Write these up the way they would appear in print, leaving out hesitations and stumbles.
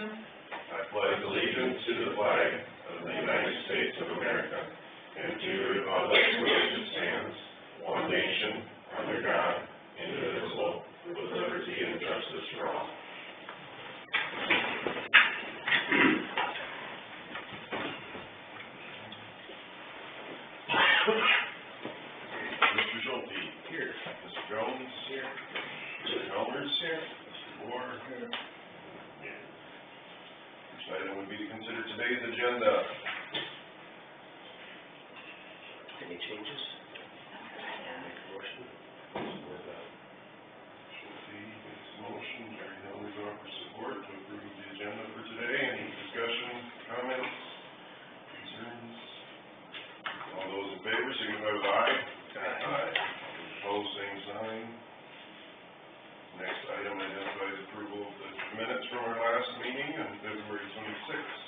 I pledge allegiance to the flag of the United States of America and to the republic for which it stands, one nation, under God, indivisible, with liberty and justice for all. Mr. Schulte here. Mr. Jones here. Mr. Helmers here. Mr. Moore here. First item would be to consider today's agenda. Any changes? Make a motion. Support that. Schulte makes a motion. Mary Helmers offers support to approve the agenda for today. Any discussion, comments, concerns? All those in favor, signify with aye. Aye. Opposed, same sign. Next item identifies approval of the minutes from our last meeting on February 26th.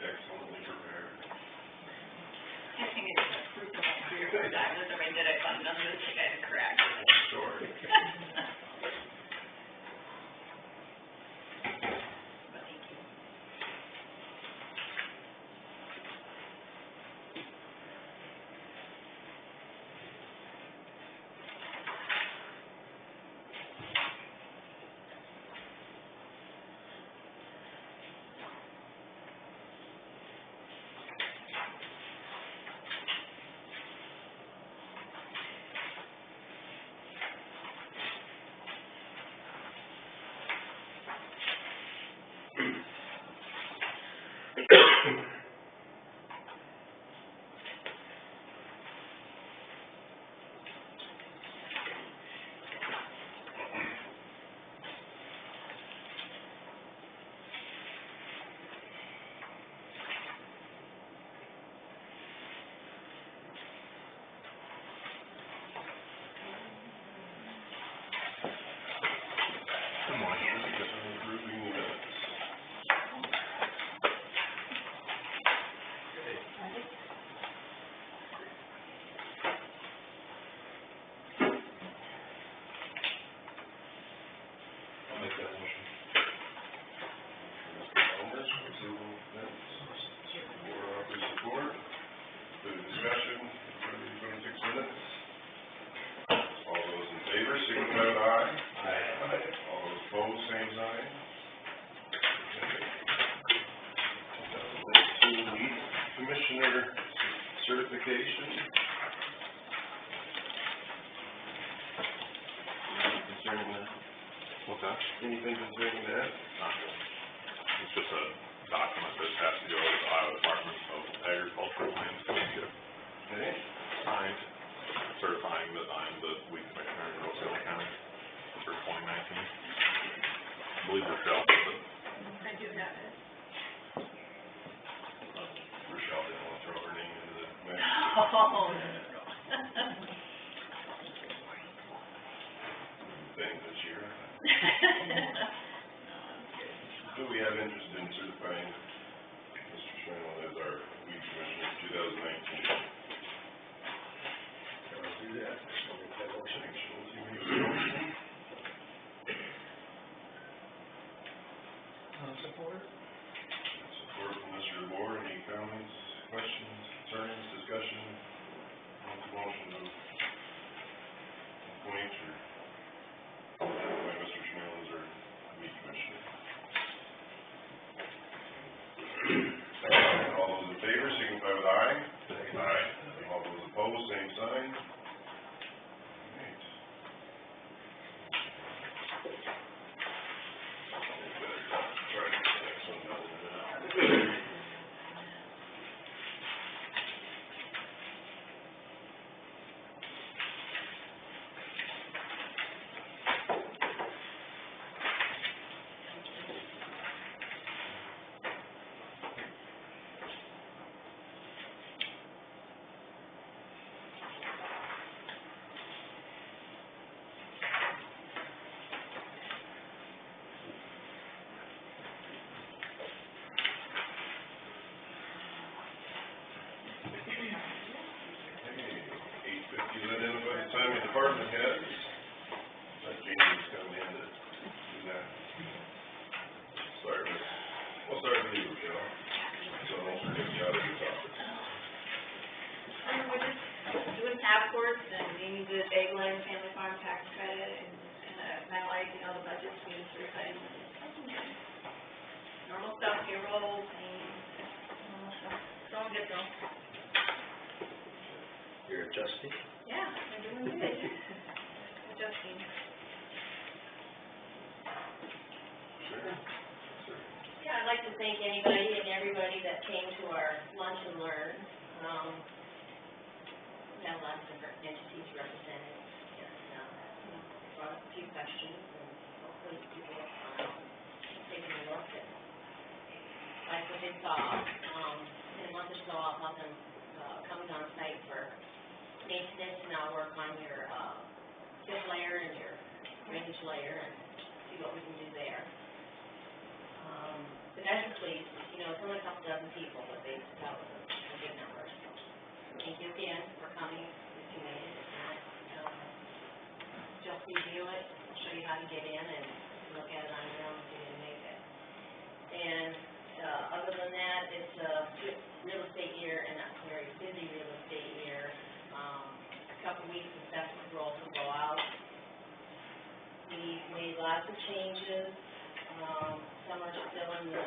Excellently prepared. I think it's just proof of like 3 or 4 times that somebody did it, but none of this you guys are correct. Sure. But thank you. Approving the minutes. I'll make that motion. Mr. Helmers, approval of minutes. Moore offers support. Further discussion, February 26 minutes. All those in favor, signify with aye. Aye. All those opposed, same sign. Weed Commissioner certification. Anything concerning that? What's that? Anything concerning that? Not really. It's just a document that has to go to the Iowa Department of Agriculture and Lands Commission. Okay. Signed, certifying that I'm the weed commissioner in Roselle County for 2019. I believe Rochelle does it. I do have it. Rochelle didn't want to throw her name into the mix. Oh, Thing this year. Do we have interest in certifying Mr. Schmidl as our weed commissioner in 2019? I'll do that. I'll make that motion. Schulte makes a motion. Support. Support from Mr. DeBoer. Any comments, questions, concerns, discussion? What's the motion to appoint or identify Mr. Schmidl as our weed commissioner? All those in favor, signify with aye. time, your department heads, that Jamie's coming in to do that. We'll start with you, Joe. So, get the auditor's office. We're just doing passports and Amy did egg laying, family farm tax credit and finalizing all the budgets, we just certified. Normal stuff, payroll, paying, normal stuff. It's all good though. You're adjusting? Yeah, we're doing good. Adjusting. Sure. Yeah, I'd like to thank anybody and everybody that came to our lunch and learn. We had lots of different entities represented, and, brought up a few questions, and hopefully people have taken a look and like what they saw. In a month or so, I'll have them coming on site for maintenance, and I'll work on your fill layer and your drainage layer and see what we can do there. The guys are pleased, it's only a couple dozen people, but that was a good number, so. Thank you again for coming, if you made it, if not, just review it, I'll show you how to get in and look at it on your own if you didn't make it. And, other than that, it's a real estate year, and a very busy real estate year. A couple weeks assessment rolls will go out. We made lots of changes. Some are still in the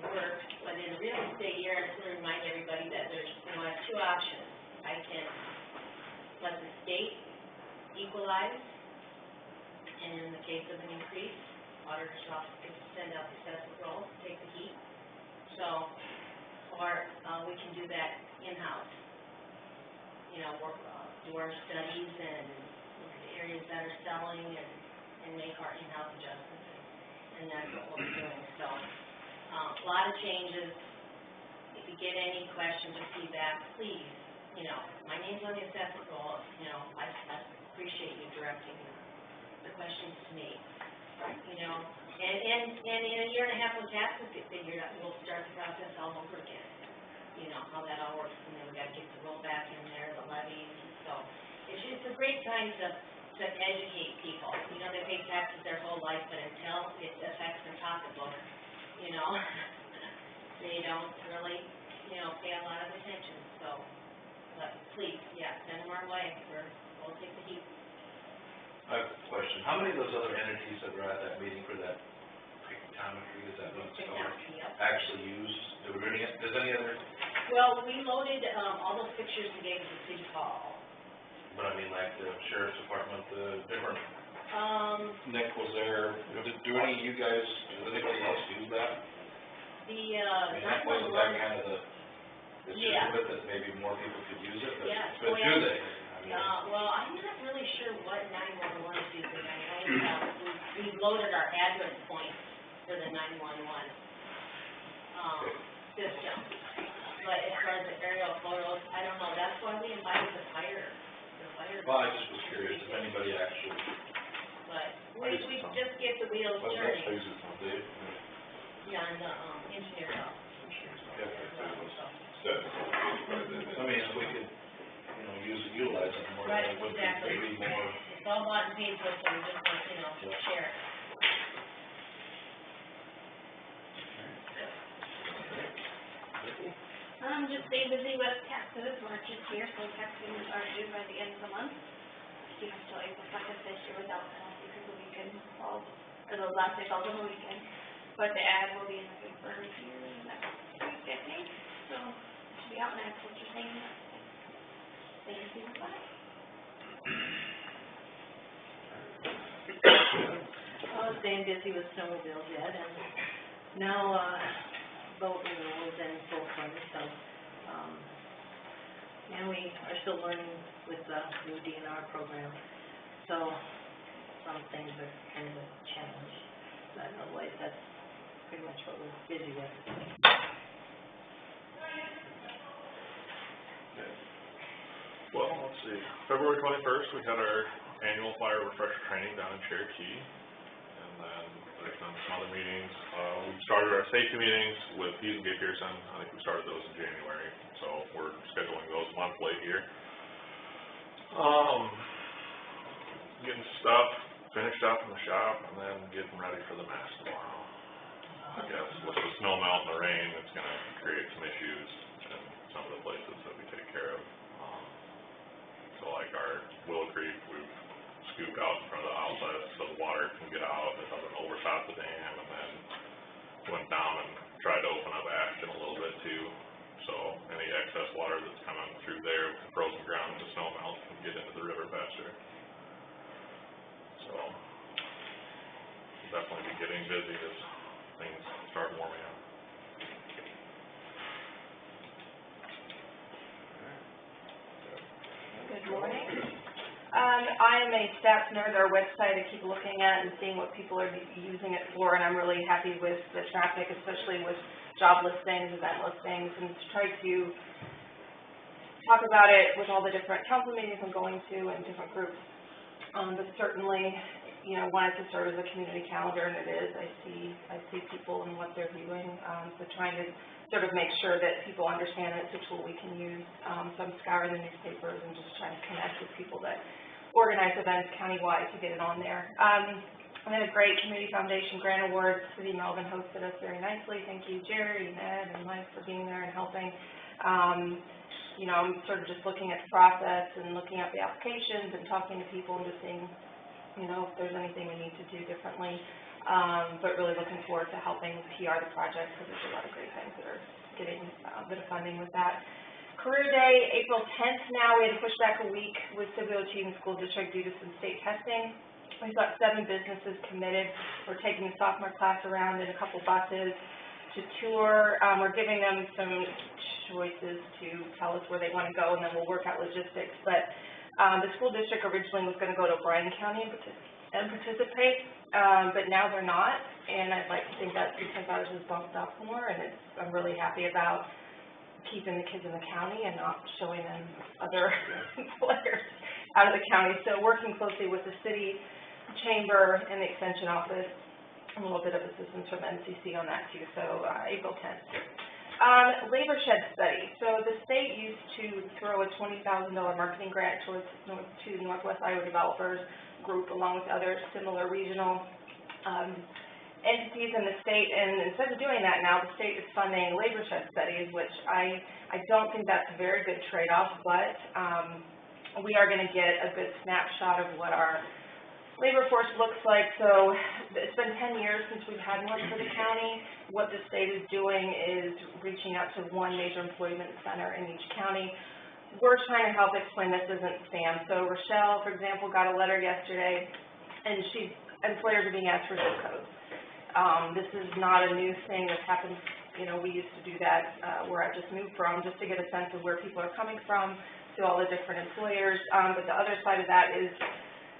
works, but in a real estate year, I just want to remind everybody that there's, I have two options. I can let the state equalize, and in the case of an increase, auditor's office gets to send out the assessment rolls, take the heat. So, or we can do that in-house. Work, do our studies and look at the areas that are selling and make our in-house adjustments. And that's what we'll be doing. So, a lot of changes. If you get any questions or feedback, please, my name's on the assessment roll. I appreciate you directing the questions to me. And in a year and a half when taxes get figured out, we'll start the process all over again. How that all works, and then we got to get the rollback in there, the levies. So, it's a great time to educate people. They pay taxes their whole life, but until it affects their pocketbook, they don't really, pay a lot of attention. So, but please, send them our way. We'll take the heat. I have a question. How many of those other entities that were at that meeting for that pictometry, is that what it's called? Actually used, does any other? Well, we loaded, all those pictures and gave to the city hall. But I mean, like the sheriff's department, the different. Nick was there. Do any of you guys, does anybody else use that? The, I mean, that wasn't that kind of the gist of it, that maybe more people could use it, but, Yeah. but do they? Well, I'm not really sure what 911 is using. I know we loaded our address point for the 911 system. But as far as the aerial photos, I don't know. That's why we invited the fire. Well, I just was curious if anybody actually. But we just get the wheels turning. Yeah, and the engineer's office. I mean, if we could, utilize it more, Right, it would exactly. be more. It's all bought and paid for, so we just want, share it. Just stay busy with taxes, March is here, so taxes are due by the end of the month. You can still April 2nd this year without penalty because the weekend falls, or the last day falls on the weekend. But the ad will be in the paper here in the next week, I think, so it should be out next, what you're saying. Thank you, bye. Well, staying busy with snowmobiles yet, and now, boat renewal is in full swing, so, and we are still learning with the new DNR program, so some things are kind of a challenge, but otherwise, that's pretty much what we're busy with. Well, let's see, February 21st, we had our annual fire refresher training down in Cherokee, and then there's been some other meetings. We started our safety meetings with Pease and Gay Pearson. I think we started those in January, so we're scheduling those monthly here. getting stuff finished up in the shop and then getting ready for the mass tomorrow. I guess with the snow melt and the rain, it's gonna create some issues in some of the places that we take care of. So like our Willow Creek, we've scooped out in front of the outlets so the water can get out, it doesn't overtop the dam, and then went down and tried to open up Ashton a little bit too. So any excess water that's coming through there with the frozen ground and the snow melt can get into the river faster. So definitely be getting busy as things start warming up. Good morning. I am a staff nerd. Our website I keep looking at and seeing what people are using it for, and I'm really happy with the traffic, especially with job listings, event listings, and to try to talk about it with all the different council meetings I'm going to and different groups. But certainly, you know, wanted to serve as a community calendar, and it is. I see people and what they're viewing, so trying to sort of make sure that people understand that it's a tool we can use. So I'm scouring the newspapers and just trying to connect with people that organize events countywide to get it on there. We had a great Community Foundation Grant Award. City of Melvin hosted us very nicely. Thank you, Jerry and Ed and Mike, for being there and helping. You know, I'm sort of just looking at the process and looking at the applications and talking to people and just seeing, you know, if there's anything we need to do differently. But really looking forward to helping PR the project, because there's a lot of great things that are getting a bit of funding with that. Career Day, April 10th now. We had to push back a week with Civil Achievement School District due to some state testing. We've got 7 businesses committed. We're taking the sophomore class around in a couple buses to tour. We're giving them some choices to tell us where they want to go, and then we'll work out logistics. But the school district originally was going to go to Bryan County and participate, but now they're not, and I'd like to think that's because ours is bumped up more, and I'm really happy about keeping the kids in the county and not showing them other players out of the county. So working closely with the city chamber and the extension office, a little bit of assistance from NCC on that too, so April 10th. Labor shed study. So the state used to throw a $20,000 marketing grant towards to Northwest Iowa Developers Group, along with other similar regional entities in the state, and instead of doing that now, the state is funding labor shed studies, which I don't think that's a very good trade-off, but we are going to get a good snapshot of what our labor force looks like. So it's been 10 years since we've had one for the county. What the state is doing is reaching out to one major employment center in each county. We're trying to help explain this isn't spam. So Rochelle, for example, got a letter yesterday, and employers are being asked for zip codes. This is not a new thing. This happens, you know, we used to do that where I just moved from, just to get a sense of where people are coming from to all the different employers. But the other side of that is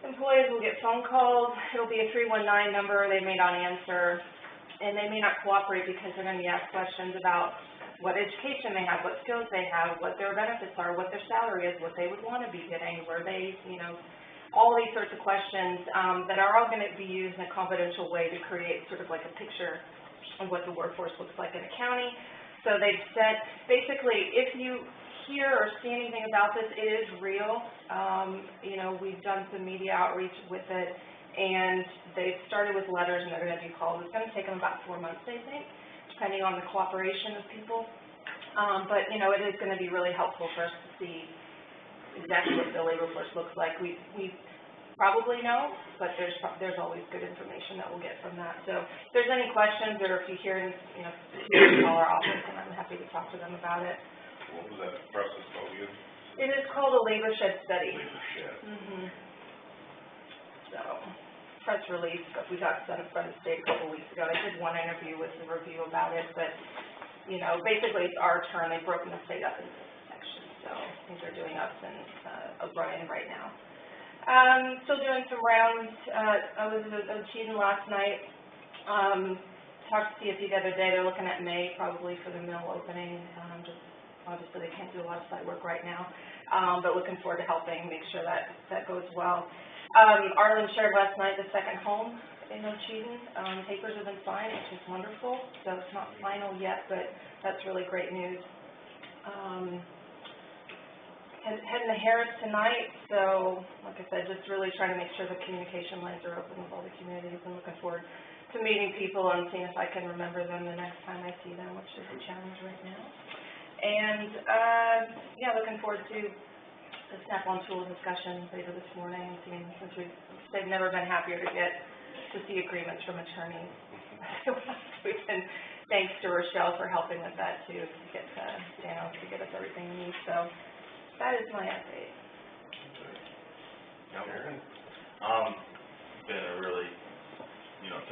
employees will get phone calls. It'll be a 319 number. They may not answer, and they may not cooperate because they're going to be asked questions about what education they have, what skills they have, what their benefits are, what their salary is, what they would want to be getting, where they, you know, all these sorts of questions that are all going to be used in a confidential way to create sort of like a picture of what the workforce looks like in a county. So they've said, basically, if you hear or see anything about this, it is real. You know, we've done some media outreach with it, and they've started with letters, and they're going to do calls. It's going to take them about 4 months, I think, depending on the cooperation of people. But, you know, it is going to be really helpful for us to see exactly what the labor force looks like. We probably know, but there's always good information that we'll get from that. So if there's any questions, or if you hear, you know, you can call our office, and I'm happy to talk to them about it. What was that process called again? It is called a labor shed study. Labor shed. So, press release, we got sent from the state a couple weeks ago. I did one interview with the review about it, but, you know, basically it's our turn. They've broken the state up into sections, so things are doing us and O'Brien right now. Still doing some rounds. I was at Cheatham last night. Talked to CFD the other day. They're looking at May probably for the mill opening. Just obviously they can't do a lot of site work right now, but looking forward to helping make sure that goes well. Arlen shared last night the second home in Cheatham. Papers have been signed, which is wonderful. So it's not final yet, but that's really great news. heading to Harris tonight, so, like I said, just really trying to make sure the communication lines are open with all the communities, and looking forward to meeting people and seeing if I can remember them the next time I see them, which is a challenge right now. And, yeah, looking forward to the Snap-on tool discussion later this morning, seeing, since they've never been happier to get, to see agreements from attorneys. And thanks to Rochelle for helping with that too, to get Dan to get us everything we need, so that is my update. Aaron? Been a really,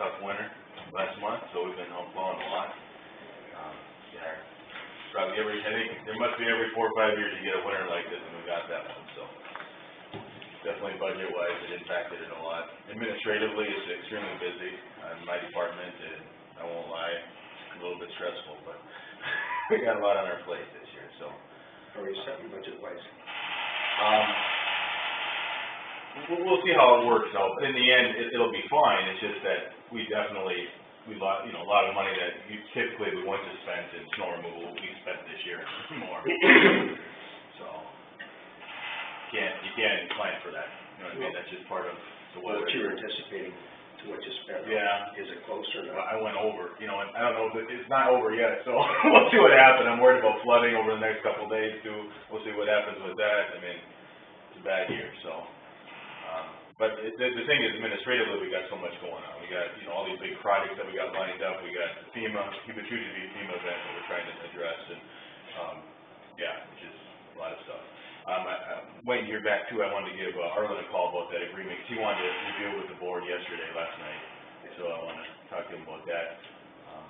tough winter last month, so we've been home plowing a lot. Probably I think there must be every 4 or 5 years you get a winter like this, and we got that one, so. Definitely budget-wise, it impacted it a lot. Administratively, it's extremely busy in my department, and I won't lie, a little bit stressful, but we got a lot on our plate this year, so. How are you setting budget-wise? We'll see how it works out, but in the end, it'll be fine. It's just that we lost, a lot of money that typically we wouldn't have spent in snow removal, we spent this year more. So, you can't plan for that, you know what I mean? That's just part of the weather. What you're anticipating to what you spent? Yeah. Is it close or not? I went over, and I don't know, it's not over yet, so we'll see what happens. I'm worried about flooding over the next couple of days too. We'll see what happens with that. I mean, it's a bad year, so. But the thing is, administratively, we got so much going on. We got, all these big projects that we got lined up. We got the FEMA, Cuba Tuesday FEMA event that we're trying to address, and, it's just a lot of stuff. I'm waiting to hear back too. I wanted to give Arlen a call about that agreement, because he wanted to review with the board last night. So I want to talk to him about that.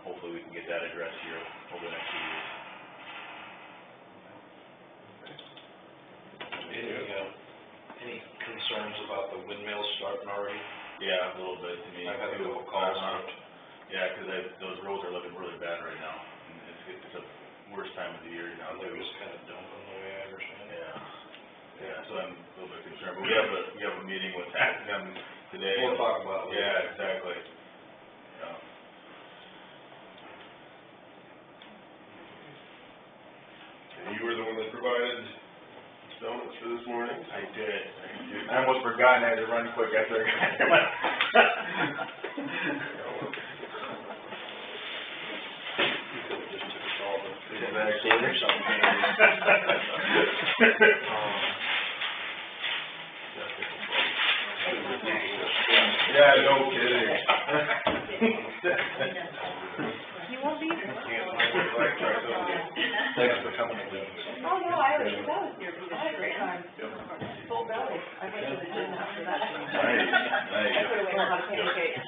Hopefully we can get that addressed here over the next few years. Any concerns about the windmills starting already? Yeah, a little bit to me. I've had a couple calls on it. Yeah, because those roads are looking really bad right now. And it's a worse time of the year now. It was kind of dumping the way I understand it. Yeah, so I'm a little bit concerned. But we have a meeting with them today. We'll talk about it. Yeah, exactly. Yeah. And you were the one that provided donuts for this morning? I did. I almost forgot, I had to run quick after I got there. Yeah, no kidding. You won't be here. Thanks for coming. Oh, no, I had a great time. Full belly. I went to the gym after that. Nice. I put away how to pancake.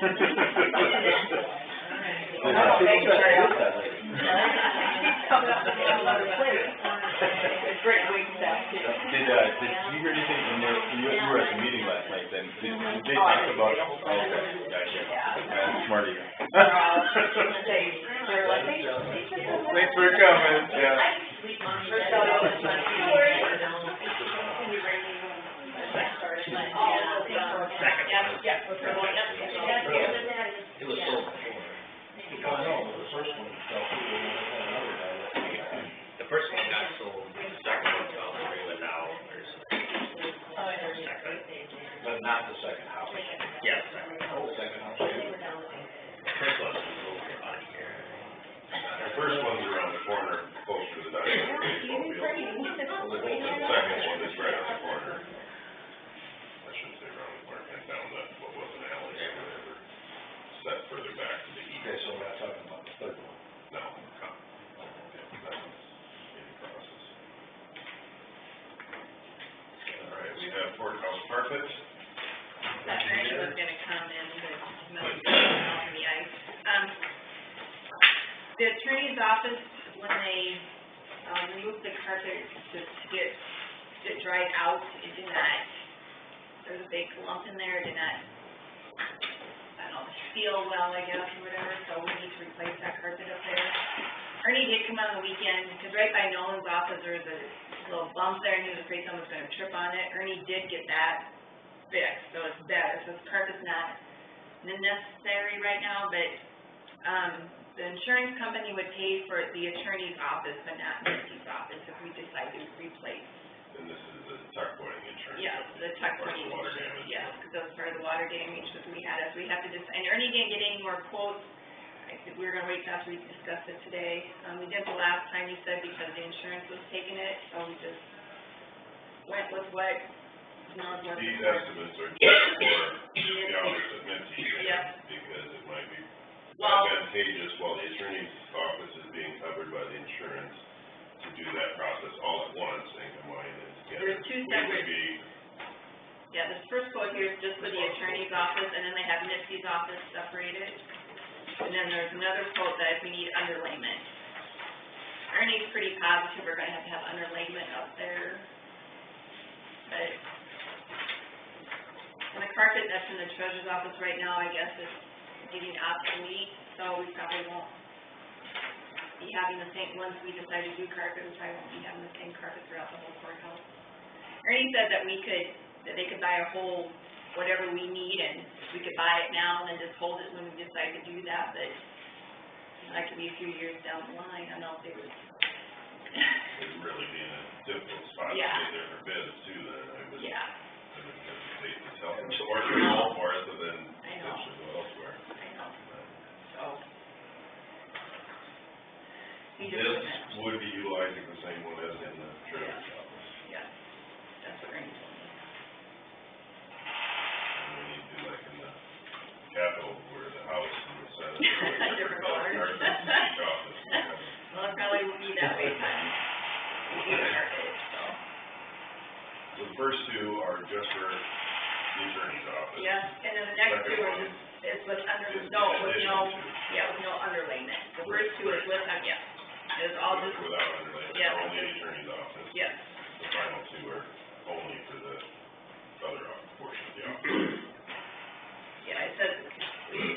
Good I don't make sure I that lady. He's coming up to me on another plate. It's great wing staff too. Did you hear anything when you were at the meeting last night then? Did they talk about it? Oh, okay, gotcha. Smart of you. They're like, Thanks for coming, yeah. It was so before. Oh, no, the first one fell through, and then another guy that came back. The first one got sold, the second one fell through without, there's second. But not the second house. Yes, second. Oh, second house. First one was over about a year. The first one's around the corner, close to the diamond. The second one is right on the corner. I shouldn't say around the corner, and down that, what was an alley or whatever, set further back to the east. Okay, so we're not talking about the third one. No, that was in process. All right, we have courthouse carpet. That Randy was gonna come in, but most of off in the ice. The attorney's office, when they, removed the carpet to get it dried out, it did not, there was a big lump in there, it did not, I don't know, seal well, I guess, or whatever, so we need to replace that carpet up there. Ernie did come on the weekend, because right by Nolan's office, there was a little bump there, and he was afraid someone was gonna trip on it. Ernie did get that fixed, so it's better, so the carpet's not necessary right now, but, the insurance company would pay for the attorney's office, but not Nancy's office if we decide to replace. And this is the tuck Part of the pointing. water damage. Yeah, because that was part of the water damage, was we had, as we have to and Ernie didn't get any more quotes. I said we were gonna wait till after we discussed it today. We did the last time, he said, because the insurance was taking it, so we just went with what, what. These estimates are just for the office at Minty, Yeah. because it might be Well- advantageous while the attorney's office is being covered by the insurance to do that process all at once and combine it together. There's two Which would separate- be, Yeah, this first quote here is just for the attorney's office, and then they have Nipsey's office separated. And then there's another quote that if we need underlayment. Ernie's pretty positive we're gonna have underlayment up there. But, and the carpet that's in the treasurer's office right now, I guess, is getting obsolete, so we probably won't be having the same, once we decide to do carpet, we probably won't be having the same carpet throughout the whole courthouse. Ernie said that they could buy a whole, whatever we need, and we could buy it now and then just hold it when we decide to do that, but that could be a few years down the line, I don't know if they would. would really be in a difficult spot to Yeah. get different bids too, then I would, Yeah, I would hesitate to tell them to order it all for us, and then I know. potentially go elsewhere. I know, so. He just This wouldn't- would be utilizing the same one as in the treasurer's office. Yeah, that's what Ernie told me. And we need to do like in the Capitol, where the House and the Senate. Different colors. Carpet and each office, we have Well, it probably would be that way, time. So, So the first two are just for the attorney's office. yeah, and then the next two are just, is with Is no, in with addition no, to- yeah, with no underlayment. The first two is with, yeah, it's all just, Without underlayment, Yeah. only the attorney's office. yeah, The final two are only for the other portion of the office. yeah, it says,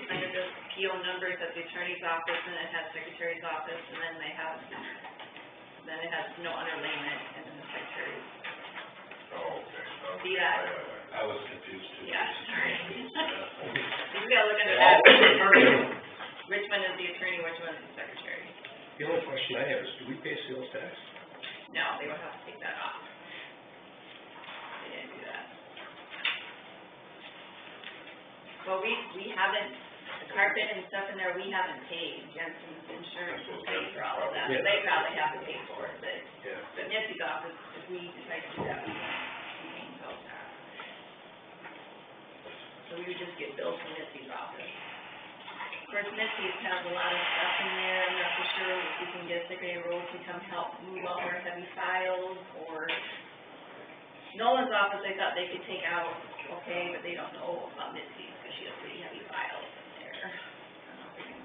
under the PO numbers at the attorney's office, and it has secretary's office, and then then it has no underlayment, and then the secretary's. Oh, okay. See that? I was confused too. Yeah, sorry. You gotta look under They're all that. Which one is the attorney, which one is the secretary? The only question I have is, do we pay sales tax? No, they would have to take that off. They didn't do that. Well, we haven't, the carpet and stuff in there, we haven't paid. Jensen's insurance will pay for all of that. Yeah. They probably have to pay for it, Yeah. but Nipsey's office, if we decide to do that, we can sell that. So we would just get billed from Nipsey's office. Of course, Nipsey's has a lot of stuff in there, I'm not for sure if we can get Secretary Rose to come help move all our heavy files, or Nolan's office, I thought they could take out, okay, but they don't know about Nipsey's, because she has pretty heavy files in there. I don't know if they can,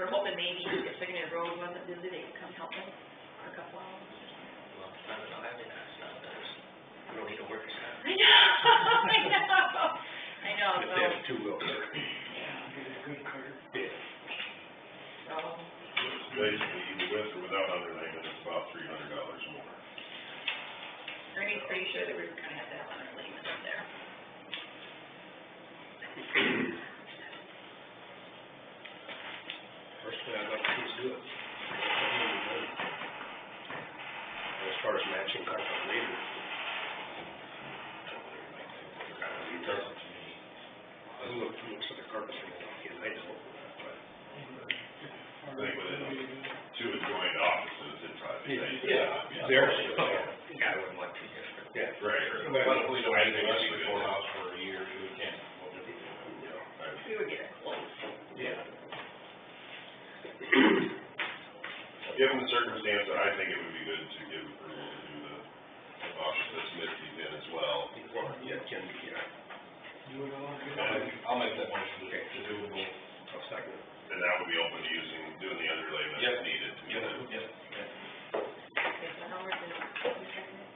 we're hoping maybe if Secretary Rose wasn't busy, they could come help us for a couple hours. Well, I don't know, I mean, that's not, we don't need to work as hard. I know, I know, If so, they have two wheels. yeah, so, Basically, either with or without underlayment, it's about $300 more. Ernie's pretty sure that we were gonna have to have underlayment up there. First thing I'd like to see is do it. As far as matching carpet later. It doesn't to me. Looks like a carpet thing, I know, but. I think within two adjoined offices, it'd probably be nice. Yeah, there, yeah, I wouldn't like to guess. Yeah. Right. Well, we don't I have think to it'd rest be the good. courthouse for a year, so we can't. We would get it close. Yeah. Given the circumstance, I think it would be good to give approval to do the office that's Mitzi's in as well. Well, yeah, it can be, yeah. I'll make that motion to do it both. I'll second it. And that would be open to doing the underlayment Yep. if needed. Yep. Okay, so Howard and you second it?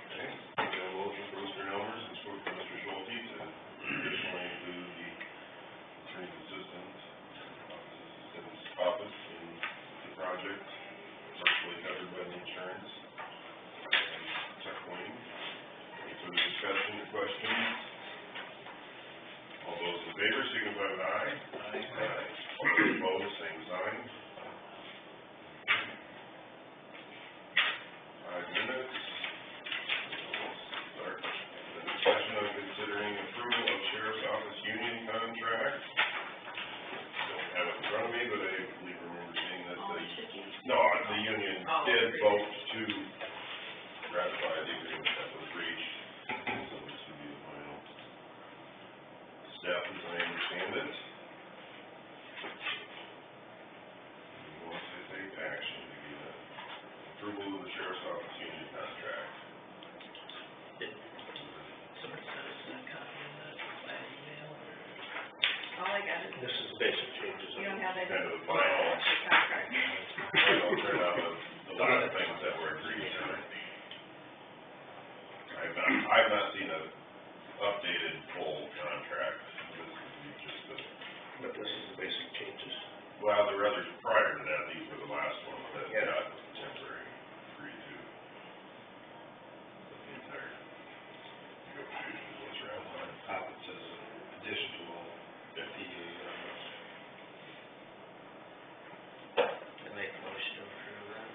Okay, we have a motion for Mr. Helmers and support for Mr. Schulte to additionally include the attorney's assistant, office assistant's office in the kind of the final turnout of a lot of things that were agreed to. I've not seen a updated full contract. This is just the, But this is the basic changes. well, there were others prior to that, these were the last ones that got temporary agreed to. The entire negotiation was around time. Top, it says addition to all FTEs. I make a motion to approve that.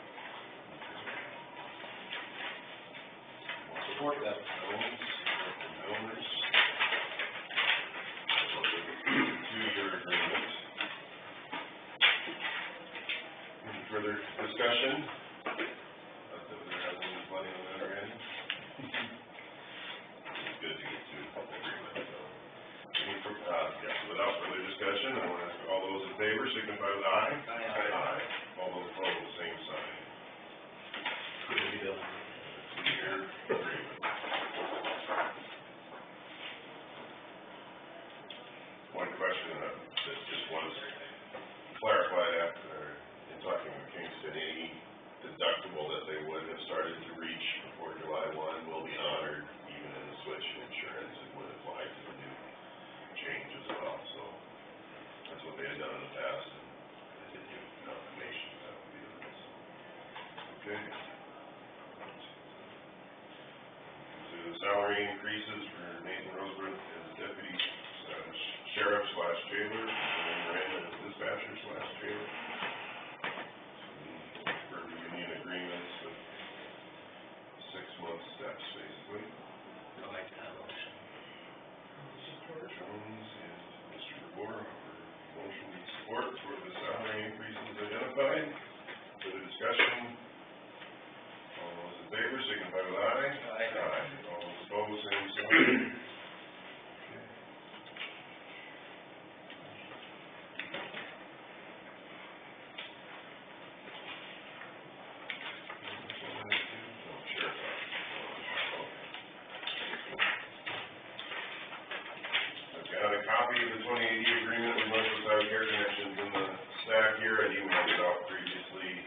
Support that. Milners. Two-year agreement. Any further discussion? Not that there hasn't been plenty on that already. It's good to get to agreement, so. Without further discussion, I want to ask all those in favor, signify with aye. Aye. All those opposed, same sign. Two-year agreement. One question that just was clarified after, in talking with Kingston, any deductible that they would have started to reach before July 1 will be honored, even in the switch in insurance. It would apply to the new change as well, so that's what they had done in the past, and they did give confirmation that would be the case. Okay. So the salary increases for Nathan Rosebrook as deputy sheriff / jailer, and Miranda as dispatcher / jailer. For the union agreements with 6-month steps, basically. I like that motion. Support Jones and Mr. DeBoer for motion and support for the salary increases identified. Further discussion? All those in favor, signify with aye. Aye. All those opposed, same sign. Got a copy of the 2080 agreement with Northwest Iowa Care Connections in the stack here. I emailed it out previously.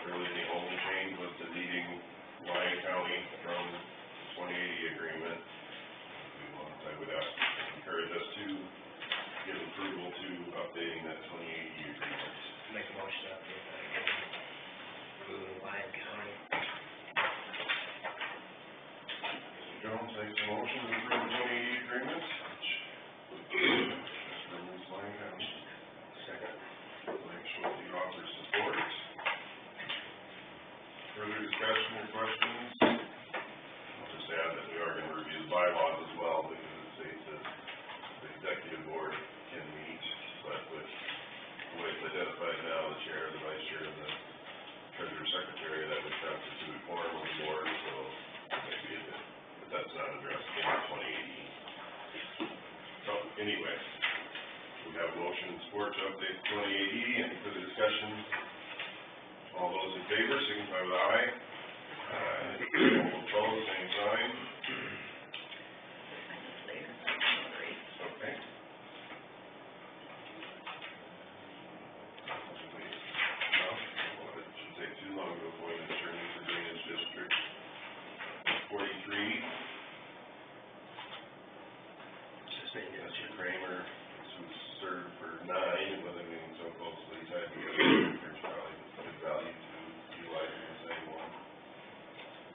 Really, the only change was deleting Lyon County from the 2080 agreement. I would encourage us to give approval to updating that 2080 agreement. Make a motion to update that agreement. Approve Lyon County. Mr. Jones makes a motion to approve the 2080 agreement. Mr. Lyon County. Second. Mike Schulte offers support. Further discussion or questions? I'll just add that we are going to review the bylaws as well, because it states that the executive board can meet, but with the way it's identified now, the chair, the vice chair, and the treasurer secretary, that would constitute a quorum of the board, so maybe it, but that's not addressed in 2080. So anyway, we have a motion and support to update 2080. Any further discussion? All those in favor, signify with aye. Aye. All opposed, same sign. Okay. Well, it should take too long to appoint an attorney for Drainage District 43. Mr. Kramer, who's served for 9, but I mean, so closely tied together, there's probably good value to utilizing the same one.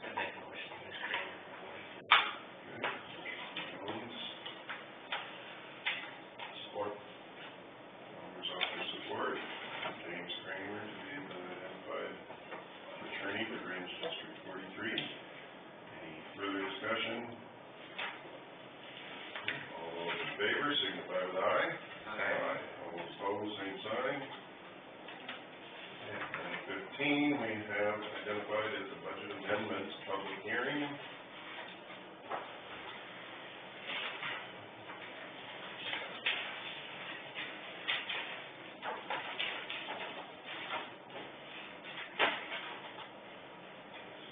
I make a motion to Mr. Kramer. Jones. Support. Members offer support. James Kramer to be the identified attorney for Drainage District 43. Any further discussion? All those in favor, signify with aye. Aye. All those opposed, same sign. And 15, we have identified as a budget amendments public hearing.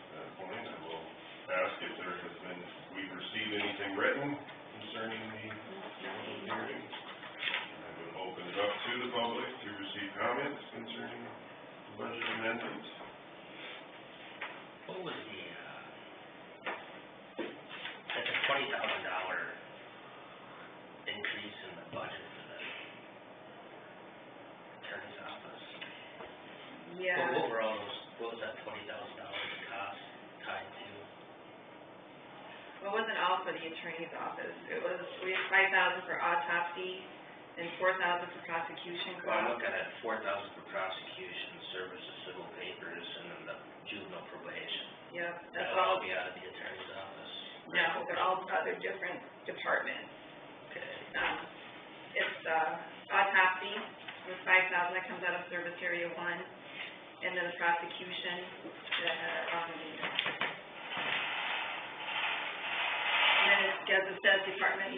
At that point, I will ask if there has been, we've received anything written concerning the hearing. I would open it up to the public to receive comments concerning the budget amendments. What was the, that's a $20,000 increase in the budget for the attorney's office? Yeah. What were all those, what was that $20,000 cost tied to? Well, it wasn't all for the attorney's office. It was, we had 5,000 for autopsy and 4,000 for prosecution Well, I'm costs. looking at 4,000 for prosecution, service of civil papers, and then the juvenile probation. Yep, that's That'll all all, be out of the attorney's office. no, they're all other different departments. Okay. It's, autopsy was 5,000, that comes out of service area 1. And then the prosecution, and then it says department,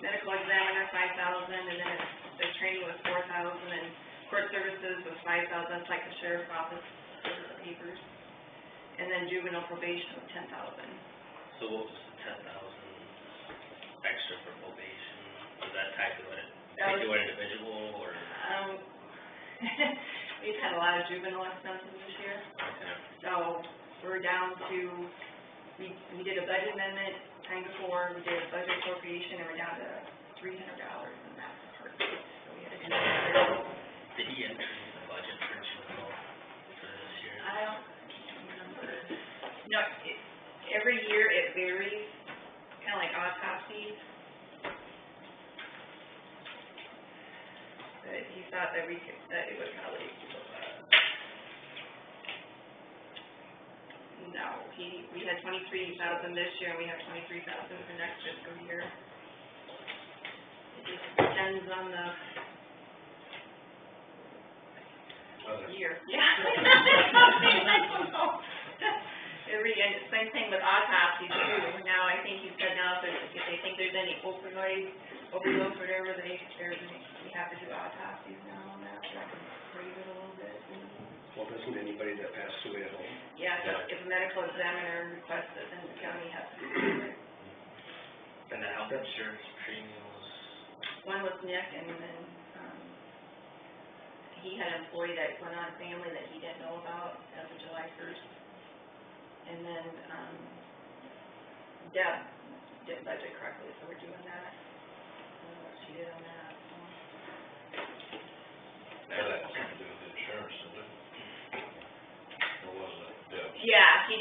medical examiner, 5,000, and then it's, the training was 4,000, and court services was 5,000, that's like the sheriff's office, service of papers. And then juvenile probation was 10,000. So what was the 10,000 extra for probation? Was that tied to a particular individual, or? We've had a lot of juvenile expenses this year. Okay. So we're down to, we did a budget amendment time before, we did a budget appropriation, and we're down to $300 in that part. So we had to do that. Did he increase the budget for juvenile for this year? I can't remember. No, every year it varies, kind of like autopsies. But he thought that that it would probably, no, we had 23,000 this year, and we have 23,000 for next fiscal year. It just depends on the year. Yeah. I don't know. And same thing with autopsies too. Now, I think you said now if they think there's any overdose, whatever, we have to do autopsies now, and that could raise it a little bit. Well, doesn't anybody that passed away at home? Yeah, if a medical examiner requests it, then the county has to do it. And the health insurance premium was? One was Nick, and then, he had an employee that went on family that he didn't know about as of July 1st. And then, Deb didn't budget correctly, so we're doing that. I don't know what she did on that, so. That had something to do with insurance, didn't it? Or wasn't it Deb's? Yeah, she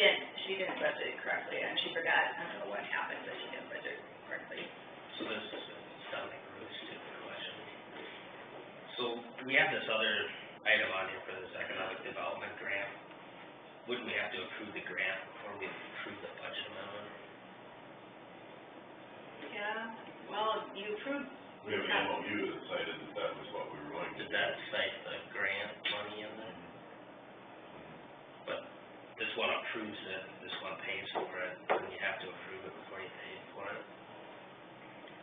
didn't budget correctly, and she forgot, I don't know what happened, but she didn't budget correctly. So this sounds like a really stupid question. So we have this other item on here for this economic development grant. Wouldn't we have to approve the grant before we approve the budget amendment? Yeah, well, you approved. We have an MOU that cited that was what we were going to do. Did that cite the grant money in there? But this one approves it, this one pays for it, and you have to approve it before you pay for it.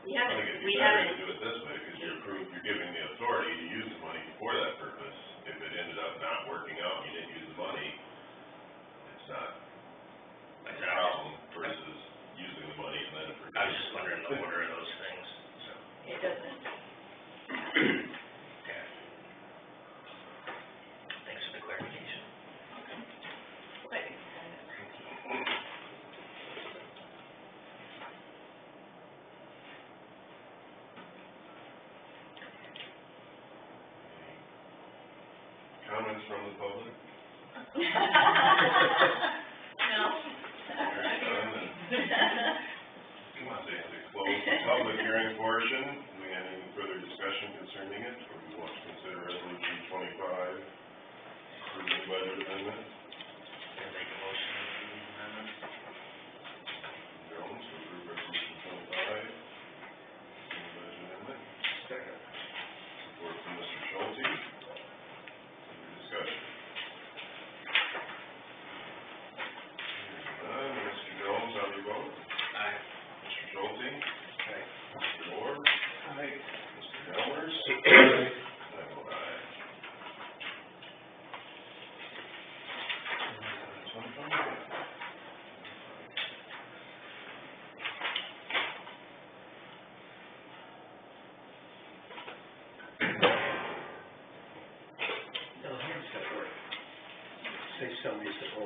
We I haven't, think it'd we be better haven't, to do it this way, because you're giving the authority to use the money for that purpose. If it ended up not working out, and you didn't use the money, it's not a problem versus using the money and then it. I was just wondering the order of those things, so. it doesn't. Okay. Thanks for the clarification. But Comments from the public? no. Come on, say, to close the public hearing portion, do we have any further discussion concerning it, or do we want to consider resolution 25, approving the budget amendment? Can I make a motion to approve the amendment? Jones, to approve resolution 25, approving the budget amendment. Second. Support from Mr. Schulte. Further discussion? Hearing none, Mr. Jones, how do you vote? Aye. Mr. Schulte? Aye. Mr. Moore? Aye. Mr. Delmers? I vote aye. 25.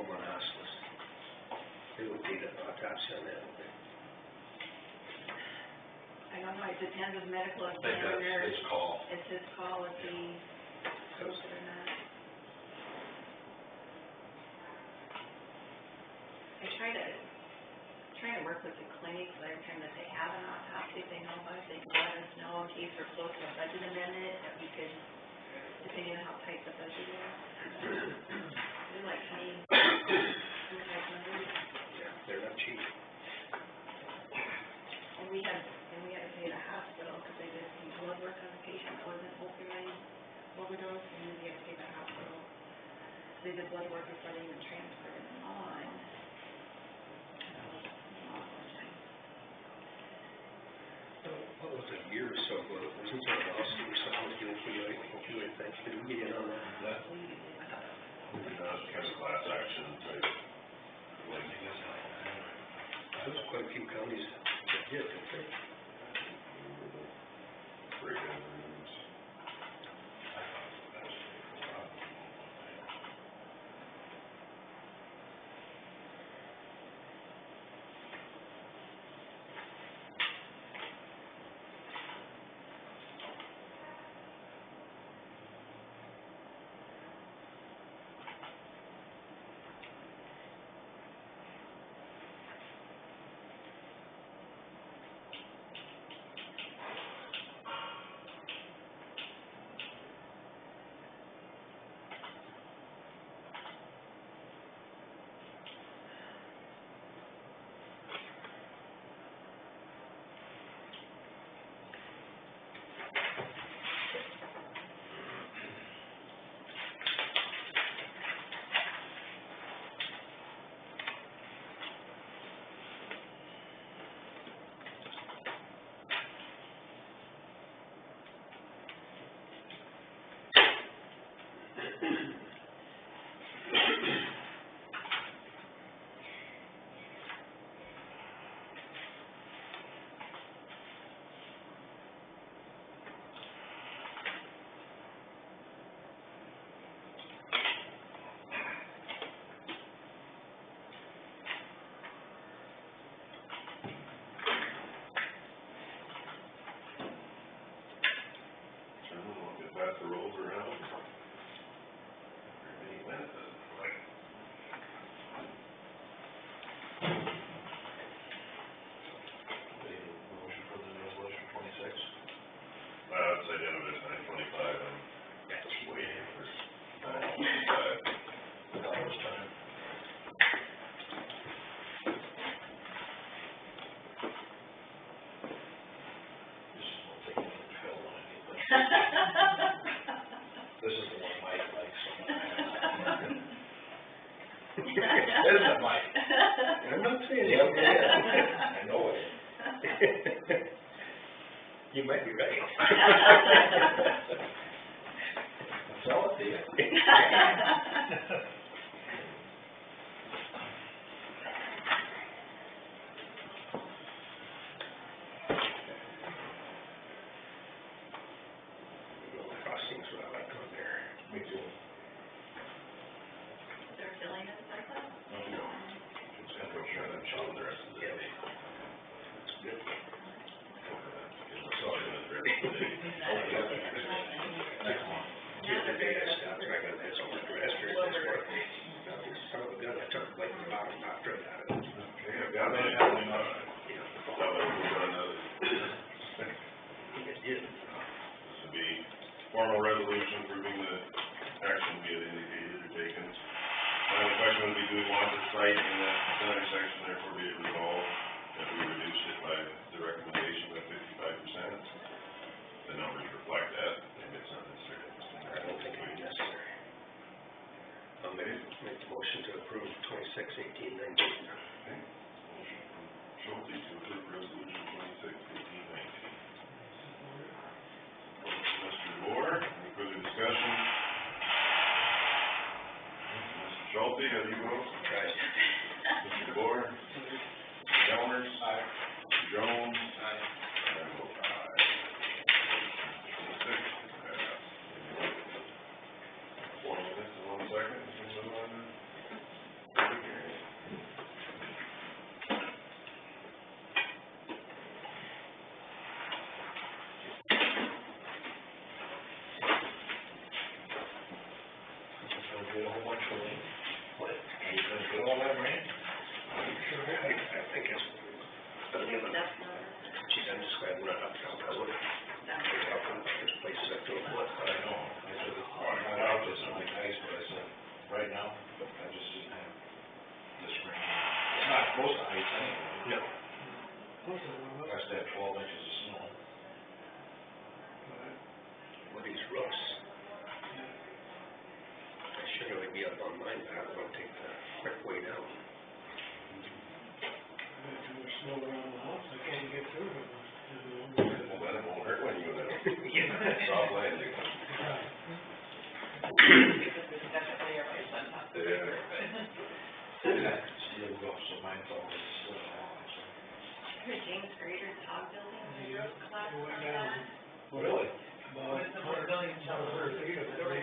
them on hospice. They would need an autopsy on that, wouldn't they? I don't know, it depends if medical I think that's examiner, his call. it's his call if he goes it or not. I try to work with the clinics every time that they have an autopsy, if they know about it, they can let us know in case we're close to a budget amendment, that we could, depending on how tight the budget is. They're like paying $2,500. Yeah, they're not cheap. And we had to pay the hospital because they did some blood work on a patient that wasn't opioid overdose, and then we had to pay the hospital. They did blood work before they even transferred him on. That was an awful time. What was it, a year or so ago, wasn't there a lawsuit or something with the opioid thing? Did we get in on that? That's kind of class action type. There's quite a few counties that did, didn't they? Break in rooms. Pass the rolls around. Everybody wins it. Like, Motion for the resolution 26. it's identified as 9:25, I'm just waiting for 9:25. Almost time. This is one thing that Phil wanted, but this is the one Mike likes. This is Mike. I'm not saying Yeah, it. yeah. I know it. You might be right. Sell it to you. Crossings, what I like on there. Me too. They're filling it, I thought. No, it's gonna go shut and chill the rest of the day. That's good. It's all good the rest of the day. Next one. The other day I stopped, I got this on the dresser, this work. Son of a gun, I took a bite in the bottom, knocked right out of it. Okay, I've got that. Thought I was doing another. It did. This would be formal resolution approving the action we had indicated or taken. My only question would be, do we want the site in that center section, therefore be it resolved that we reduce it by the recommendation of 55%? The numbers reflect that, maybe it's not necessary. I don't think it'd be necessary. I'll make the motion to approve 26, 18, 19. Okay. Motion from Schulte to approve resolution 26, 18, 19. Mr. DeBoer, any further discussion? Mr. Schulte, how do you vote? Right. Mr. DeBoer? Mr. Elmers? Aye. Mr. Jones? Aye. I vote aye. 26, passed. 4 minutes and 1 second, we can move on to think it's, but again, geez, I'm just glad we're not up down Pelwood. There's places up to a foot. I know, I said, I out to something nice, but I said, right now, I just didn't have this rain. It's not supposed to ice anyway. No. Last had 12 inches of snow. What these roofs? I should really be up on mine, but I don't want to take the quick way down. Well, that won't hurt when you go down. Yeah. Soft landing. Yeah. Steel roof, so mine's always, The James Grader's hog building, the roof collapsed on that. Really?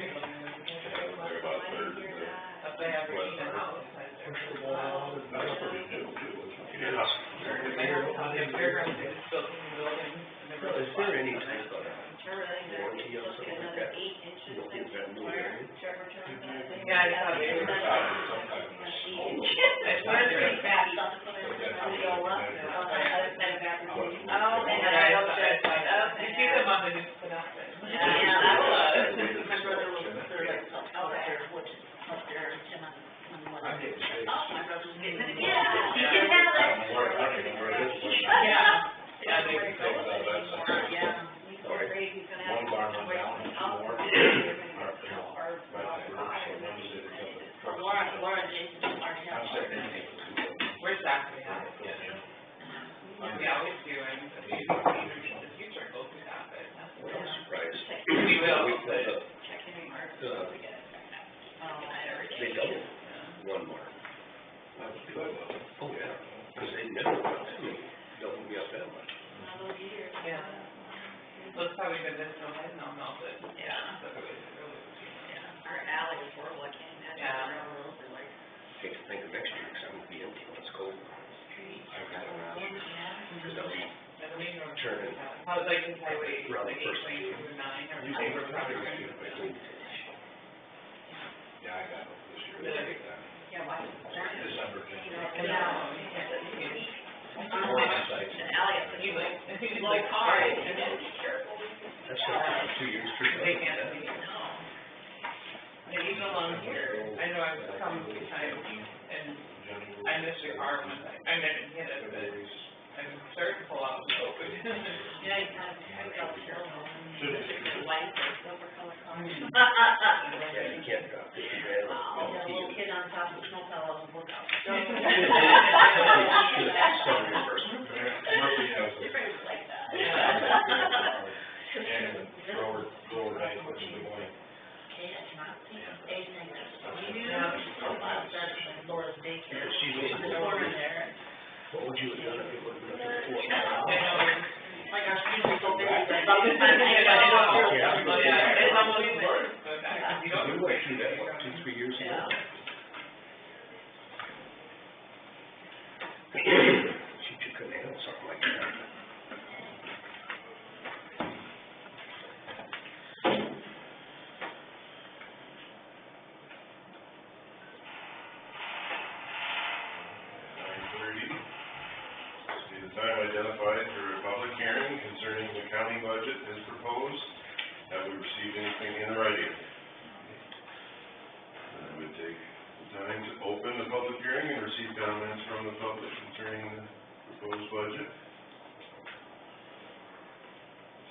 They're about a third. That's pretty new, too. Yeah. Well, is there any type of warranty on something like that? 8 inches. You don't give that new warranty? Trevor turned that thing. Yeah, I saw it. It's pretty bad, stuff to put in, to go up, other side of Aberdeen. Oh, And yeah, I I looked at, You see them on the news put out there. yeah, that was. My brother was third, like, which is up there, Tim, on one. I'm getting sick. Oh, my brother's getting it. Yeah, he can have it. Yeah. Yeah, they Where to go with it anymore, yeah. He's so great, he's gonna have. One barn went to down, wait two out. more. Our- Right, so one was in a couple of trucks. Laura, Jason, our I'm house. sick, I think. We're exactly at. Yeah. We always do, and we, the future goes to happen. Well, I'm surprised. We will, We- but. Checking in March, Uh, we get it back up. They doubled one mark. That's good. Oh, yeah. Because they never, doubled me up that much. One of those years. Yeah. Looks how we've been this so head now melted. Yeah. So it was really, Yeah, our alley was horrible, I can't imagine. Yeah. Railroads are like Hate to think of next year, because I'm gonna be empty when it's cold. streets. I've got a Railroads, yeah. Because I'll be and the main road. turning. How was like in highway, Around like the first 8.2 and 9, or You they think were probably we're going to. Yeah, I got it this year. Really? Yeah, why? December, January. And now, you can't, you can't. An alley up He like, low car, and then be careful. That's not 2 years, 3 they months. can't see it. And even along here, I know I've come a few times, and I missed your car one time, I didn't hit it, but I'm starting to pull out the open. Yeah, you kind of got the hill, and white or silver color car. Yeah, you can't drop 50 grand Oh, on the a little key. kid on top of the snow plow on the lookout. Some reimbursement. Murphy has a, Different like that. and lower night, which is the one. Okay, that's not, age like this. Yeah. Started Laura's daycare. She's There's a door in there. What would you have done if it would have been up to 4? I know. Like our students are so busy, but about the time I Yeah, get out. Yeah. Oh, yeah, it's almost worse, but you don't. You went through that, what, 2-3 years ago? Yeah. She couldn't handle something like that. Be the time identified for a public hearing concerning the county budget as proposed. Have we received anything in writing? I would take the time to open the public hearing and receive comments from the public concerning the proposed budget.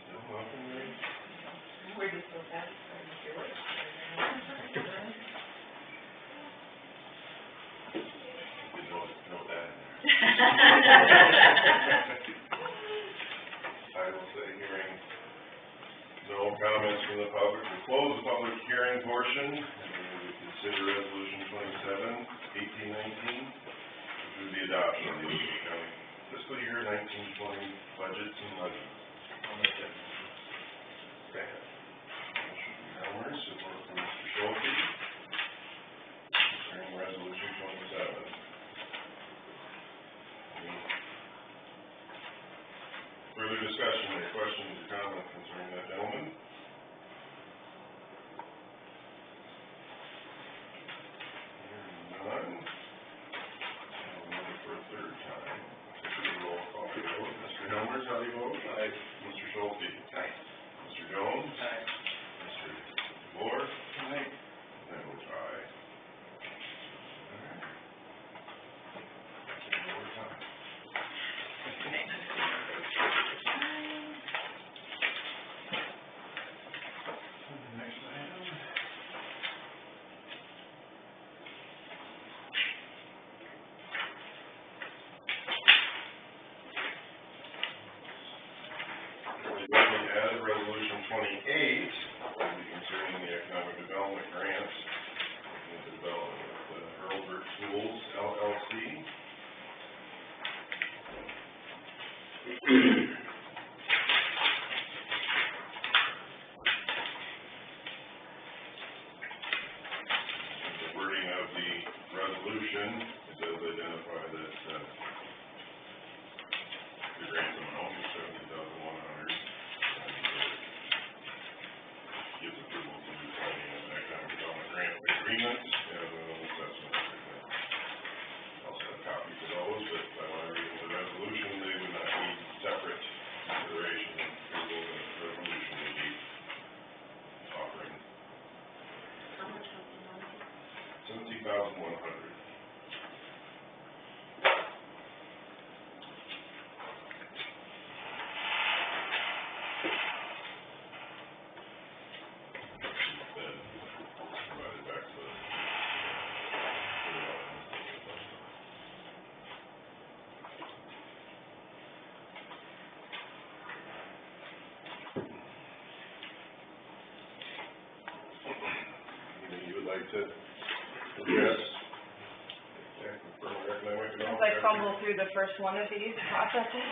Still nothing there? We're just so satisfied with your work. You know that in there. I will say hearing no comments from the public, we'll close the public hearing portion, and we would consider resolution 27, 1819, which would be adoption of the Osceola County fiscal year 1920 budgets and levies. I'll make that. Second. Motion from Helmer, support from Mr. Schulte, concerning resolution 27. Any further discussion, or questions or comments concerning that gentleman? Hearing none. I'll move it for a third time. Helmers, how do you vote? Aye. Mr. Schulte? Aye. Mr. Jones? Aye. Mr. Moore? Aye. And I vote aye. Alright. Take more time. Next item. We've only added resolution 28, will be concerning the economic development grants and the development of the Hurlburt Schools LLC. The wording of the resolution, it does identify that, the grant amount is $70,100. Gives approval to the signing of an economic development grant agreement and an assessment agreement. Also have copies of those, but I want to read the resolution, they would not need separate consideration and approval, the resolution would be offering How much was the money? $70,100. Then provided back to the anything you would like to address? For economic As development? I fumble through the first one of these processes.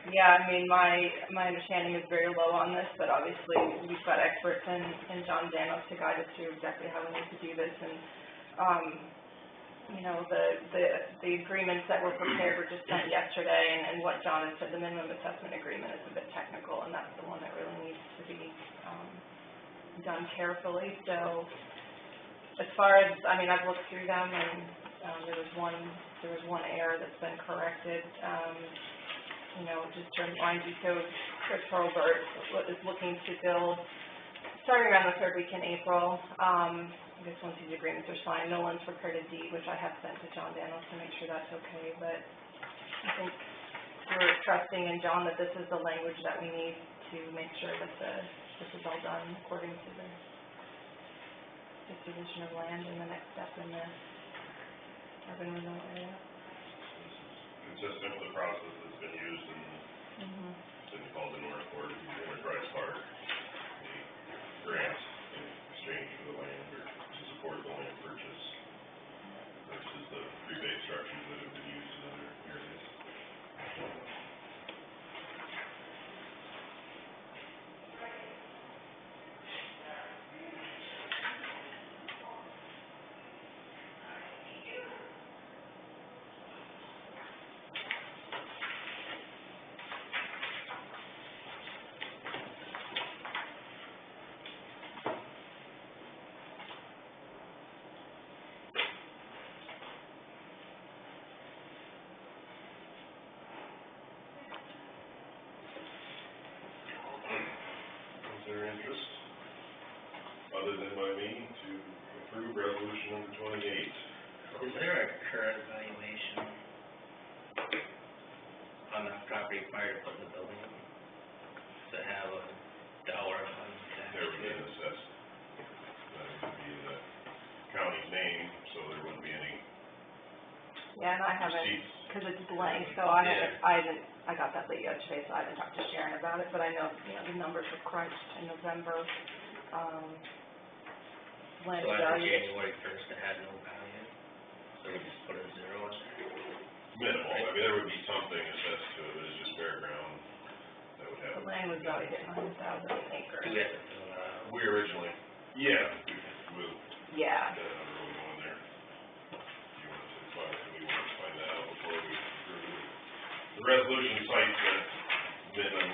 Yeah, I mean, my understanding is very low on this, but obviously we've got experts in John Danos to guide us through exactly how we need to do this, and, you know, the agreements that were prepared were just sent yesterday, and what John had said, the minimum assessment agreement is a bit technical, and that's the one that really needs to be, done carefully, so, as far as, I mean, I've looked through them, and, there was one error that's been corrected, you know, just to remind you, so Chris Hurlburt is looking to build, starting around the third week in April, I guess once these agreements are signed, Nolan's prepared a deed, which I have sent to John Danos to make sure that's okay, but I think we're trusting in John that this is the language that we need to make sure that this is all done according to the disposition of land and the next step in the urban renewal area. Consistent with the process that's been used in the city called the Northport Enterprise Park. The grants in exchange for the land or to support the land purchase versus the rebate structures that have been used in other areas. Is there interest, other than by me, to approve resolution number 28? Is there a current valuation on that property prior to putting the building up? To have a dollar on that? There would be an assessed, that would be the county's name, so there wouldn't be any Yeah, and I haven't, receipts. because it's blank, so I got that late yesterday, so I haven't talked to Sharon about it, but I know, you know, the numbers were crunched in November. Land So after value, January first, it had no value, so we just put a zero in there? Minimal, I mean, there would be something assessed to it, but it's just fairground that would have. the land was valued at 9,000 an acre. Do we have to fill that out? We originally, yeah, we'll, Yeah, that other road going there. You want to find, we want to find that out before we approve it. The resolution cites that minimum,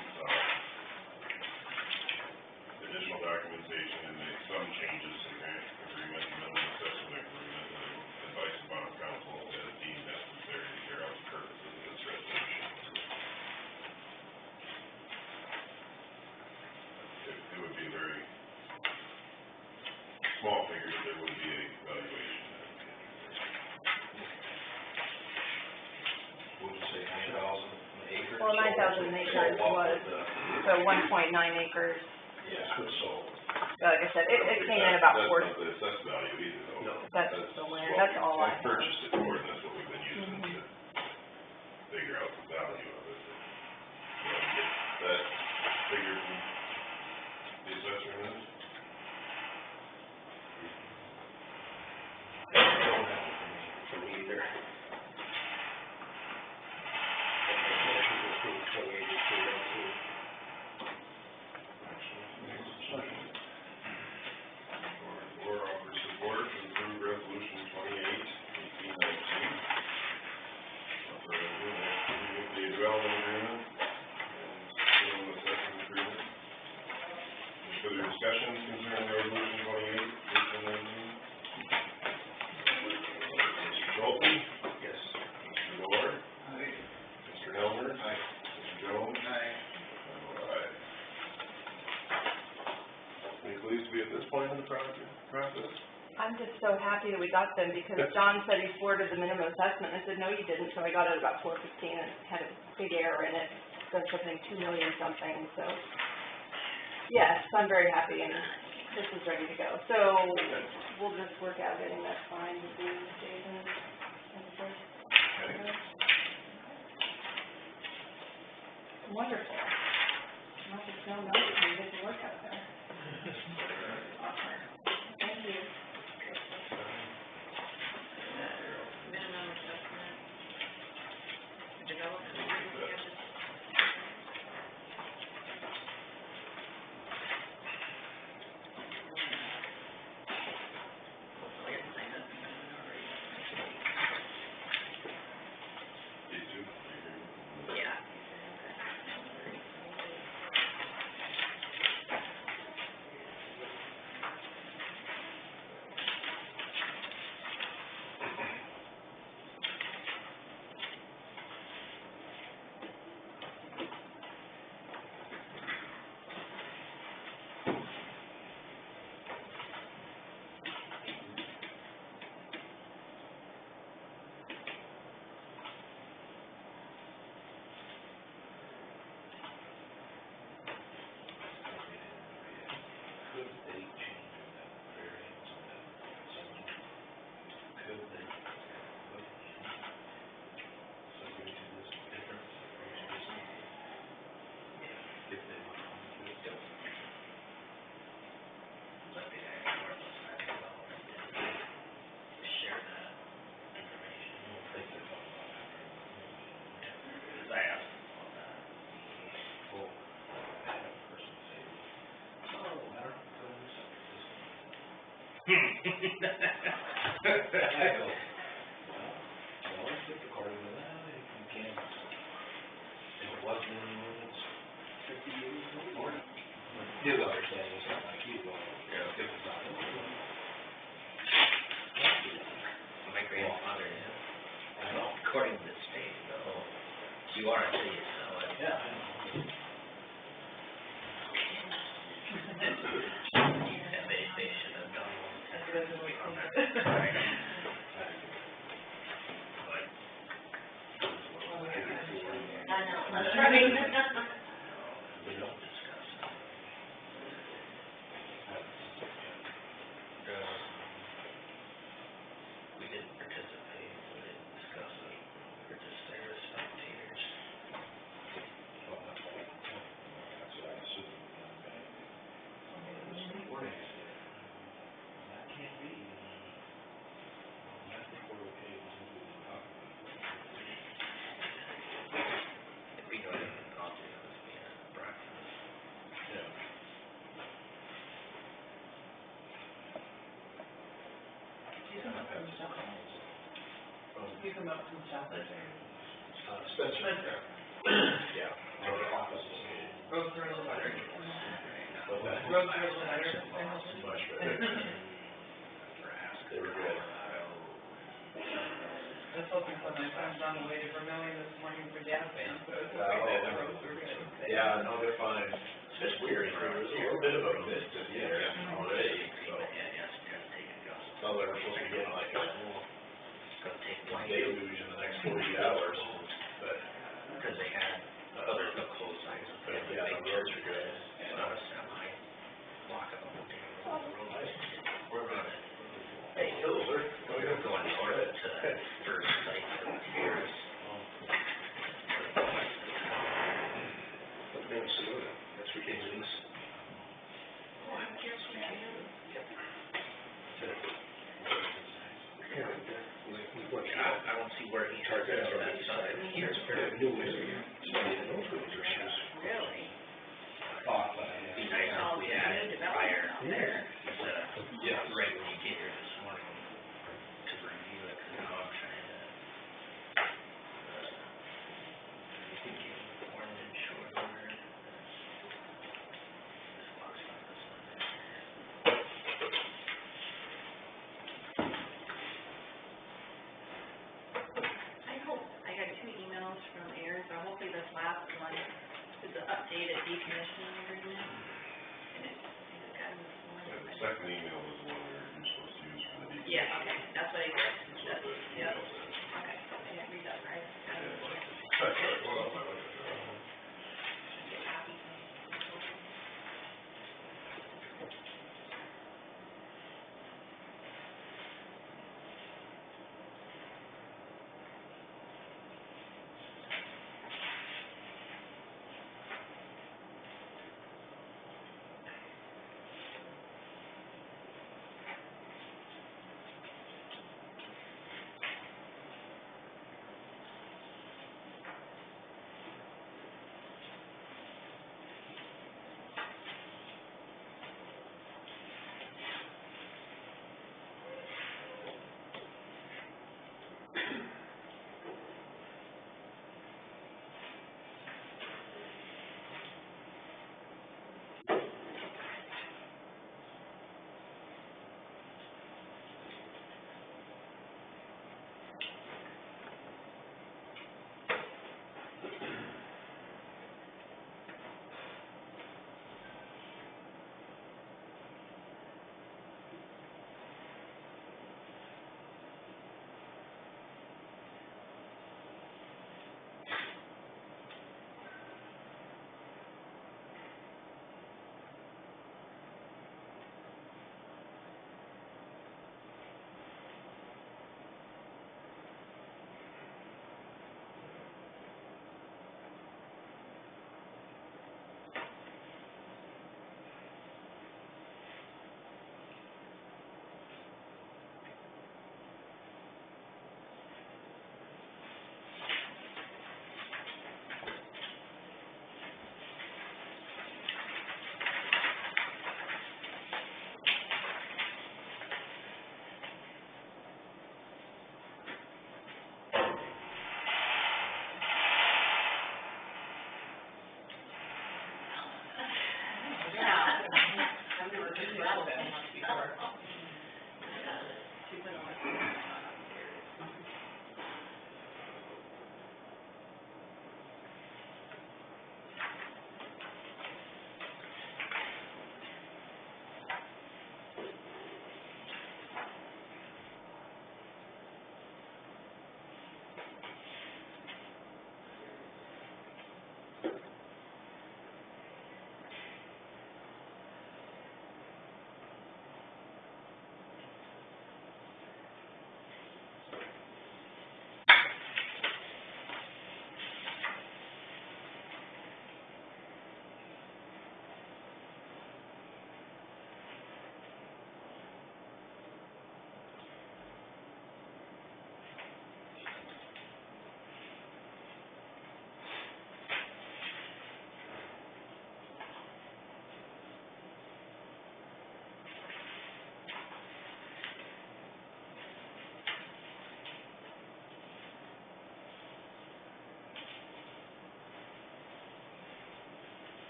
additional documentation and make some changes to grant agreement, minimum assessment agreement, and advice upon council as deemed necessary to carry out 9,000 acres was, so 1.9 acres. Yeah, so. Like I said, it came in about That's 40, not the assessed value either, though. No. that's the land, that's all I I have. purchased it for, and that's what we've been using to figure out the value of it. Get that figure from the assessor then? For me either. Motion to approve 2018-02. Or offer support to approve resolution 28/1819. Authorizing the executing of the development agreement and civil assessment agreement. Any further discussions concerning resolution 28/1819? Mr. Schulte? Yes. Mr. Ward? Mr. Helmer? Mr. Jones? Aye. Any pleased to be at this point in the process? I'm just so happy that we got them, because John said he forwarded the minimum assessment, and I said, no, you didn't, so I got it about 4:15, and it had a big error in it, said something 2 million something, so. Yes, I'm very happy, and this is ready to go, so we'll just work out getting that signed with you, Jason, and the first. Wonderful. Not just no notice, we get to work out there. Awesome. Thank you. Minimum assessment, development agreement. Hopefully it's signed up already. These two? Yeah. Could they change that variance on that zoning? Could they put subject to this difference, if they were on to it? Let the actual side development share that information. I don't think they're talking about that. Because I asked them about that. Well, I had a person say, oh, I don't know, this I go, well, let's get the card in that, if you can't, if it wasn't in the ordinance 50 years ago, or his understanding is not like you, well, yeah, if it's not in the ordinance. My grandfather is, I know. according to the state, though, you are a city, so it's. Yeah, I know. And they should have done one. Right. But I know, that's right. we don't discuss it. We didn't participate, we didn't discuss it, we were just there as spectators. Well, that's what I assumed. That can't be. I think we're okay with moving the property. If we go ahead and I'll do this being a breakfast. Yeah. You come up from South. Spencer. Yeah. Our offices. Roads are a little better. But that. Roads are a little better. Much better. They were good. I was hoping for my son's on the way to Vermillion this morning for jazz band, so I was Oh, hoping that the roads were good. Yeah, no, they're fine. It's just weird, there was a little bit of a mist in the air already, so. Yeah, yes, it's gonna take a go. So they were supposed to be getting like a It's gonna take one day, deluge in the next 40 hours, but because they had other first site for years. Minnesota, that's ridiculous. Oh, I'm curious what you do. Yeah, like, what, I don't see where he charge has that from that the side. side, it's fairly new area, somebody that knows what those issues. Really? Be nice if we had it prior Out there. instead of right when you get here this morning to review it, 'cause now I'm trying to, formed in short order. This looks like this one there. I hope, I got 2 emails from Aaron, so hopefully this last one is the updated decommissioning agreement. And it's gotten this one. Yeah, the second email is the one you're supposed to use for the decommission. Yeah, okay, that's what I did. That's what the Yep. email says. Okay, I didn't read that right. I Yeah. don't know. That's right, hold on, I look at that. Get copies of it.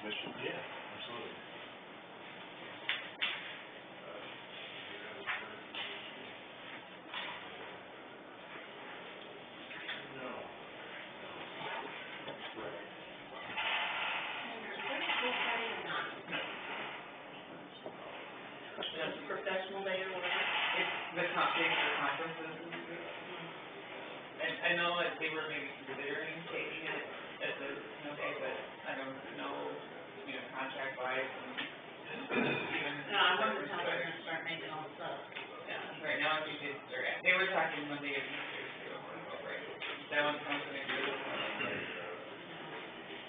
Commission? Yeah, absolutely. Just professional day or whatever. It's the conferences. I know that they were maybe considering taking it as a snow day, but I don't know, contract wise and No, I wonder how they're gonna start making all the stuff. Yeah, right now, I think they were talking Monday or Tuesday, too, right? That one's not gonna do it.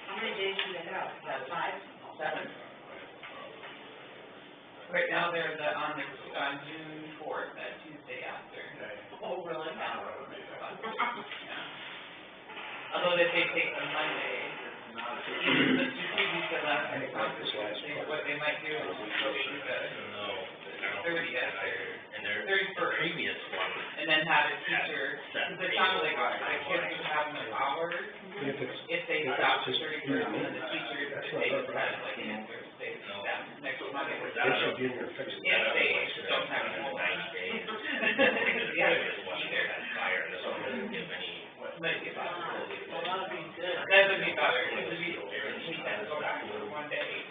How many days do they have? About 5, 7? Right now, they're on June 4th, that Tuesday after. Oh, really? Yeah. Although they take them Monday. The strategic said last week, what they might do is go through the 30th And their 31st, previous one and then have a teacher, because it sounded like the kids would have enough hours if they stopped the 31st, and then the teachers, if they decided like answer, they stop next Monday. They should be in there fixing If that. they don't have a whole 90 days. Yeah, either. fire, so it doesn't give any. Might be about it. Well, that would be good. That would be better, it would be, we can go back to one day.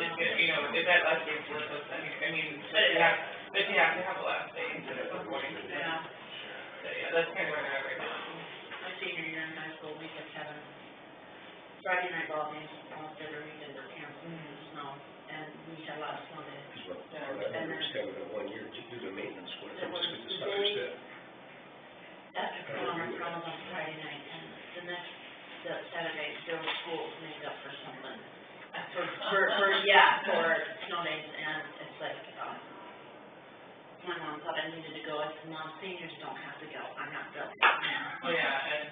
You know, if that last day's worthless, but you have to have a last day at some point. Yeah. So, yeah, that's kind of where they're at right now. My senior year in high school, we kept having Friday night ball games almost every weekend for camp in the snow, and we had a lot of snow days. Well, I understand that 1 year to do the maintenance when it comes to the The size day that. after Columbus comes on Friday night, and the next, Saturday, still school's made up for something. For snow days, and it's like, my mom thought I needed to go, I said, Mom, seniors don't have to go, I'm not going. Oh, yeah, and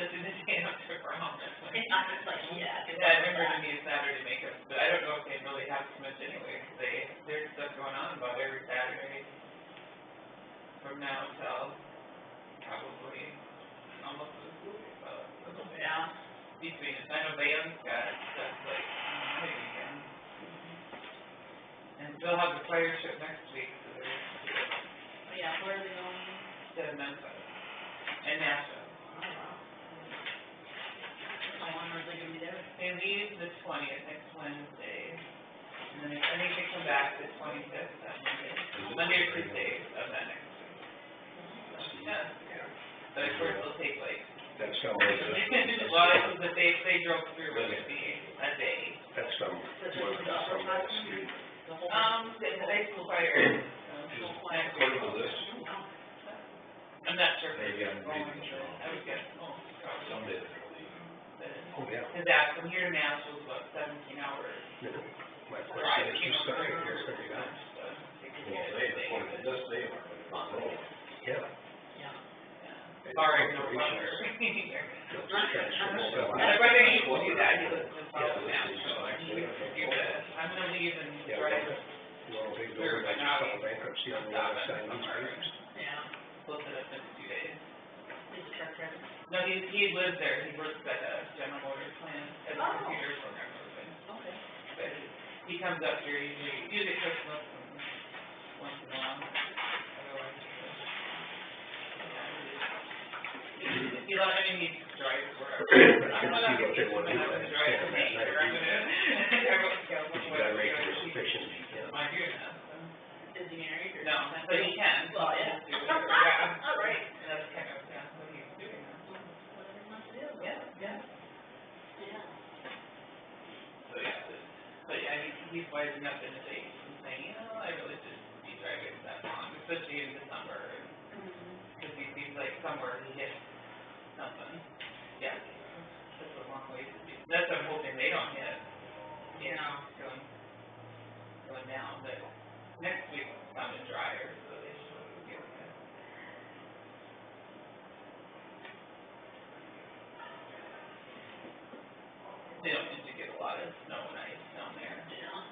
this is the day after prom, that's when. And I was like, yeah. I remember to me a Saturday makeup, but I don't know if they really have too much anyway, because there's stuff going on about every Saturday. From now till probably almost to the school, so. Yeah. Between us, I know Valen's got stuff like, on the weekend. And they'll have the fire trip next week, so they're, Oh, yeah, where are they going? to Memphis and Nashville. Oh, wow. How long are they gonna be there? They leave the 20th, next Wednesday, and then I think they come back the 25th, that Monday or Tuesday of that next week. Yeah, but of course they'll take like, That's some way to. well, this is that they drove through with me a day. That's some. The high school fire. According to this. I'm not sure. Maybe I'm reading this I wrong. would guess, probably. Someday they're leaving. Oh, yeah. Cause that, from here to Nashville is about 17 hours. My Drive, question is, you who's know, stuck for in your here every night? lunch, so. Yeah. Yeah. Barring no weather. My brother used to do that, he lives in South Nashville, and he used to do that. I'm gonna leave and Yeah, drive well, they go over and file bankruptcy on the other side of these papers. Yeah, close it up in 2 days. He's a truck driver. No, he lives there, he works at a General Motors plant as a computer programmer, Okay. but he comes up here usually Christmas and once in a while, otherwise. He drives wherever. I'm not see what they want to do. gonna drive to me, or I'm gonna, everyone's got But you gotta make your sufficient, My goodness. Is he married or? No, but he can. Well, yeah. Just do whatever, yeah. All right. That's kind of, what he's doing now. Whatever he wants to do. Yeah, yeah. Yeah. So, but yeah, he's wising up into things and saying, I really shouldn't be driving that long, especially in December, because he seems like somewhere he hits something. Yeah, that's a long way to be, that's what I'm hoping they don't hit, going down, but next week it's sounding drier, so they should be okay. They don't usually get a lot of snow and ice down there. Yeah.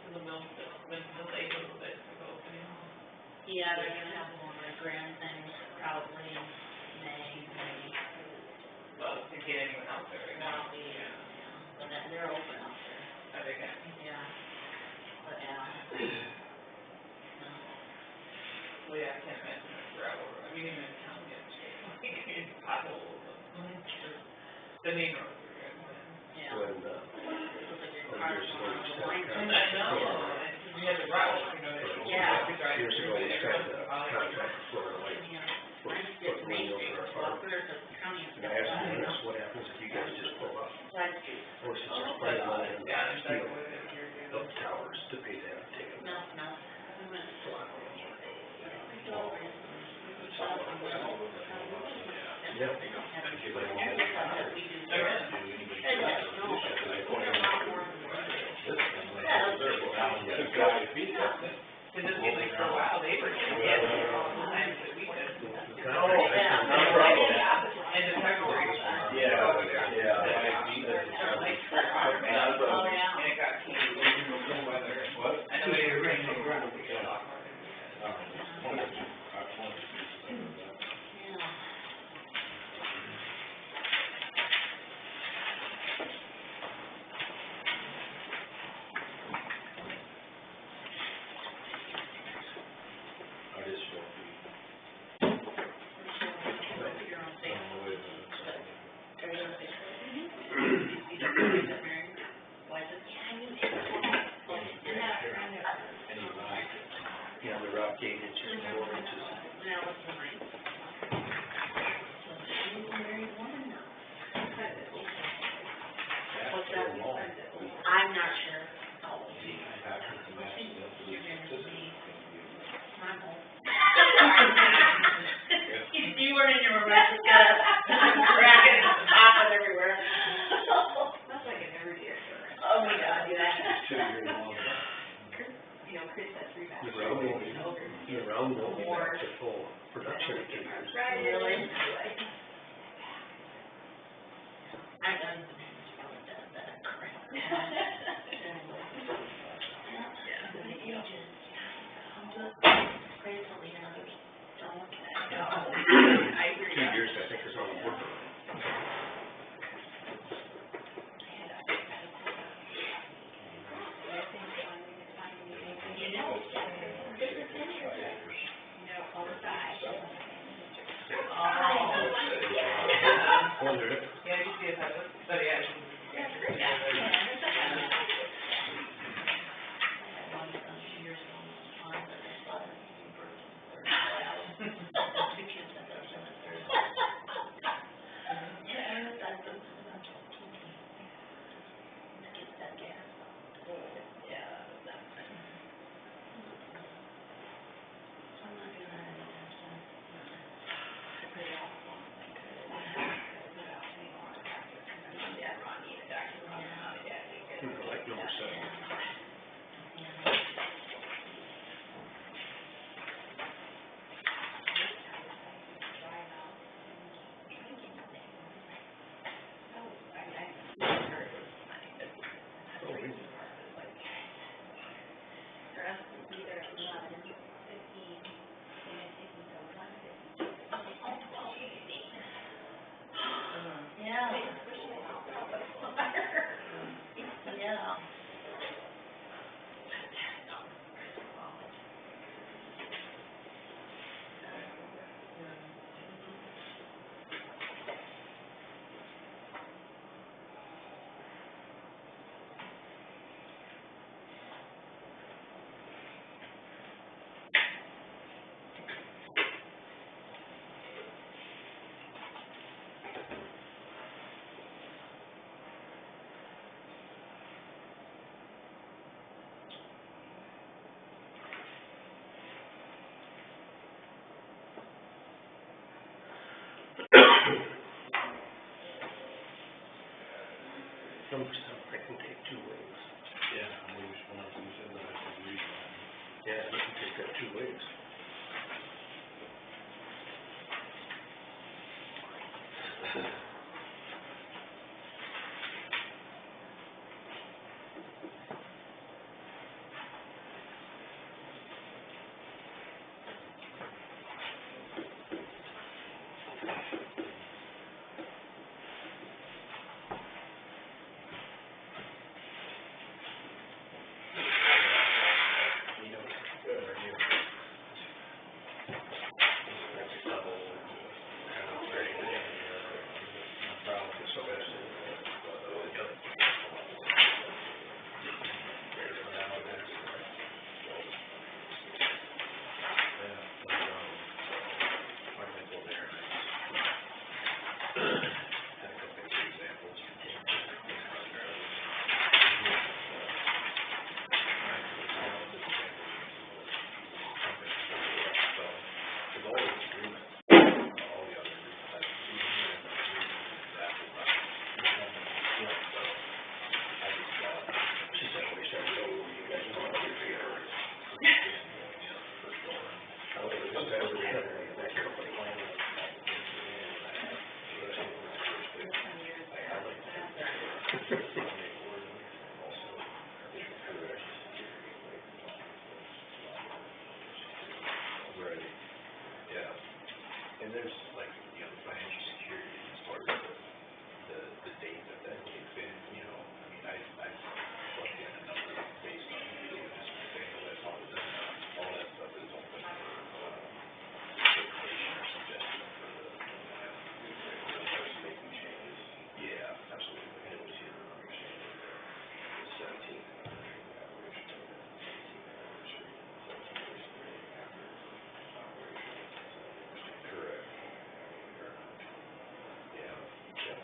The mill's been delayed a little bit for the opening. Yeah, they're gonna have more grand things probably May, maybe. Well, to get anyone out there right now. Yeah. But they're open out there. I think I, Yeah. But yeah. No. well, yeah, I can't imagine a gravel road, I mean, even in town, it's potholes. the neighbor was good. Yeah. When, Looks like your oh, car's years ago, going we on the started line. contracting I know, Florida. and we had the rush, you know, they Yeah. could drive Years through, ago, but we everyone started was calling. contract with Florida Light. Yeah. Mine's just main street, well, there's a county and And I asked stuff. them, I asked, what happens if you guys just pull up? Side street. Or since it's private land, Yeah, there's like, you know, here, up towers to pay to have it taken. No, no. We went, So I don't know. we drove in, we shot up and went. Yeah. That we do. Oh, really? And, no, we're a lot more than we do. It just seemed like for a while, they were getting hit all the time that we did. No problem. And the February. Yeah, Oh, yeah. And it got cool weather. What? I know they were raining and running, we got a lot more. Yeah. I just won't be. You're on Facebook. Are you on Facebook? Why is it? Yeah, the rock gate, it's just 4 inches. Now it's mine. So she's a married woman now. What's that? I'm not sure. Oh, you're gonna see. My home. You weren't in your room, I just got up, cracking, popping everywhere. That's like an everyday occurrence. Oh my God, yeah. 2 years long. You know, Chris had 3 The bathrooms. round won't be back to full production in 2 years. Right. Really? I've done that crap. Gracefully, and others don't. I agree. 2 years, I think, is all the work. You know, this is interesting. You know, all the time. Wonder if Yeah, you see it, but yeah. like number 7. Yeah. Yeah. Number 7, I can take 2 ways. Yeah, I know which one you said that I could read. Yeah, I can take that 2 ways. You know, good, are you? So that's it. Right, yeah. And there's like, you know, financial security as far as the date that kicks in, you know, I mean, I plugged in a number based on, you know, just saying, well, that's all, all that stuff is open for, interpretation or suggestion for the, making changes. Yeah, absolutely, and it was here, the 17th anniversary, 18th anniversary, correct. Yeah, yeah.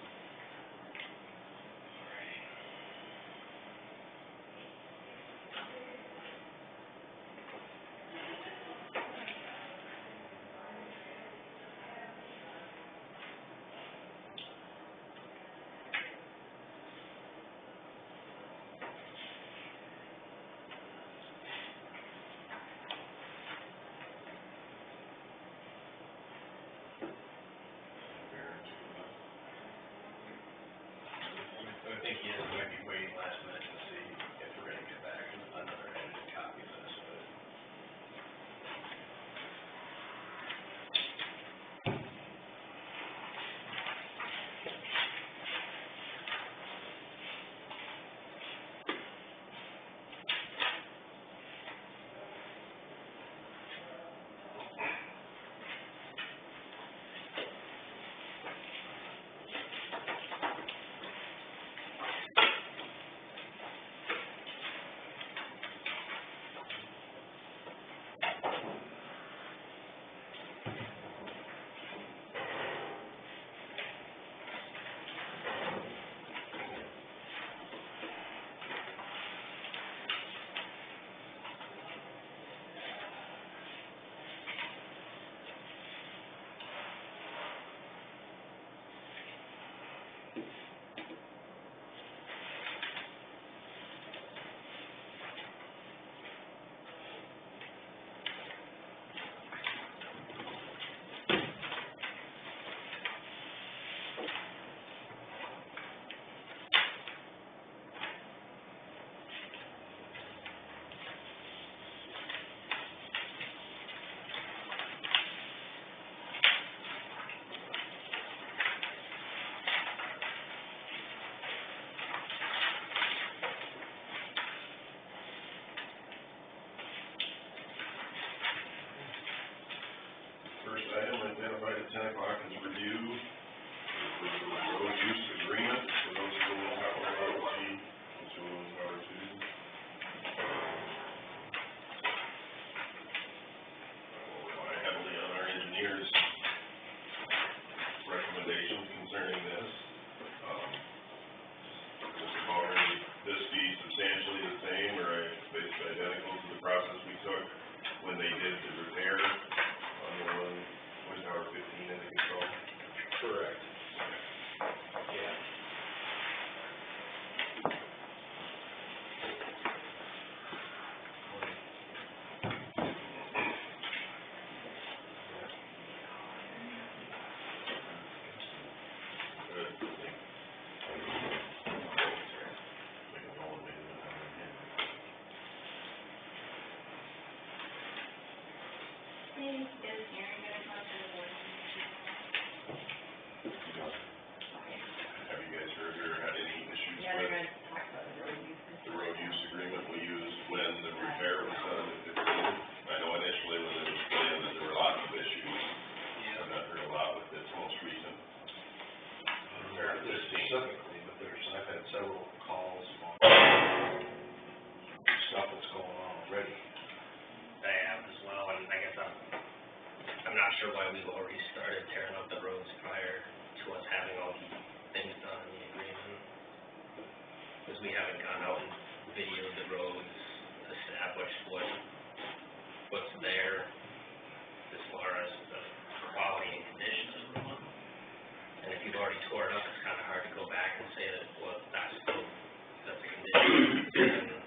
I think he is going to be waiting last minute to see if we're going to get back another edited copy of this, but. First item identified at 10 o'clock is review for the road use agreement for those who will have Route G, those who will have Route 2. We'll rely heavily on our engineers' recommendations concerning this. This is already, this fee substantially the same, or basically identical to the process we took when they did the repair on the one, Tower 15, I think it's called. Correct. Yeah. specifically, but I've had several calls on stuff that's going on already. I have as well, and I guess I'm not sure why we've already started tearing up the roads prior to us having all these things done in the agreement. Because we haven't gone out and videoed the roads, established what's there as far as the quality and condition of the road. And if you've already tore it up, it's kind of hard to go back and say that, well, that's the condition,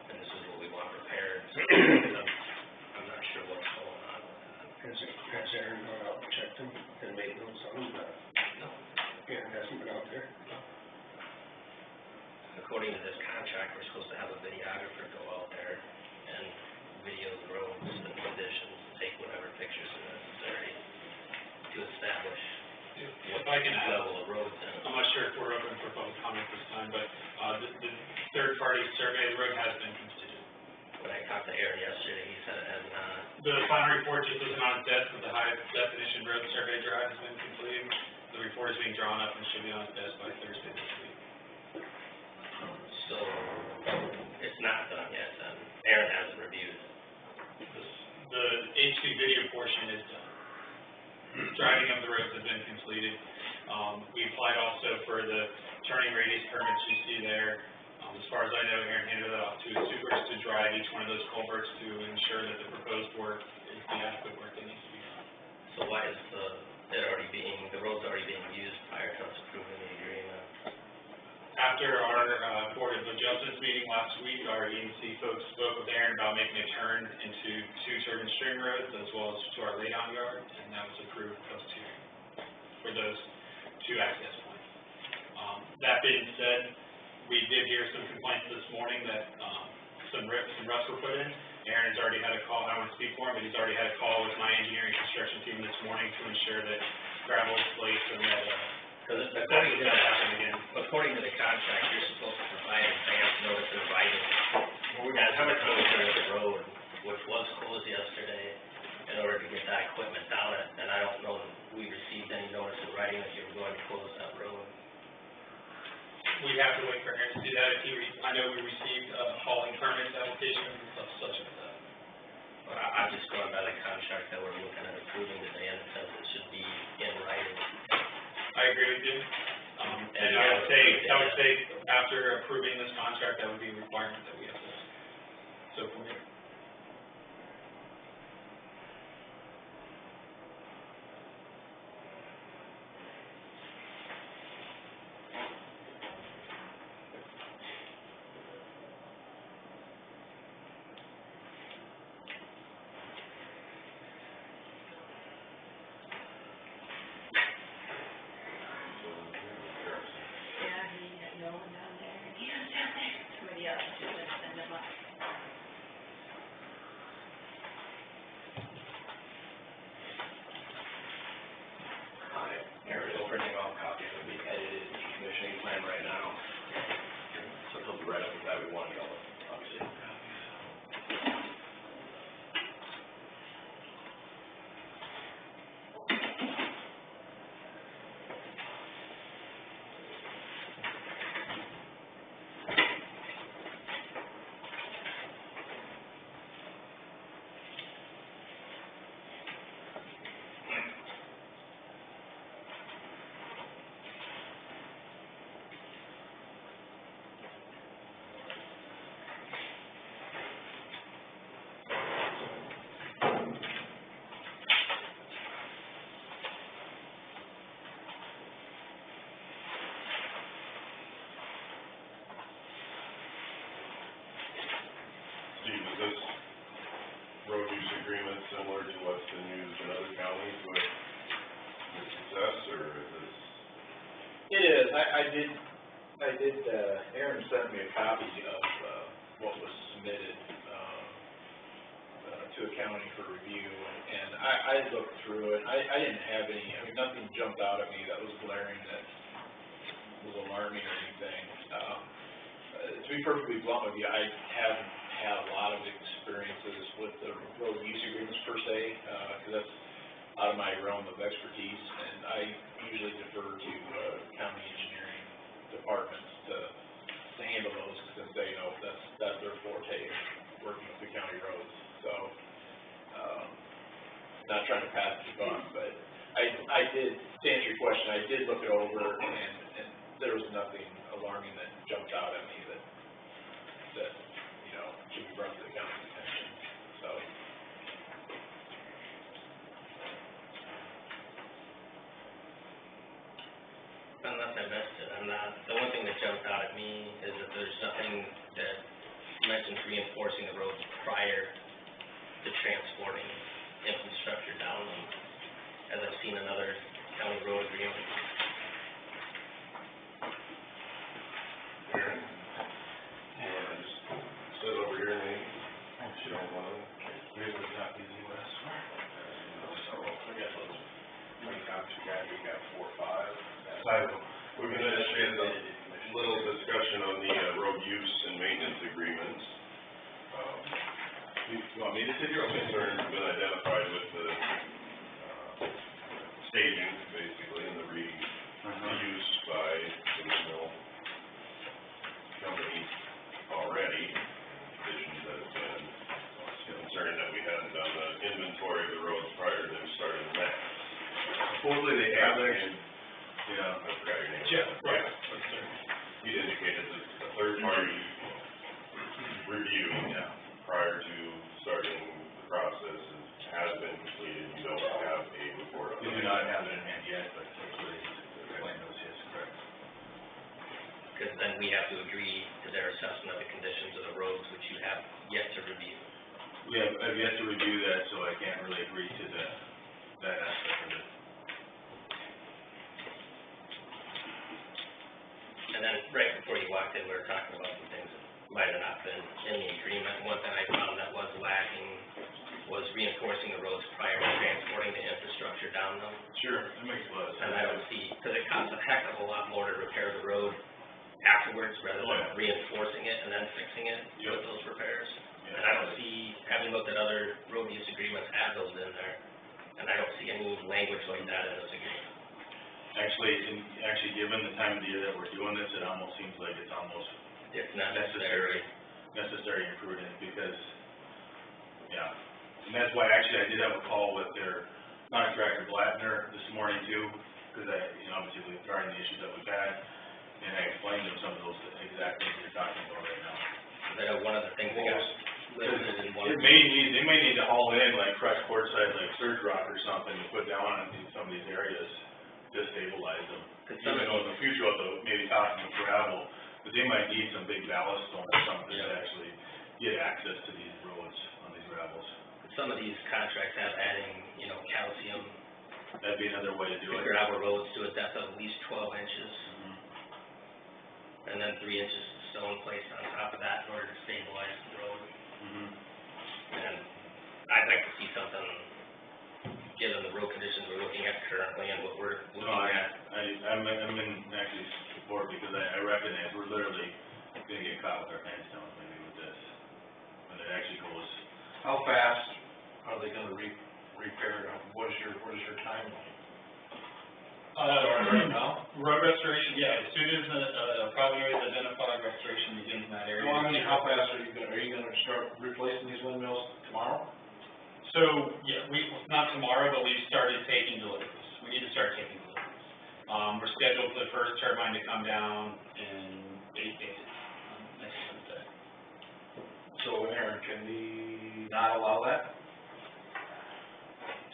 and this is what we want repaired, so I'm not sure what's going on with that. Has Aaron gone out and checked them and made notes on them? No. Aaron hasn't been out there? According to this contract, we're supposed to have a videographer go out there and video the roads and the conditions, take whatever pictures are necessary to establish If I can add, level of roads in. I'm not sure if we're open for public comment this time, but, the third-party survey of the road has been completed. When I talked to Aaron yesterday, he said it has not. The final report just isn't on its desk, but the high definition road survey drive has been completed. The report is being drawn up and should be on its desk by Thursday this week. So, it's not done yet, then. Aaron hasn't reviewed it. The HD video portion is done. Driving of the roads has been completed. We applied also for the turning radius permits you see there. As far as I know, Aaron handed that off to his supers to drive each one of those culverts to ensure that the proposed work is the adequate work that needs to be done. So why is the road's already being used prior to us approving the agreement? After our Board of Adjustments meeting last week, our EMC folks spoke with Aaron about making a turn into 2 turbine string roads as well as to our laydown yard, and that was approved post-hearing for those 2 access points. That being said, we did hear some complaints this morning that some ruts were put in. Aaron's already had a call, I don't want to speak for him, but he's already had a call with my engineering construction team this morning to ensure that gravel is placed and that Because that doesn't happen again. according to the contract, you're supposed to provide advance notice in writing. Well, we As we're closing the road, which was closed yesterday, in order to get that equipment down it, and I don't know that we received any notice in writing that you were going to close that road. We have to wait for Aaron to do that. I know we received a hauling permit application and stuff such as that. But I'm just going by the contract that we're looking at approving today, and it says it should be in writing. I agree with you. And I would say after approving this contract, that would be a requirement that we have to, so from here. Yeah, he had no one down there, and he was down there, somebody else just like send him up. Aaron is printing off copies of the edited decommissioning plan right now. So he'll be right up with that, we want to go, obviously. Steve, is this road use agreement similar to what's been used in other counties with success, or is this? It is, Aaron sent me a copy of, what was submitted, to a county for review, and I looked through it, I didn't have any, nothing jumped out at me that was glaring, that was alarming or anything. To be perfectly blunt with you, I haven't had a lot of experiences with the road use agreements per se, because that's out of my realm of expertise, and I usually defer to, county engineering trying to pass the buck, but I did, to answer your question, I did look it over, and there was nothing alarming that jumped out at me that, you know, should be brought to the county's attention, so. Unless I missed it, the one thing that jumped out at me is that there's nothing that mentions reinforcing the roads prior to transporting infrastructure down them, as I've seen in other county road agreements. And sit over here, Nate, if you don't mind. We have a copy of the US. So, we got those, how many copies we got 4 or 5? We've initiated a little discussion on the road use and maintenance agreements. You want me to take your concerns have been identified with the staging, basically, and the use by the mill company already, conditions that have been concerned that we hadn't done the inventory of the roads prior to them starting the next. Supposedly they have actually, Yeah, I forgot your name. Jeff, right. You indicated that a third party review prior to starting the process has been completed. You don't have a report on you do it. not have it in hand yet, but that's what they explained those, yes, correct. Because then we have to agree to their assessment of the conditions of the roads, which you have yet to review. I've yet to review that, so I can't really agree to that aspect of it. And then right before you walked in, we were talking about some things that might have not been in the agreement. One thing I found that was lacking was reinforcing the roads prior to transporting the infrastructure down them. Sure, that makes a lot of sense. And I don't see, because it costs a heck of a lot more to repair the road afterwards rather than reinforcing it and then fixing it with those repairs. And I don't see, having looked at other road use agreements, add those in there. And I don't see any language like that in this agreement. Actually, given the time of the year that we're doing this, it almost seems like it's almost It's not necessary. necessary and prudent, because, and that's why actually I did have a call with their contractor Blattner this morning too, because obviously regarding the issues that we've had, and I explained to them some of those exact things you're talking about right now. I know one of the things that got listed in one. They may need to haul in like crushed quartzite, like surge rock or something to put down on some of these areas to stabilize them. Even though in the future, they'll maybe talking with gravel, but they might need some big ballast stone or something to actually get access to these roads on these gravels. Some of these contracts have adding, calcium That'd be another way to do to it. gravel roads to a depth of at least 12 inches. And then 3 inches of stone placed on top of that in order to stabilize the road. And I'd like to see something, given the road conditions we're looking at currently and what we're looking at. I'm in actually support, because I recognize we're literally gonna get caught with our pants down maybe with this. When it actually goes. How fast are they gonna repair it? What is your timeline? Right now? Road restoration, as soon as the problem area is identified, restoration begins in that area. Well, I mean, how fast are you gonna start replacing these windmills tomorrow? So, not tomorrow, but we've started taking deliveries. We need to start taking deliveries. We're scheduled for the first turbine to come down in 8 days, next Wednesday. So, Aaron, can we not allow that?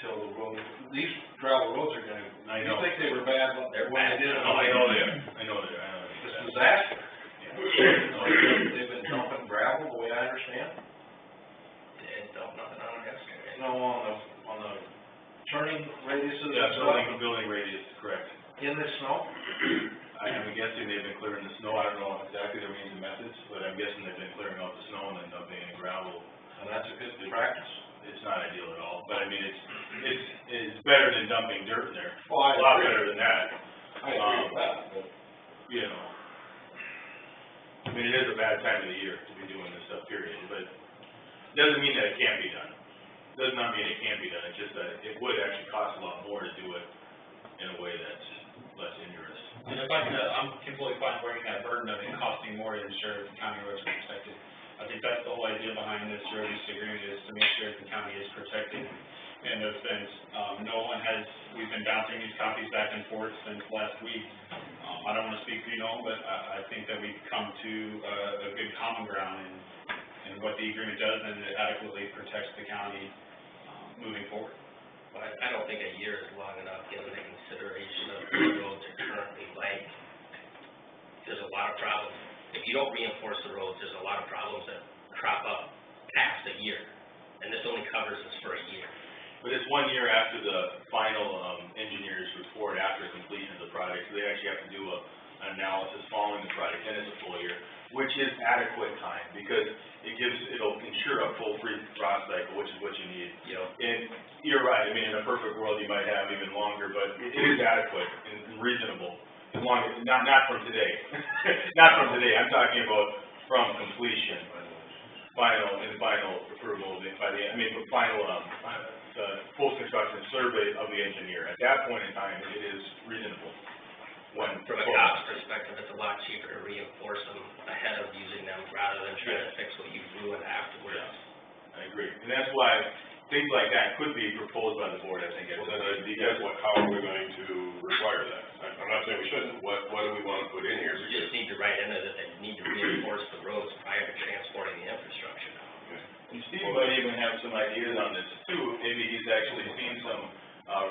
Till the road, these gravel roads are gonna, I you know. think they were bad when they did it? I know they are. It's a disaster. They've been dumping gravel, the way I understand. And don't nothing on our excavator. No, on the turning radiuses and Yeah, stuff, building radius, correct. in the snow. I'm guessing they've been clearing the snow. I don't know exactly their means and methods, but I'm guessing they've been clearing out the snow and then dumping in gravel. And that's a good practice. It's not ideal at all, but I mean, it's better than dumping dirt in there. Oh, I A lot agree. better than that. I agree with that, but. I mean, it is a bad time of the year to be doing this stuff, period, but doesn't mean that it can't be done. Does not mean it can't be done, it's just that it would actually cost a lot more to do it in a way that's less injurious. And if I'm completely fine wearing that burden of it costing more to ensure the county roads are protected. I think that's the whole idea behind this road use agreement, is to make sure that the county is protected. and those things. Nolan we've been bouncing these copies back and forth since last week. I don't wanna speak for you, Nolan, but I think that we've come to a good common ground in what the agreement does, and it adequately protects the county, moving forward. Well, I don't think a year is long enough, given the consideration of the roads are currently lagged. There's a lot of problems. If you don't reinforce the roads, there's a lot of problems that crop up past a year, and this only covers us for a year. But it's 1 year after the final, engineer's report after completion of the project, so they actually have to do an analysis following the project, and it's a full year, which is adequate time, because it'll ensure a full free frost cycle, which is what you need. You know, And you're right, I mean, in a perfect world, you might have even longer, but it is adequate and reasonable, as long as, not from today. Not from today, I'm talking about from completion, final approval by the, final, post-construction survey of the engineer. At that point in time, it is reasonable. from a cost perspective, it's a lot cheaper to reinforce them ahead of using them rather than trying to fix what you ruin afterwards. I agree, and that's why things like that could be proposed by the board, I think. Well, then, how are we going to require that? I'm not saying we shouldn't, what do we want to put in here? You just need to write in there that they need to reinforce the roads prior to transporting the infrastructure. And Steve might even have some ideas on this too, maybe he's actually seen some,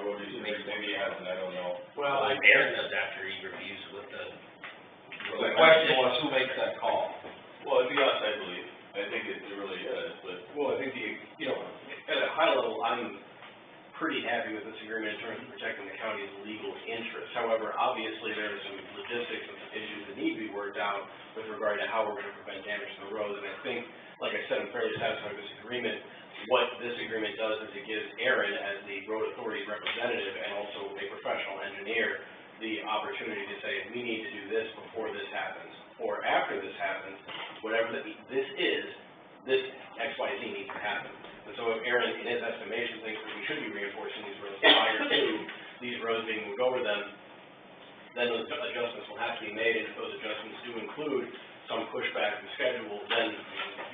road issues, maybe he hasn't, I don't know. Well, Aaron does after he reviews with the road. The question was, who makes that call? Well, it'd be us, I believe, I think it really is, but. Well, I think at a high level, I'm pretty happy with this agreement in terms of protecting the county's legal interests. However, obviously, there are some logistics and some issues that need to be worked out with regard to how we're gonna prevent damage to the roads. And I think, like I said, I'm fairly satisfied with this agreement. What this agreement does is it gives Aaron, as the road authority's representative and also a professional engineer, the opportunity to say, we need to do this before this happens, or after this happens, whatever this is, this XYZ needs to happen. And so if Aaron, in his estimation, thinks that we should be reinforcing these roads prior to these roads being moved over them, then those adjustments will have to be made, and if those adjustments do include some pushback in schedule, then,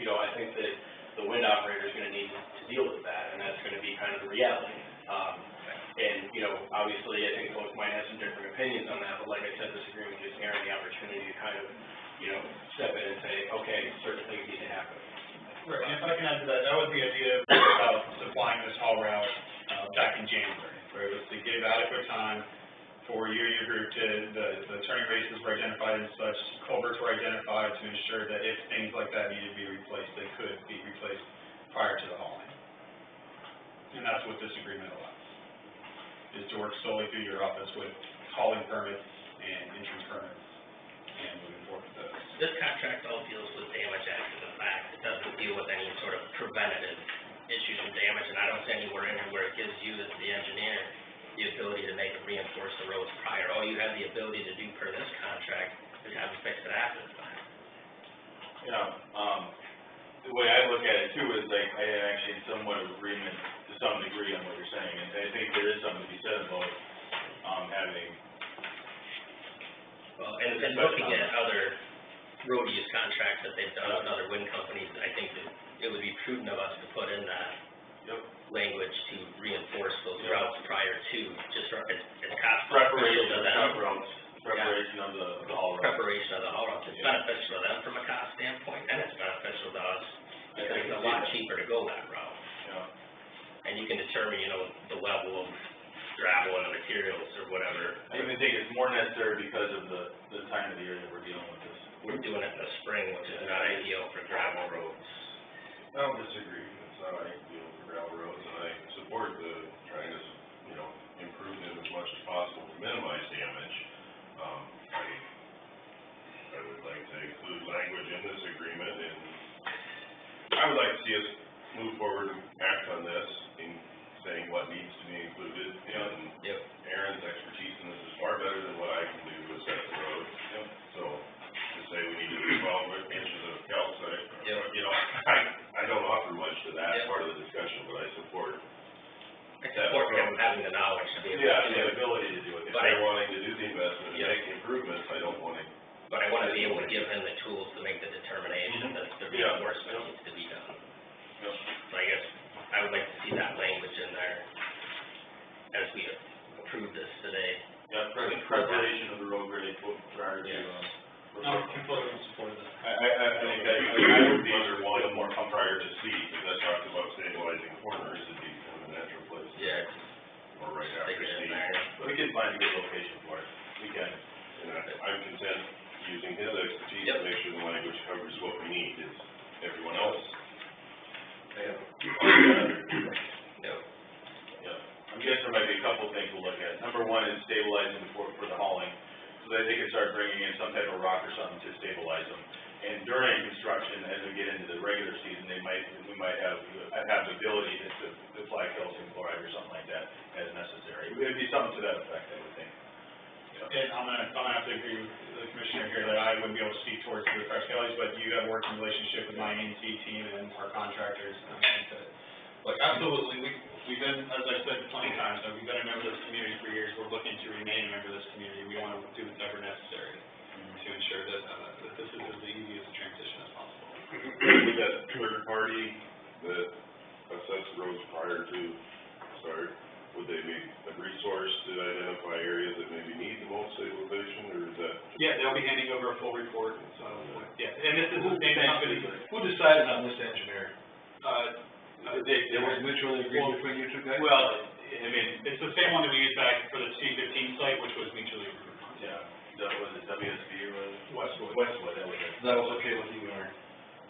I think that the wind operator is gonna need to deal with that, and that's gonna be kind of the reality. And, obviously, I think folks might have some different opinions on that, but like I said, this agreement gives Aaron the opportunity to kind of, step in and say, okay, certain things need to happen. Right, and if I can add to that, that was the idea about supplying this haul route, back in January, right, was to give adequate time for you and your group to, the turning radiuses were identified and such, culverts were identified to ensure that if things like that needed to be replaced, they could be replaced prior to the hauling. And that's what this agreement allows, is to work solely through your office with hauling permits and entrance permits and moving forward with those. This contract all deals with damage after the fact. It doesn't deal with any sort of preventative issues and damage, and I don't see anywhere in here where it gives you, as the engineer, the ability to make reinforce the roads prior. All you have the ability to do per this contract is have them fix it after the fact. The way I look at it too is like, I actually somewhat of agreement to some degree on what you're saying, and I think there is something to be said about, having. Well, and looking at other road use contracts that they've done with other wind companies, I think that it would be prudent of us to put in that language to reinforce those routes prior to, just for, it's cost beneficial to them. Preparation of the haul route. Preparation of the haul route. It's beneficial to them from a cost standpoint, and it's beneficial to us, because it's a lot cheaper to go that route. And you can determine, the level of gravel and the materials or whatever. I even think it's more necessary because of the time of the year that we're dealing with this. We're doing it in the spring, which is not ideal for gravel roads. I don't disagree, it's not ideal for gravel roads, and I support trying to, improve them as much as possible to minimize damage. I would like to include language in this agreement, and I would like to see us move forward and act on this in saying what needs to be included, and Aaron's expertise in this is far better than what I can do to assess the road. So, to say we need to do 12 inches of calcite, I don't offer much to that part of the discussion, but I support him having the knowledge to be able to do it. The ability to do it. If they're wanting to do the investment and make the improvements, I don't want to. But I want to be able to give him the tools to make the determination that the reinforcement needs to be done. So I guess, I would like to see that language in there as we approve this today. Yeah, preparation of the road grade prior to, I'm completely in support of that. I think that, I would be either one or more Prior to C, because that talks about stabilizing corners, it'd be kind of a natural place. Yeah, Or right stick after it C. in there. we can find a good location for it, we can. And I'm content using his expertise to Yep. make sure the language covers what we need. Is everyone else? Yep. Yeah, I'm guessing there might be a couple of things to look at. Number one is stabilizing for the hauling, so that they can start bringing in some type of rock or something to stabilize them. And during construction, as we get into the regular season, we might have the ability to apply calcium chloride or something like that as necessary. It'd be something to that effect, I would think. And I'm gonna have to agree with the commissioner here that I wouldn't be able to speak towards the fresh values, but you have a working relationship with my ANC team and our contractors, and I think that, look, absolutely, we've been, as I've said plenty of times, we've been a member of this community for years, we're looking to remain a member of this community, we wanna do whatever necessary to ensure that, that this is as easy as a transition as possible. With that third party that assess roads prior to start, would they be a resource to identify areas that maybe need the most stabilization, or is that? Yeah, they'll be handing over a full report, so, yeah, and this is the same company, Who decided on this engineer? It was mutually agreed between you two guys? Well, I mean, it's the same one that we used back for the C-15 site, which was mutually agreed upon. yeah, that was it WSB or was it? Westwood. Westwood, that was it. That was okay with you, Aaron?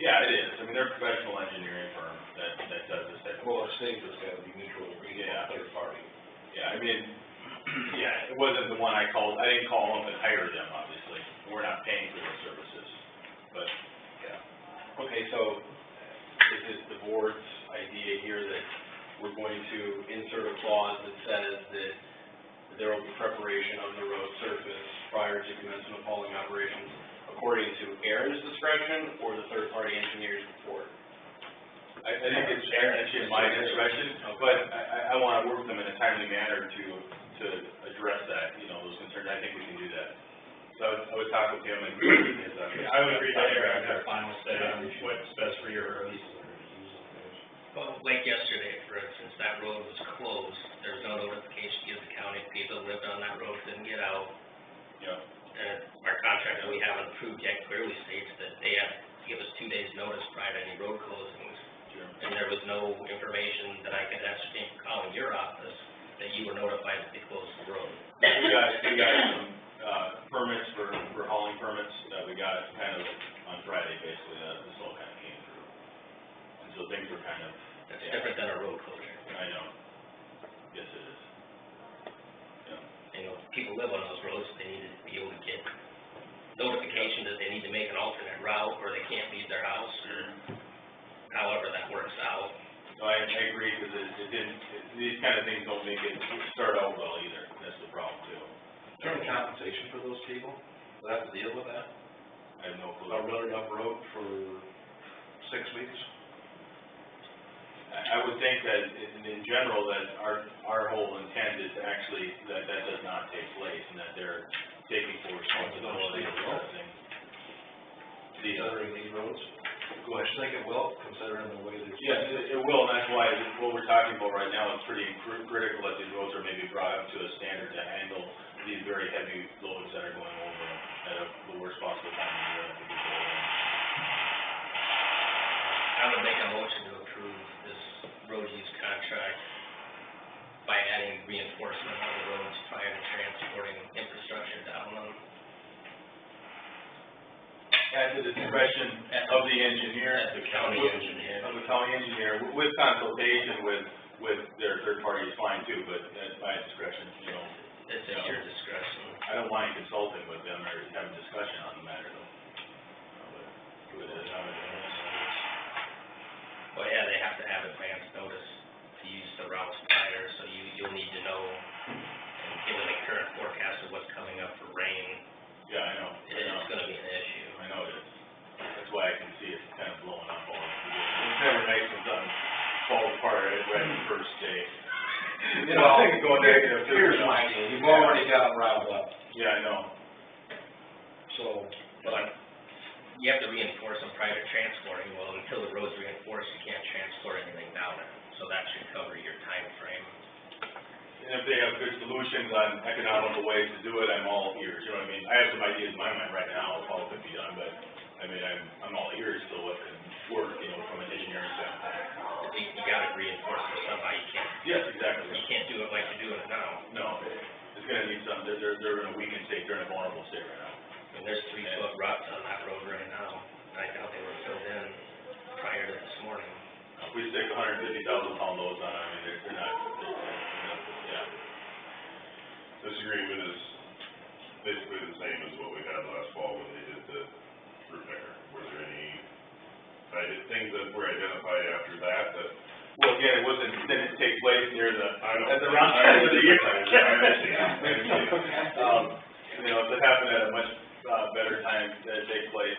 Yeah, it is. I mean, they're a professional engineering firm that does this type of. Well, it states it's gotta be mutually agreed Yeah. by third party. Yeah, I mean, yeah, it wasn't the one I called, I didn't call them and hire them, obviously. We're not paying for their services, but, yeah. Okay, so is it the board's idea here that we're going to insert a clause that says that there will be preparation of the road surface prior to commencement of hauling operations according to Aaron's discretion or the third-party engineer's report? I think it's actually my discretion, but I wanna work with them in a timely manner to address that, you know, those concerns. I think we can do that. So I would talk with him and his, Yeah, I would agree that Aaron has final say on what's best for your roads. Well, like yesterday, for instance, that road was closed, there was no notification to the county, people lived on that road couldn't get out. Yeah. And our contract that we haven't approved yet clearly states that they have to give us 2 days' notice prior to any road closings. Sure. And there was no information that I could ascertain from calling your office that you were notified that they closed the road. We got some, permits for hauling permits that we got kind of on Friday, basically, this all kind of came through. And so things were kind of. That's different than a road closure. I know. Yes, it is. Yeah. You know, people live on those roads, they need to be able to get notification that they need to make an alternate route, or they can't leave their house, or however that works out. No, I agree, because these kind of things don't make it start out well either, that's the problem too. Is there any compensation for those people that have to deal with that? I have no clue. Running up road for 6 weeks? I would think that in general, that our whole intent is actually that does not take place, and that they're taking full responsibility for everything. Considering these roads? Go ahead, I think it will, considering the way they're. Yes, it will, and that's why what we're talking about right now is pretty critical that these roads are maybe brought up to a standard to handle these very heavy loads that are going over at the worst possible time of year that could be going on. I would make a motion to approve this road use contract by adding reinforcement on the roads prior to transporting infrastructure down them. At the discretion of the engineer. The county engineer. Of the county engineer, with consultation with their third party is fine too, but at my discretion, you know. It's at your discretion. I don't mind consulting with them or having discussion on the matter though. But it is how it is. Well, yeah, they have to have advance notice to use the routes prior, so you'll need to know, and given the current forecast of what's coming up for rain, Yeah, I know. it's gonna be an issue. I know it is. That's why I can see it kind of blowing up all over. It's never nice when something falls apart right the first day. You know, things go negative too. Here's my deal, you've already got them riled up, Yeah, I know. so. But you have to reinforce them prior to transporting, well, until the road's reinforced, you can't transport anything down it. So so that should cover your time frame. And if they have good solutions on economical ways to do it, I'm all ears, you know what I mean? I have some ideas in my mind right now of how it could be done, but, I mean, I'm all ears to what could work, you know, from an engineering standpoint. You gotta reinforce it somehow, you can't. Yes, exactly. You can't do it like you're doing it now. No, it's gonna need some, they're in a weakened state, they're in a vulnerable state right now. I mean, there's 3-foot ruts on that road right now. I doubt they were filled in prior to this morning. If we stick 150,000 pound loads on, I mean, they're not, yeah. This agreement is basically the same as what we had last fall when they did the repair. Were there any things that were identified after that? Well, again, didn't take place near the, At the round time of the year. I understand. You know, if it happened at a much, better time that it take place.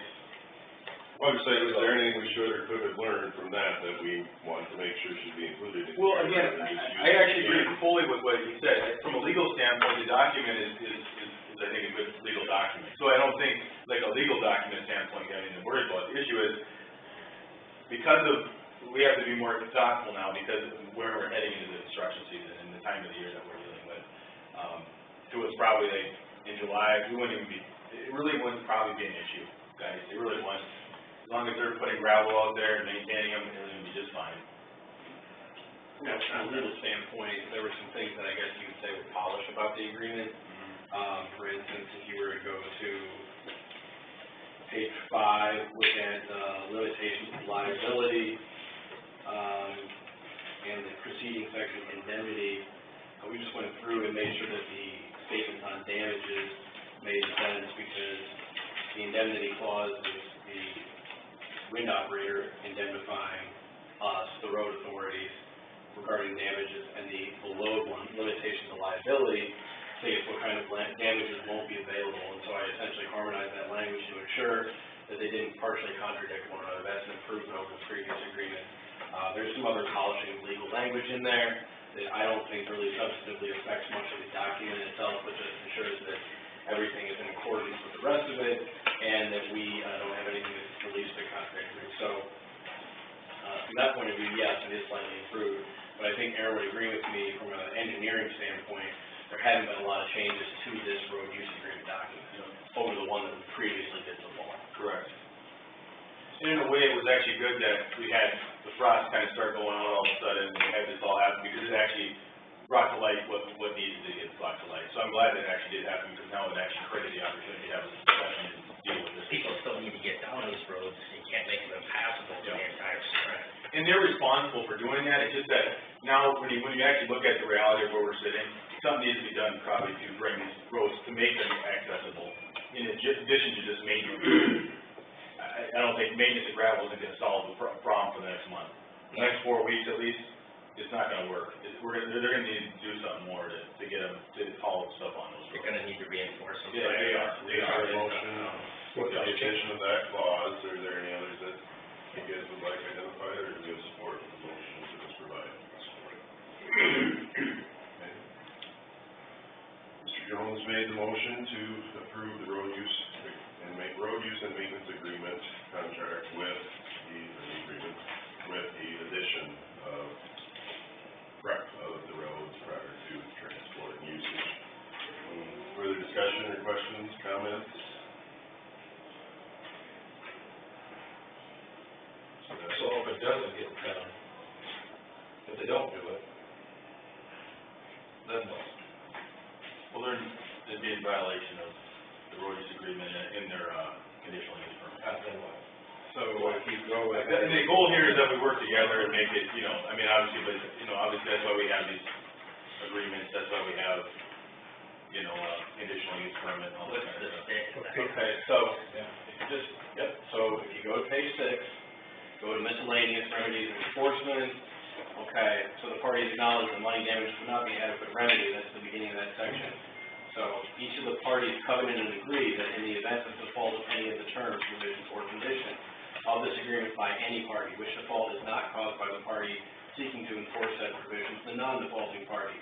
Well, I'm just saying, was there anything we should or could have learned from that we want to make sure should be included in? Well, again, I actually agree fully with what you said. From a legal standpoint, the document is I think, a good legal document. So I don't think, like, a legal document standpoint, you have anything to worry about. The issue is, because of, we have to be more thoughtful now because of where we're heading into the construction season and the time of the year that we're dealing with. It was probably like, in July, we wouldn't even be, it really wouldn't probably be an issue, guys. It really wouldn't. As long as they're putting gravel out there and maintaining them, everything would be just fine. Now, from a legal standpoint, there were some things that I guess you could say were polished about the agreement. For instance, if you were to go to page 5, look at limitations of liability, and the preceding section of indemnity, we just went through and made sure that the statements on damages made sense because the indemnity clause is the wind operator indemnifying us, the road authorities, regarding damages, and the below one, limitations of liability, states what kind of damages won't be available, and so I essentially harmonized that language to ensure that they didn't partially contradict one another. That's an improvement over the previous agreement. There's some other polishing of legal language in there that I don't think really substantively affects much of the document itself, but just ensures that everything is in accordance with the rest of it, and that we don't have anything that's released to contradictory. So, from that point of view, yes, it is slightly improved, but I think Aaron would agree with me from an engineering standpoint, there haven't been a lot of changes to this road use agreement document over the one that we previously did before. Correct. And in a way, it was actually good that we had the frost kind of start going on all of a sudden, and we had this all happen, because it actually brought to light what needed to get brought to light. So I'm glad that it actually did happen, because now it actually created the opportunity to have a discussion and deal with this. People still need to get down these roads, you can't make them impassable for the entire stretch. And they're responsible for doing that. It's just that now, when you actually look at the reality of where we're sitting, something needs to be done probably to bring these roads, to make them accessible, in addition to just maintenance. I don't think maintenance of gravel isn't gonna solve the problem for the next month. The next 4 weeks at least, it's not gonna work. They're gonna need to do something more to get them, to haul stuff on those roads. You're gonna need to reinforce them. Yeah, they are. Is there a motion with the addition of that clause, or are there any others that you guys would like identified, or do you support the motion that was provided? Okay. Mr. Jones made the motion to approve the road use and maintenance agreement contract with the addition of the roads prior to transport and usage. Further discussion or questions, comments? So if it doesn't get done, if they don't do it, then what? Well, they'd be in violation of the road use agreement in their, conditional use permit. Then what? So if you go with. And the goal here is that we work together and make it, I mean, obviously, but, obviously that's why we have these agreements, that's why we have, conditional use permit and all that kind of stuff. Okay, so, So if you go to page 6, go to miscellaneous remedies and enforcement, okay, so the parties acknowledge that money damage would not be adequate remedy, that's the beginning of that section. So each of the parties covenant and agree that in the event of default of any of the terms, provisions, or conditions of this agreement by any party, which default is not caused by the party seeking to enforce said provisions, the non-defaulting party.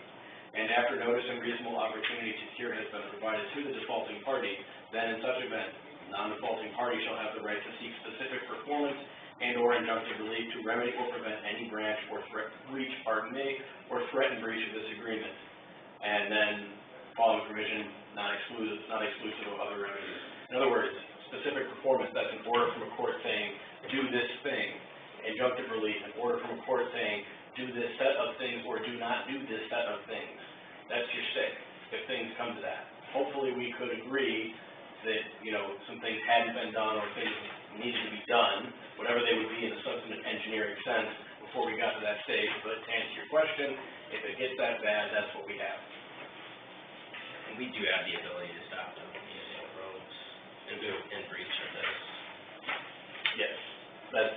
And after notice and reasonable opportunity to cure has been provided to the defaulting party, then in such event, the non-defaulting party shall have the right to seek specific performance and/or injunctive relief to remedy or prevent any breach, or threatened breach of this agreement. And then, following provision, not exclusive of other remedies. In other words, specific performance, that's an order from a court saying, do this thing. Injunctive relief, an order from a court saying, do this set of things or do not do this set of things. That's your stick, if things come to that. Hopefully we could agree that, you know, some things hadn't been done or things needed to be done, whatever they would be in a substantive engineering sense before we got to that stage. But to answer your question, if it gets that bad, that's what we have. And we do have the ability to stop them using roads in breach of this. Yes.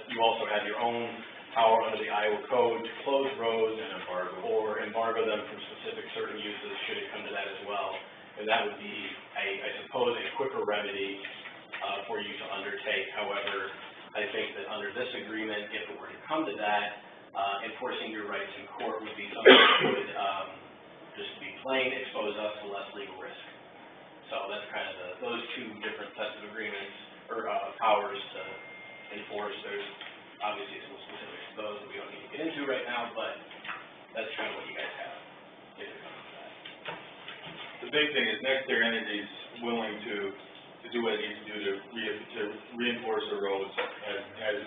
You also have your own power under the Iowa Code to close roads and or embargo them from specific certain uses should it come to that as well. And that would be, I suppose, a quicker remedy for you to undertake. However, I think that under this agreement, if it were to come to that, enforcing your rights in court would be something that would, just to be plain, expose us to less legal risk. So that's kind of those two different sets of agreements, or powers to enforce. There's obviously some specifics to those that we don't need to get into right now, but that's kind of what you guys have, if it comes to that. The big thing is NextEra Energy's willing to do what it needs to do to reinforce the roads as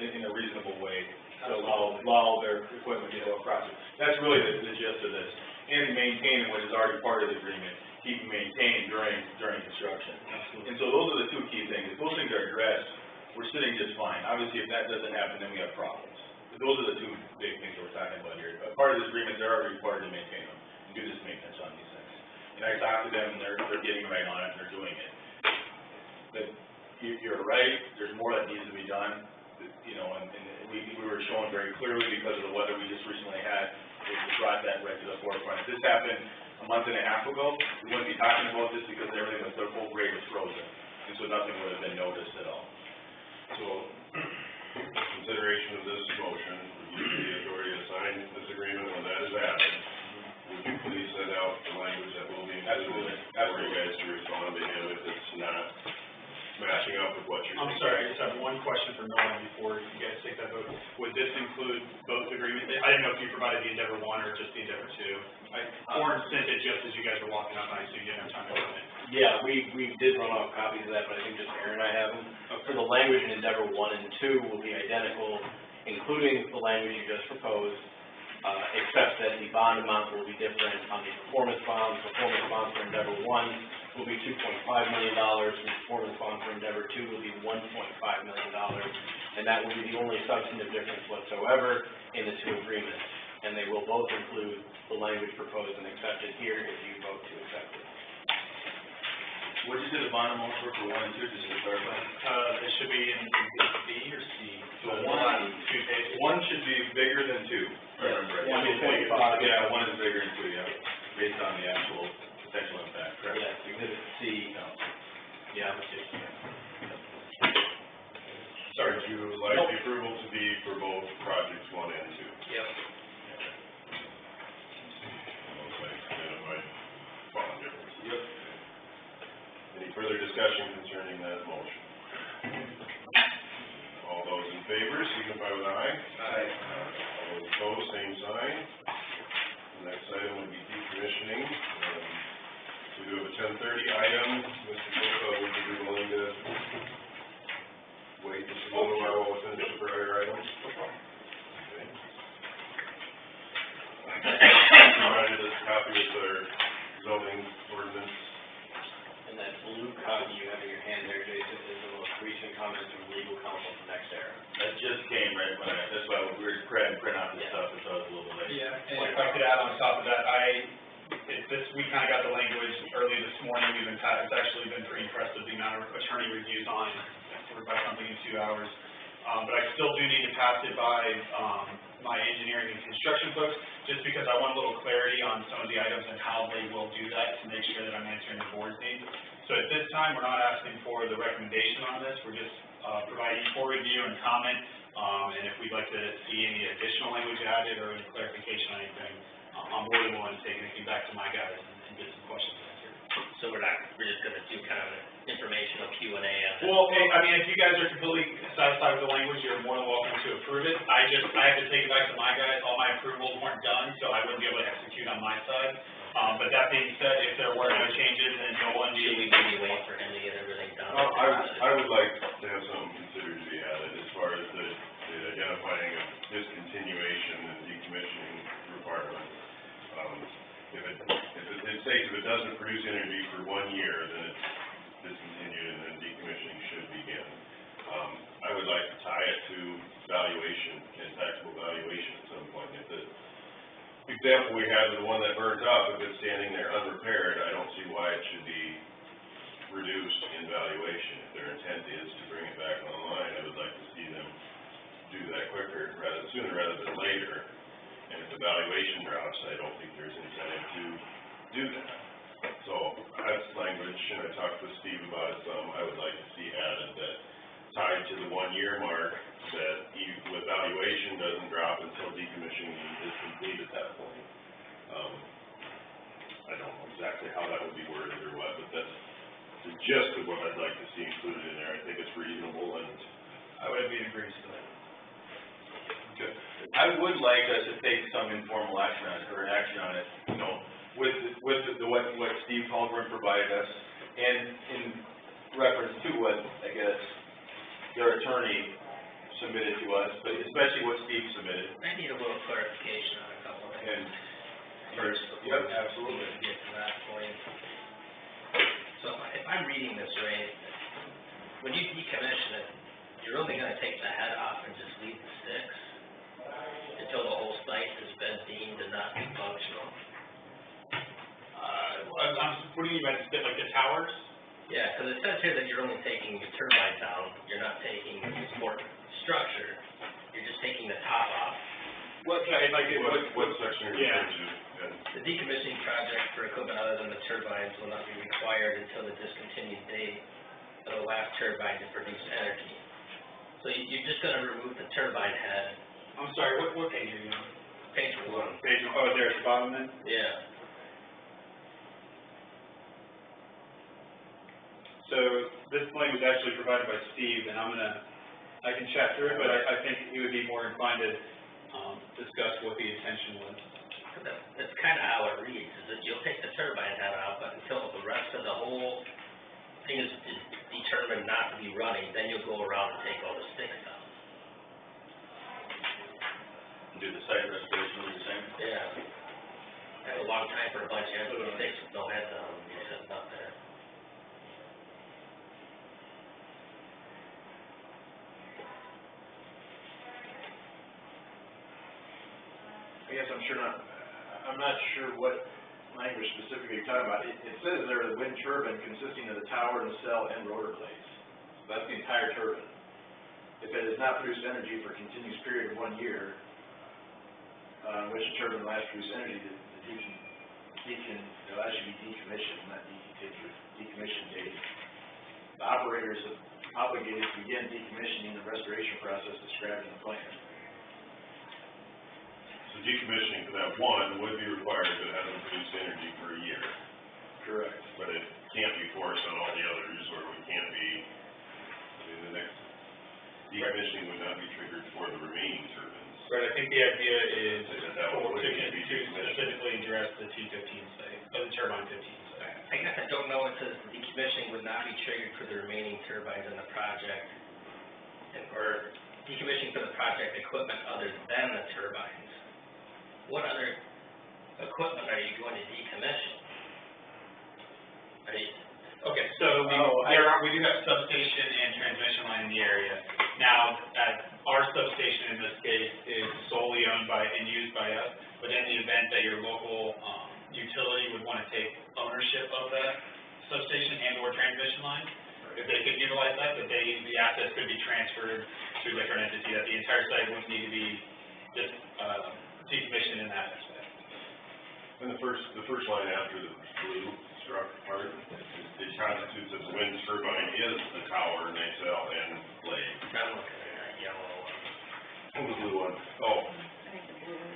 in a reasonable way, to allow their equipment to go across it. That's really the gist of this. And maintaining what is already part of the agreement, keep maintained during construction. And so those are the two key things. If those things are addressed, we're sitting just fine. Obviously, if that doesn't happen, then we have problems. But those are the two big things that we're talking about here. Part of this agreement, they're already required to maintain them and do this maintenance on these things. And I talked to them, and they're getting right on it, they're doing it. But you're right, there's more that needs to be done. You know, and we were shown very clearly because of the weather we just recently had, it brought that right to the forefront. If this happened a month and a half ago, we wouldn't be talking about this because everything was, their whole grade was frozen. And so nothing would have been noticed at all. So, consideration of this motion, would you give the authority to sign this agreement when that is added? Would you please send out the language that will be included for you guys to respond to him if it's not matching up with what you're saying? I'm sorry, I just have one question for Nolan before you guys take that vote. Would this include both agreements? I didn't know if you provided the Endeavor 1 or just the Endeavor 2. Or sent it just as you guys were walking up, I assume you didn't have time to open it. Yeah, we did run off copies of that, but I think just Aaron and I have them. So the language in Endeavor 1 and 2 will be identical, including the language you just proposed, except that the bond amount will be different on the performance bond. The performance bond for Endeavor 1 will be $2.5 million, and the performance bond for Endeavor 2 will be $1.5 million. And that will be the only substantive difference whatsoever in the two agreements. And they will both include the language proposed and accepted here if you vote to accept it. What did you say the bond amount for 1 and 2, just to clarify? It should be in B or C. So The one- last 2 pages. 1 should be bigger than 2, if I remember right. 1.5. Yeah, 1 is bigger than 2, yeah, based on the actual potential impact, correct? Yes, Exhibit C. Yeah, Sorry, would you like the approval to be for both projects 1 and 2? Yep. Those things identified bond differences. Yep. Any further discussion concerning that motion? All those in favor, signify with aye. Aye. All those opposed, same sign. The next item would be decommissioning. We do have a 10:30 item. Mr. Coca, would you be willing to wait just a little while we'll finish the prior items? Okay. Provided us a copy of their zoning ordinance. And that blue copy you have in your hand there, Jason, is the most recent comments from legal counsel from NextEra. That just came right when that's why we were print out this stuff, so it's a little bit late. Yeah, and if I could add on top of that, we kind of got the language early this morning. It's actually been pretty impressive, the amount of attorney reviews on it. We're about something in 2 hours. But I still do need to pass it by, my engineering and construction folks, just because I want a little clarity on some of the items and how they will do that to make sure that I'm answering the board's needs. So at this time, we're not asking for the recommendation on this. We're just, providing for review and comment. And if we'd like to see any additional language added or any clarification on anything, I'm more than willing to take anything back to my guys and get some questions answered. So we're just gonna do kind of an informational Q&A on this. Well, I mean, if you guys are completely satisfied with the language, you're more than welcome to approve it. I have to take it back to my guys, all my approvals weren't done, so I wouldn't be able to execute on my side. But that being said, if there were no changes and no one Should we maybe wait for him to get everything done? I would like to have something considered to be added as far as the identifying of discontinuation and decommissioning requirements. If it states if it doesn't produce energy for 1 year, then it's discontinued and then decommissioning should begin. I would like to tie it to valuation and taxable valuation at some point. If the example we have is the one that burns up, if it's standing there unrepaired, I don't see why it should be reduced in valuation. If their intent is to bring it back online, I would like to see them do that sooner rather than later. And if the valuation drops, I don't think there's incentive to do that. So that's language, and I talked with Steve about it some, I would like to see added that tied to the 1 year mark, that with valuation doesn't drop until decommissioning is complete at that point. I don't know exactly how that would be worded or what, but that's the gist of what I'd like to see included in there. I think it's reasonable, and I would be in agreement with that. Okay. I would like us to take some informal action on it, or an action on it, you know, with what Steve Holmgren provided us, and in reference to what, I guess, their attorney submitted to us, but especially what Steve submitted. I need a little clarification on a couple of things. And first, yep, absolutely. Get to that point. So if I'm reading this right, when you decommission it, you're only gonna take the head off and just leave the sticks until the whole site has been deemed to not be functional? what do you mean by like the towers? Yeah, because it says here that you're only taking the turbine down, you're not taking the support structure, you're just taking the top off. What section are you referring to? The decommissioning project for equipment other than the turbines will not be required until the discontinued date of the last turbine to produce energy. So you're just gonna remove the turbine head. I'm sorry, what page are you on? Page 1. Page 1, oh, there at the bottom then? Yeah. So this language was actually provided by Steve, and I can chat through it, but I think he would be more inclined to, discuss what the intention was. That's kind of how it reads, is that you'll take the turbine head out, but until the rest of the whole thing is determined not to be running, then you'll go around and take all the sticks out. Do the site restoration the same? Yeah. That's a long time for a bunch of empty sticks with no heads on them, you're sitting up there. I guess I'm not sure what language specifically you're talking about. It says there the wind turbine consisting of the tower, nacelle, and rotor blades. So that's the entire turbine. If it has not produced energy for a continuous period of 1 year, which the turbine last produced energy, it'll actually be decommissioned, not decommission date. The operator is obligated to begin decommissioning the restoration process described in the plan. So decommissioning for that one would be required if it hasn't produced energy for a year. Correct. But it can't be forced on all the others, or we can't be, the next decommissioning would not be triggered for the remaining turbines. Right, I think the idea is That one would to need to be decommissioned. specifically address the T-15 site, the turbine 15 site. I guess I don't know, it says the decommissioning would not be triggered for the remaining turbines in the project, or decommissioning for the project equipment other than the turbines. What other equipment are you going to decommission? Okay, so we do have substation and transmission line in the area. Now, our substation in this case is solely owned by and used by us, but in the event that your local utility would want to take ownership of that substation and or transmission line, if they could utilize that, but the assets could be transferred to a different entity, that the entire site wouldn't need to be just decommissioned in that aspect. And the first line after the blue struck part, it constitutes that the wind turbine is the tower, nacelle, and blade. I'm looking at that yellow one. Oh, the blue one. Oh.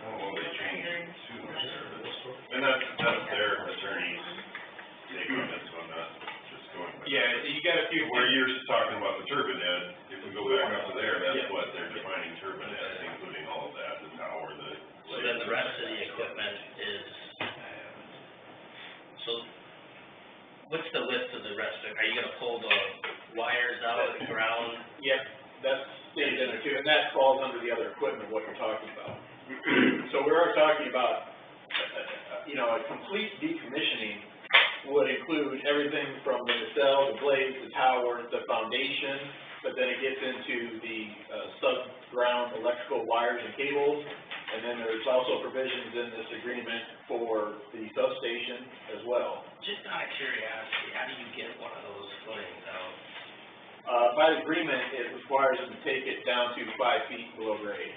Oh, they changed it too much there, but, and that's their attorney's take on it, so up to there, that's what they're defining turbine as, including all of that, the tower, the. So then the rest of the equipment is, so what's the list of the rest of, are you gonna pull the wires out, ground? Yep, that's stated in there too, and that falls under the other equipment, what you're talking about. So we are talking about, you know, a complete decommissioning would include everything from the nacelle, the blades, the tower, the foundation, but then it gets into the sub-ground electrical wires and cables, and then there's also provisions in this agreement for the substation as well. Just out of curiosity, how do you get one of those footings out? By agreement, it requires them to take it down to 5 feet below grade,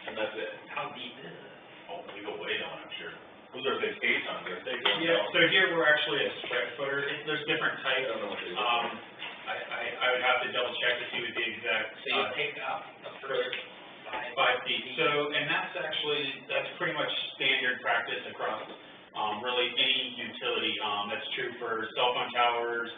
and that's it. How deep is it? Oh, we go way down, I'm sure. Those are big gates on there, they go Yeah, down. so here we're actually a spread footer, there's different I types. don't know what they do. I would have to double check to see what the exact, So you take out the first 5 feet. So, and that's pretty much standard practice across, really any utility. That's true for cell phone towers,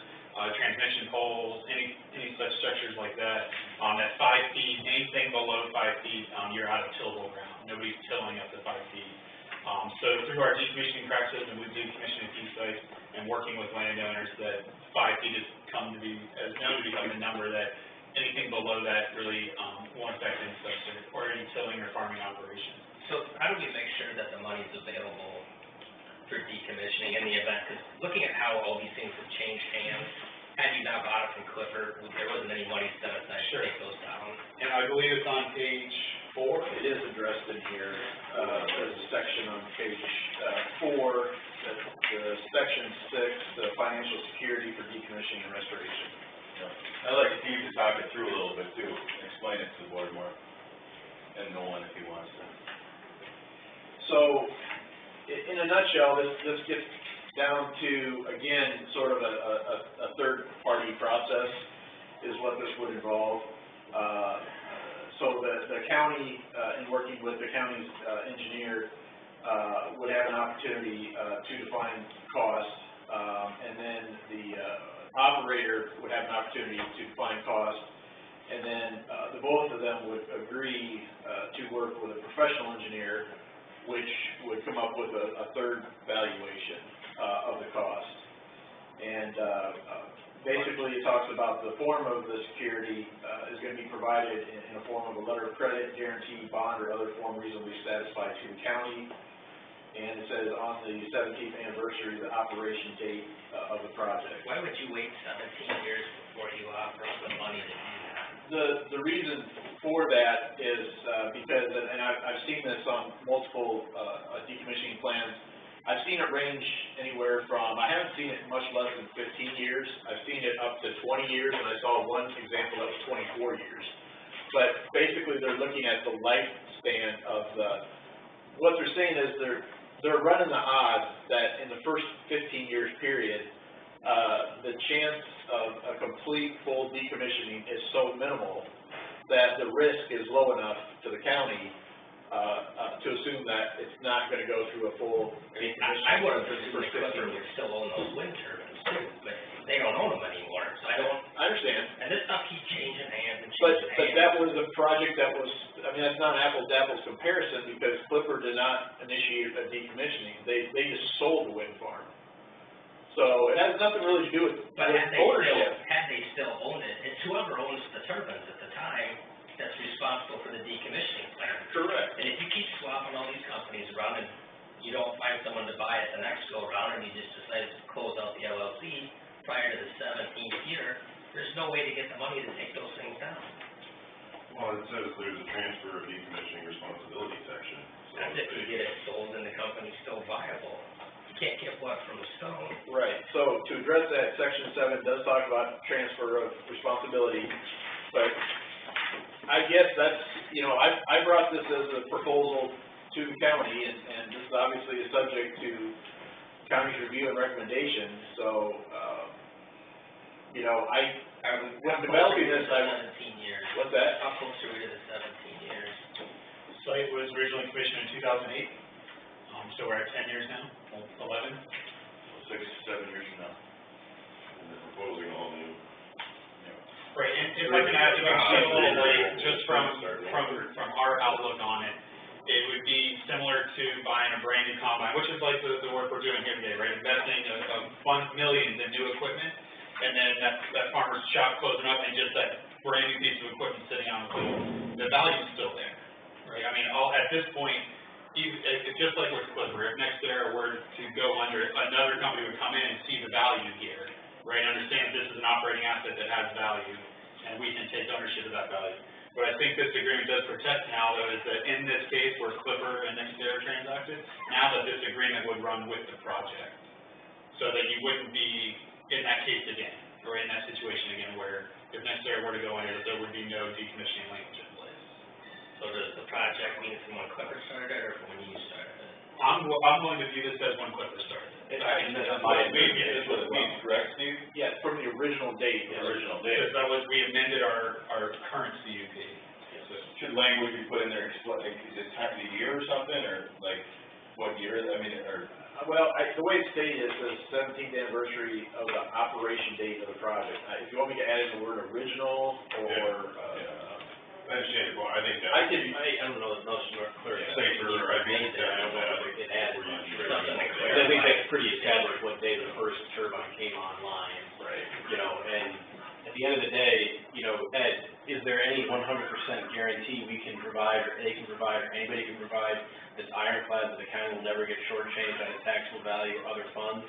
transmission poles, any such structures like that. At 5 feet, anything below 5 feet, you're out of tillable ground. Nobody's tilling up to 5 feet. So through our decommissioning practices, and we do commissioning key sites and working with landowners, that 5 feet has come to become the number that anything below that really, won't affect any subsurface or any tilling or farming operations. So how do we make sure that the money's available for decommissioning in the event? Because looking at how all these things have changed hands, had you not bought it from Clipper, there wasn't any money set aside to take those down. And I believe it's on page 4. It is addressed in here, there's a section on page 4, that the section 6, the financial security for decommissioning and restoration. I'd like Steve to talk it through a little bit too, explain it to the board more, and Nolan if he wants to. So, in a nutshell, this gets down to, again, sort of a third-party process is what this would involve. So the county, in working with the county's engineer, would have an opportunity to define cost, and then the operator would have an opportunity to define cost, and then the both of them would agree to work with a professional engineer, which would come up with a third valuation of the cost. And basically, it talks about the form of the security is going to be provided in a form of a letter of credit, guarantee, bond, or other form reasonably satisfied to the county. And it says on the 17th anniversary, the operation date of the project. Why would you wait 17 years before you offer the money to do that? The reason for that is because, and I've seen this on multiple decommissioning plans, I've seen it range anywhere from, I haven't seen it much less than 15 years, I've seen it up to 20 years, and I saw one example that was 24 years. But basically, they're looking at the lifespan of what they're saying is they're running the odds that in the first 15 years period, the chance of a complete full decommissioning is so minimal that the risk is low enough to the county to assume that it's not going to go through a full decommissioning. I would have presumed that Clipper would still own those wind turbines too, but they don't own them anymore, so I understand. And this stuff keeps changing hands and But changing hands. that was a project that was, I mean, that's not an apples to apples comparison because Clipper did not initiate a decommissioning. They just sold the wind farm. So it has nothing really to do with But had ownership. they still owned it, it's whoever owns the turbines at the time that's responsible for the decommissioning plan. Correct. And if you keep swapping all these companies around and you don't find someone to buy it the next go around and you just decide to close out the LLC prior to the 17th year, there's no way to get the money to take those things down. Well, it says there's a transfer of decommissioning responsibility section. So That's if you get it sold and the company's still viable. You can't get blood from a stone. Right. So to address that, Section 7 does talk about transfer of responsibility, but I guess that's, you know, I brought this as a proposal to the county, and this is obviously a subject to county's review and recommendation, so, you know, when developing this, 17 years. What's that? How close are we to the 17 years? Site was originally commissioned in 2008, so we're at 10 years now, 11. 6, 7 years from now. And they're proposing all new. Right, and if I can add, if I can shed a little light, just from our outlook on it, it would be similar to buying a brand new combine, which is like the work we're doing here today, right? Investing funds millions in new equipment, and then that farmer's shop closing up and just that brand new piece of equipment sitting on the field. The value's still there, right? I mean, at this point, it's just like with Clipper, if NextEra were to go under, another company would come in and see the value here, right? Understand this is an operating asset that has value, and we can take ownership of that value. What I think this agreement does protect now, though, is that in this case where Clipper and NextEra transacted, now that this agreement would run with the project, so that you wouldn't be in that case again, or in that situation again, where if NextEra were to go under, there would be no decommissioning language in place. So does the project mean from when Clipper started or from when you started? I'm willing to view this as when Clipper started. And that's what it means, correct, Steve? Yeah, from the original date. The original date. Because that was, we amended our current CUP. Should language be put in there, like, is it time of the year or something, or like, what year, I mean, or? Well, the way it's stated, it says 17th anniversary of the operation date of the project. If you want me to add in the word original, or, I understand, well, I think that. I don't know, no, it's more clear. Safer, I think that, It adds something like I think that's pretty established what day the first turbine came online. Right. You know, and at the end of the day, you know, Ed, is there any 100% guarantee we can provide, or they can provide, or anybody can provide that's ironclad that the county will never get shortchanged on its taxable value or other funds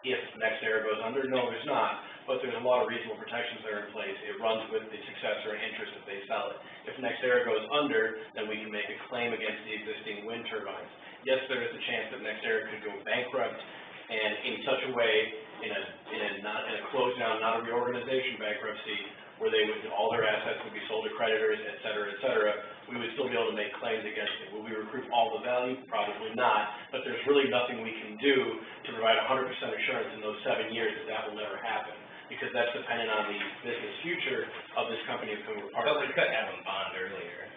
if NextEra goes under? No, there's not. But there's a lot of reasonable protections that are in place. It runs with the successor and interest if they sell it. If NextEra goes under, then we can make a claim against the existing wind turbines. Yes, there is a chance that NextEra could go bankrupt, and in such a way, in a close down, not a reorganization bankruptcy, where all their assets would be sold to creditors, et cetera, we would still be able to make claims against it. Will we recoup all the value? Probably not, but there's really nothing we can do to provide 100% assurance in those 7 years that will never happen, because that's dependent on the business future of this company with whom we're partnering. But we could have them bond earlier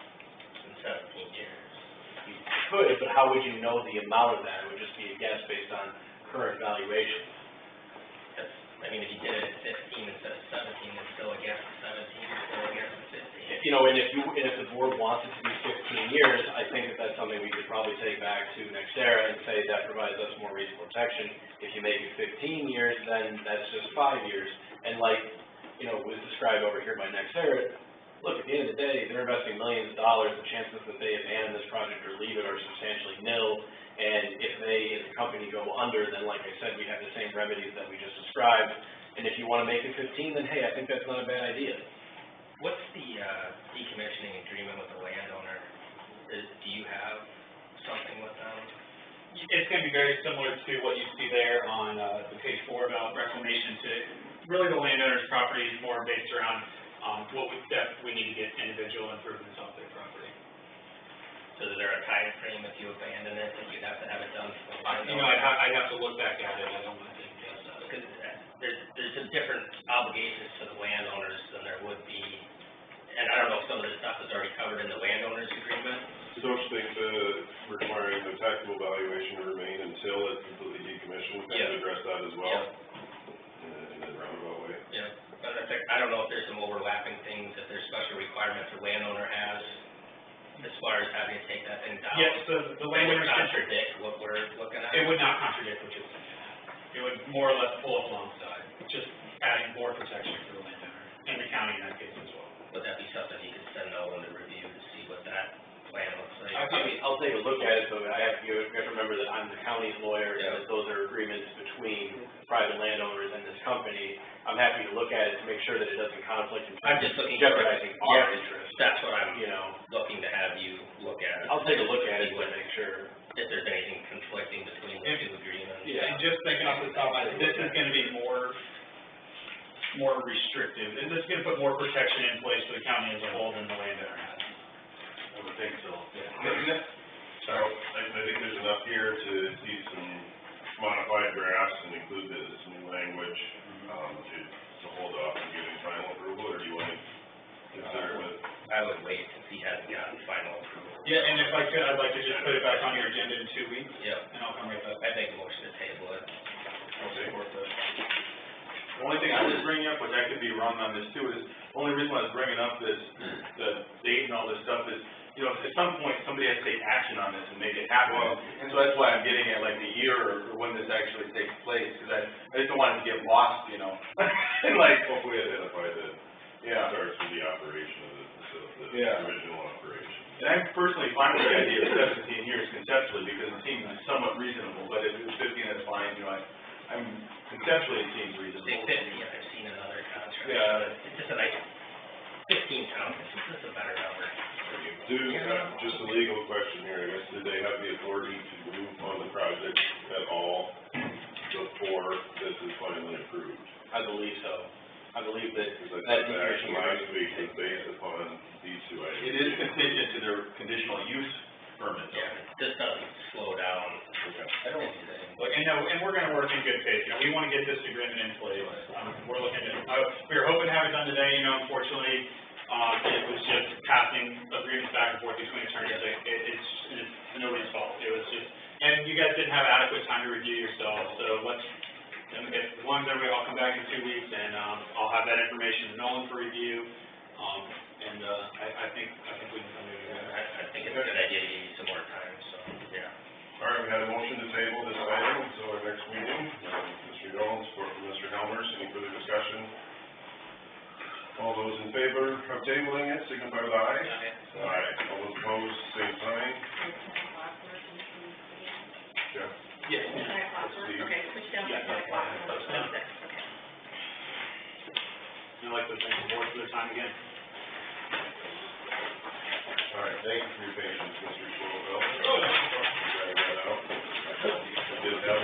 than 17 years. You could, but how would you know the amount of that? It would just be a guess based on current valuations. I mean, if you did it at 15 instead of 17, it's still a guess at 17, it's still a guess at 15. You know, and if the board wants it to be 15 years, I think that's something we could probably take back to NextEra and say that provides us more reasonable protection. If you make it 15 years, then that's just 5 years. And like, you know, was described over here by NextEra, look, at the end of the day, they're investing millions of dollars. The chances that they abandon this project or leave it are substantially nil. And if they, as a company, go under, then like I said, we have the same remedies that we just described. And if you want to make it 15, then hey, I think that's not a bad idea. What's the decommissioning agreement with the landowner? Do you have something with them? It's going to be very similar to what you see there on the page 4 about reclamation. Really, the landowner's property is more based around what we need to get individual improvements off their property. So is there a time frame if you abandon it that you'd have to have it done? You know, I'd have to look back at it. I don't think so. Because there's some different obligations to the landowners than there would be, and I don't know if some of this stuff is already covered in the landowner's agreement. So don't you think requiring the taxable valuation to remain until it's completely decommissioned, kind of address that as well? In a roundabout way? Yeah, but I don't know if there's some overlapping things, if there's special requirements the landowner has as far as having to take that thing down. Yes, so the landowner would contradict what we're looking at. It would not contradict what you're looking at. It would more or less pull up alongside, just adding more protection for the landowner, and the county in that case as well. Would that be something you could send out on the review to see what that plan looks like? I mean, I'll take a look at it, but you have to remember that I'm the county's lawyer, and that those are agreements between private landowners and this company. I'm happy to look at it to make sure that it doesn't conflict and I'm just looking jeopardizing our interest. That's what I'm, you know, looking to have you look at. I'll take a look at it to make sure. If there's anything conflicting between the two agreements. Yeah, and just thinking off the top of my head, this is gonna be more restrictive, and this is gonna put more protection in place for the county as a whole than the landowner has. I would think so. So, I think there's enough here to see some modified drafts and include this new language, to hold off and getting final approval, or do you want to consider it with? I would wait since he hasn't gotten final approval. Yeah, and if I could, I'd like to just put it back on your agenda in 2 weeks. Yep. And I'll come right back. I make a motion to table it. Okay. The only thing I was bringing up, which I could be wrong on this too, is, the only reason why I was bringing up this, the date and all this stuff is, you know, at some point, somebody has to take action on this and make it happen. And so that's why I'm getting at like the year or when this actually takes place, because I just don't want it to get lost, you know? And like, Hopefully identify that yeah. starts with the operation of the Yeah. original operation. And I'm personally fine with the idea of 17 years conceptually, because it seems somewhat reasonable, but if it's 15, that's fine, you know, I'm, conceptually it seems reasonable. Say 50, I've seen another contract. Yeah. It's just like 15 sounds, this is a better number. Just a legal question here, I guess, do they have the authority to move on the project at all before this is finally approved? I believe so. I believe that. Because I thought the action last week was based upon these two items. It is contingent to their conditional use permit. Yeah, this doesn't slow down. I don't see that. Look, and we're gonna work in good faith, you know, we wanna get this agreement in place. We're looking at, we were hoping to have it done today, you know, unfortunately, it was just passing agreements back and forth between attorneys. It's nobody's fault. It was just, and you guys didn't have adequate time to review yourselves, so let's, as long as everybody, I'll come back in 2 weeks and, I'll have that information to Nolan for review. I think we can come to an agreement. I think it's a good idea to give you some more time, so, yeah. All right, we had a motion to table this item until our next meeting. Mr. Dolan, support from Mr. Helmers. Any further discussion? All those in favor of tabling it, signify with aye. Aye. All those opposed, same sign. Jeff? Okay, switch down to the clock. Okay. I'd like to thank the board for their time again. All right, thank you for your patience, Mr. Schultz. Dragging that out. We did have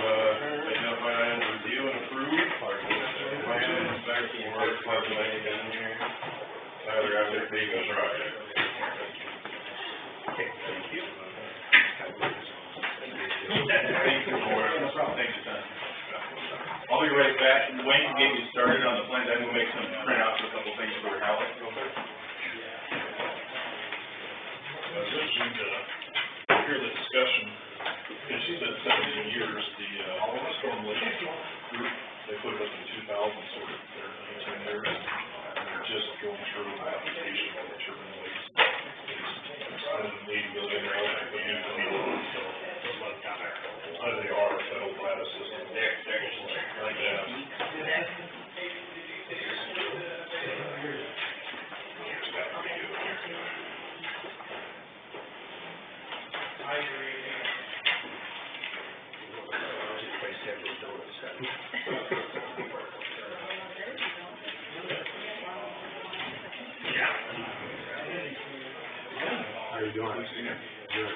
identified items review and approve. Plan inspect for Tyler after paving project. Okay, thank you. Thank you for, thanks, Tom. I'll be right back. Wayne can get you started on the plans. I'm gonna make some printouts of a couple things for Howard. Essentially, to hear the discussion, and she said 17 years, the storm lake group, they put it up in 2000, so they're 10 years, and they're just going through the application of the turbine lakes. It's $80 million, but you can need it, so, they are, that old lattice system. They're just like that. I agree. How are you doing? Good.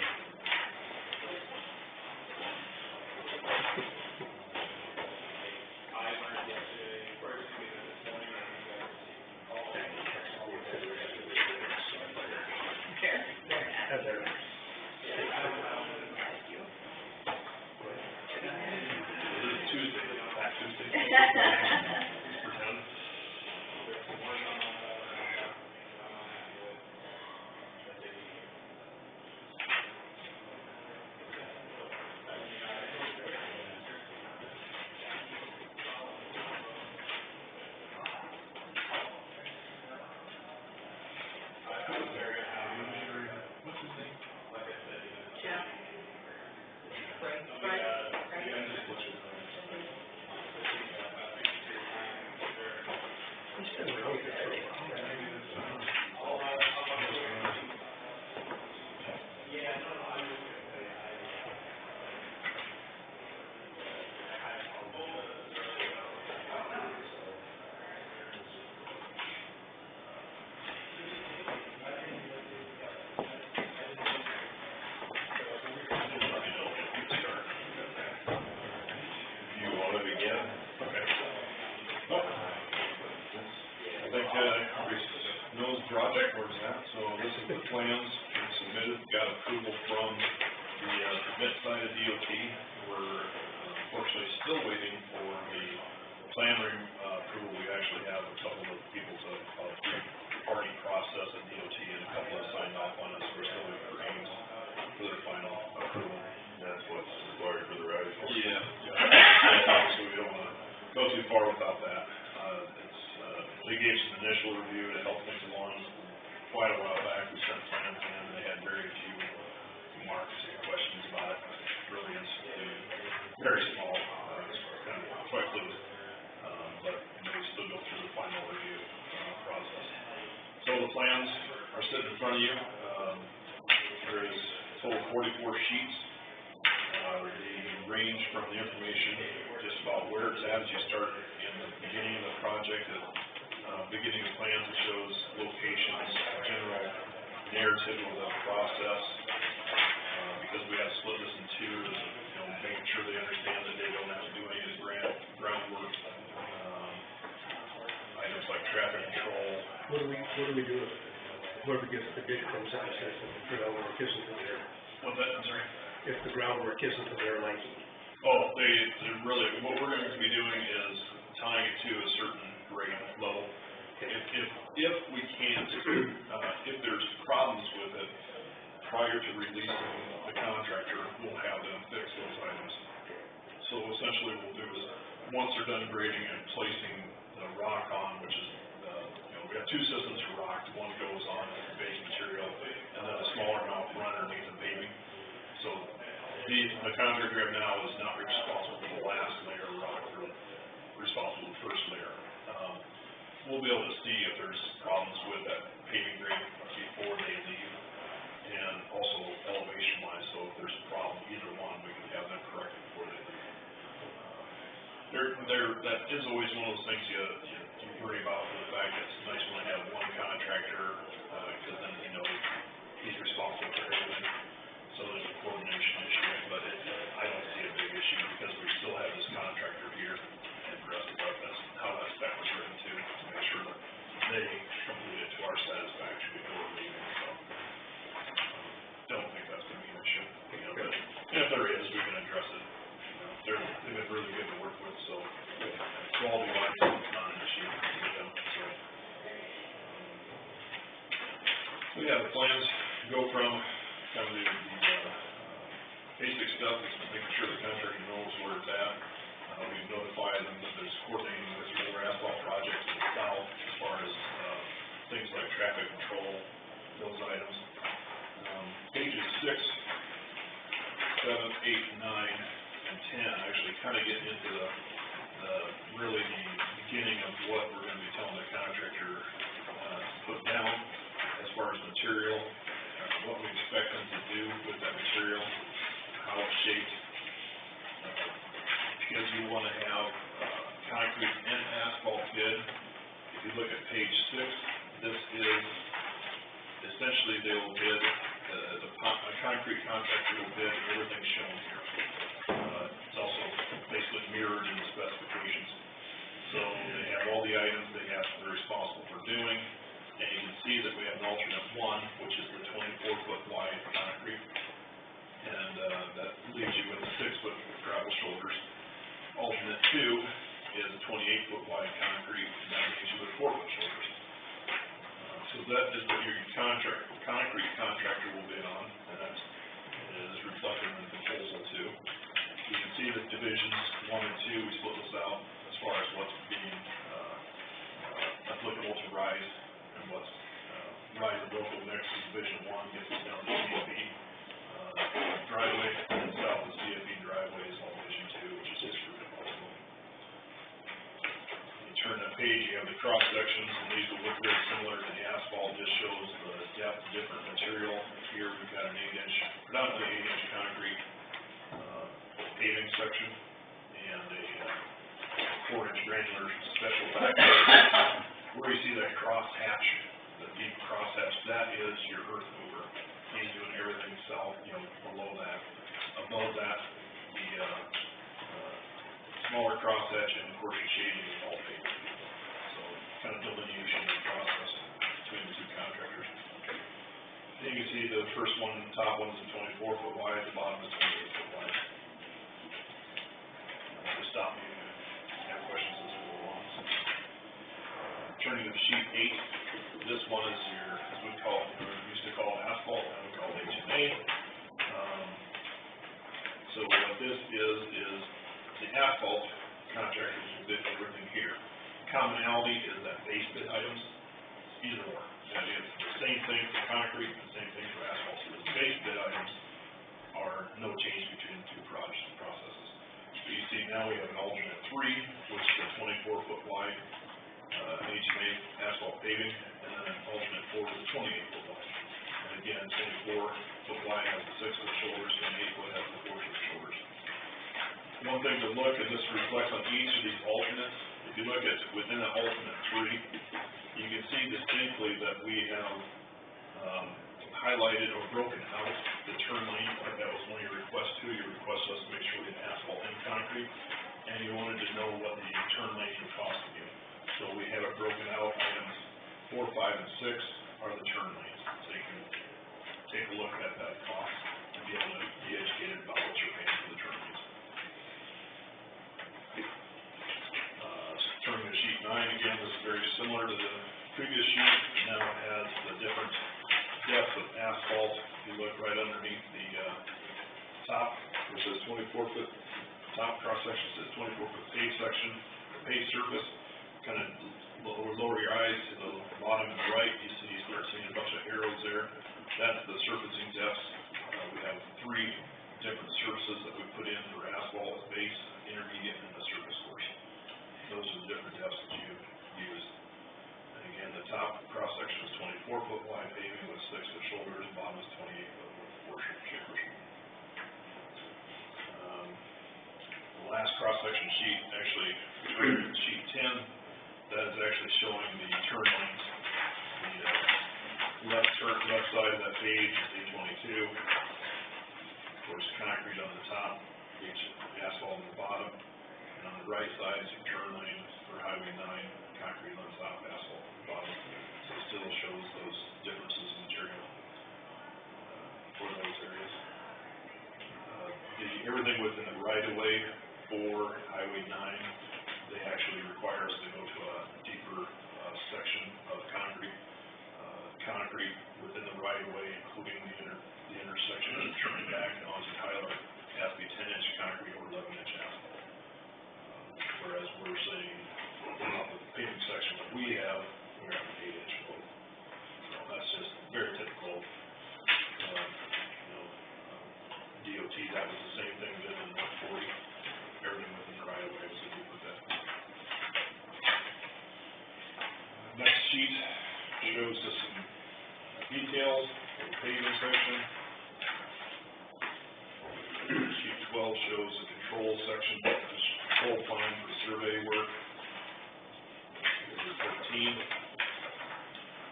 Project where it's at, so this is the plans submitted, got approval from the permit side of DOT. We're unfortunately still waiting for the plan approval. We actually have a couple of people's party process at DOT and a couple have signed off on it, so we're still waiting for Ames for their final approval. That's what's required for the right. Yeah. Obviously, we don't wanna go too far without that. They gave some initial review to help things along quite a while back. We sent plans in, and they had very few remarks or questions about it. Really, it's very small, kind of quite loose. But we still go through the final review process. So the plans are sitting in front of you. There is a total of 44 sheets. They range from the information just about where it's at as you start in the beginning of the project. Beginning of plans, it shows locations, general narrative of the process. Because we have split this in two, making sure they understand that they don't have to do any of the groundwork. Items like traffic control. What do we do if whoever gets the bid comes out and says that the groundwork isn't to their? What's that, I'm sorry? If the groundwork isn't to their liking? Oh, they're really, what we're going to be doing is tying it to a certain grade level. If we can't, if there's problems with it, prior to releasing the contractor, we'll have them fix those items. So essentially what we'll do is, once they're done grading and placing the rock on, which is, we have two systems for rock. One goes on as base material, and then a smaller amount run underneath the paving. So the contractor right now is not responsible for the last layer of rock, they're responsible for the first layer. We'll be able to see if there's problems with that paving grade before they leave, and also elevation-wise, so if there's a problem, either one, we can have them corrected before they leave. That is always one of those things you worry about, for the fact that it's nice when I have one contractor, because then he's responsible for everything. So there's a coordination issue, but I don't see a big issue because we still have this contractor here and the rest of that. That's how that spec was written too, to make sure that they complete it to our satisfaction before leaving. So don't think that's going to be an issue. But if there is, we can address it. They've been really good to work with, so quality-wise, it's not an issue with them. So yeah, the plans go from kind of the basic stuff, is making sure the contractor knows where it's at. We've notified them that there's coordinating with your asphalt projects in the south as far as things like traffic control, those items. Pages 6, 7, 8, 9, and 10 actually kind of get into the really the beginning of what we're going to be telling the contractor to put down as far as material, what we expect them to do with that material, how it's shaped. Because you want to have concrete and asphalt bid. If you look at page 6, this is essentially they will bid, a concrete contractor will bid everything shown here. It's also basically mirrored in the specifications. So they have all the items they're responsible for doing, and you can see that we have an alternate 1, which is the 24-foot wide concrete, and that leaves you with 6-foot gravel shoulders. Alternate 2 is a 28-foot wide concrete, and that leaves you with 4-foot shoulders. So that is what your concrete contractor will bid on, and that is reflected in the proposal too. You can see the divisions 1 and 2, we split this out as far as what's being applicable to RISE and what's RISE and local mix is division 1, gets us down to CFE. Driveway and south of CFE driveway is all division 2, which is just for proposal. You turn that page, you have the cross sections, and these will look very similar to the asphalt, just shows the depth of different material. Here we've got an 8-inch, predominantly 8-inch concrete paving section, and a 4-inch granular special backbone. Where you see that cross hatch, the deep cross hatch, that is your earth mover. He's doing everything south, below that. Above that, the smaller cross hatch and of course your shading is all paved. So kind of delineation of the process between the two contractors. Then you can see the first one, the top one is a 24-foot wide, the bottom is 28-foot wide. Just stop me if you have questions as we go along. Turning to sheet 8, this one is your, as we call it, we used to call it asphalt, now we call it HMA. So what this is the asphalt contractors will bid everything here. commonality is that base bid items, either or. And it's the same thing for concrete, the same thing for asphalt. So the base bid items are no change between the two processes. So you see now we have an alternate 3, which is a 24-foot wide, HMA asphalt paving, and then an alternate 4 with a 28-foot wide. And again, 24-foot wide has the 6-foot shoulders, 28-foot has the 4-foot shoulders. One thing to look, and this reflects on each of these alternates, if you look at within the alternate 3, you can see distinctly that we have highlighted or broken out the turn lane. That was one of your requests too. Your request was to make sure we had asphalt and concrete, and you wanted to know what the turn lane would cost you. So we have it broken out. Items 4, 5, and 6 are the turn lanes. So you can take a look at that cost and be able to be educated about what you're paying for the turn lanes. Turning to sheet 9, again, this is very similar to the previous sheet. Now it has the different depth of asphalt. If you look right underneath the top, which says 24-foot, top cross section says 24-foot paved section, paved surface. Kind of lower your eyes to the bottom and the right, you start seeing a bunch of arrows there. That's the surfacing depths. We have 3 different surfaces that we put in for asphalt, base, intermediate, and the surface course. Those are the different depths that you've used. And again, the top cross section is 24-foot wide paving with 6-foot shoulders, bottom is 28-foot with 4 shoulders. The last cross section sheet, actually, sheet 10, that is actually showing the turn lanes. The left side of that page is A22, of course, concrete on the top, asphalt on the bottom. And on the right side is your turn lane for Highway 9, concrete on top, asphalt on the bottom. So it still shows those differences in material for those areas. Everything within the right-of-way for Highway 9, they actually require us to go to a deeper section of concrete. Concrete within the right-of-way, including the intersection of turning back onto Tyler, has to be 10-inch concrete or 11-inch asphalt. Whereas we're saying, about the paving section that we have, we're at an 8-inch road. So that's just very typical. DOT, that was the same thing within the 40. Everything within the right of way was a deeper depth. Next sheet shows us some details of the paving section. Sheet 12 shows the control section, control plan for survey work. Figure 13.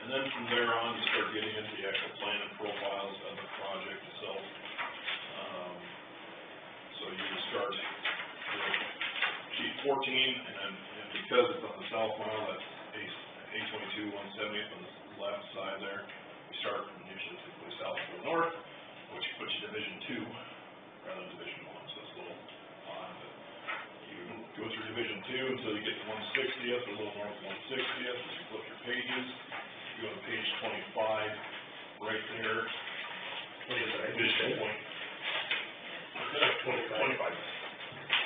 And then from there on, you start getting into the actual plan and profiles of the project itself. So you can start with sheet 14, and because it's on the south mile, that's A22, 170th on the left side there. We start from usually typically south to the north, which puts you Division 2 rather than Division 1, so it's a little odd. But you go through Division 2 until you get to 160th, or a little north of 160th, as you flip your pages. You go to page 25, right there. What is that? Division 1.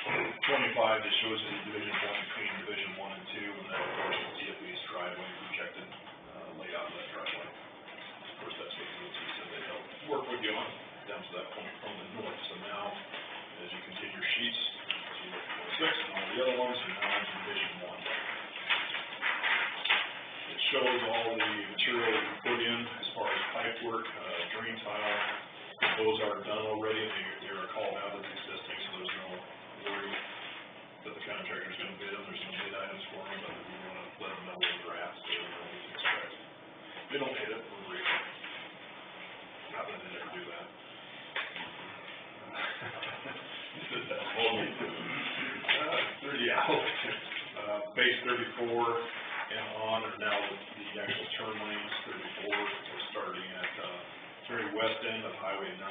25 that shows you the division point between Division 1 and 2, and then of course the CFE's driveway projected layout of that driveway. Of course, that's what the DOT said they helped work with you on down to that point from the north. So now, as you continue your sheets, you look at 26 and all the other ones, and now into Division 1. It shows all the material that we put in as far as pipe work, drain tile. Those are done already, and they are called out as existing, so there's no worry that the contractor's going to bid them. There's no bid items for them, but we want to let them know where they're at, so they know what to expect. If they don't hit it, we'll break it. Not that they never do that. You said that. Base 34 and on are now the actual turn lanes. 34, we're starting at very west end of Highway 9.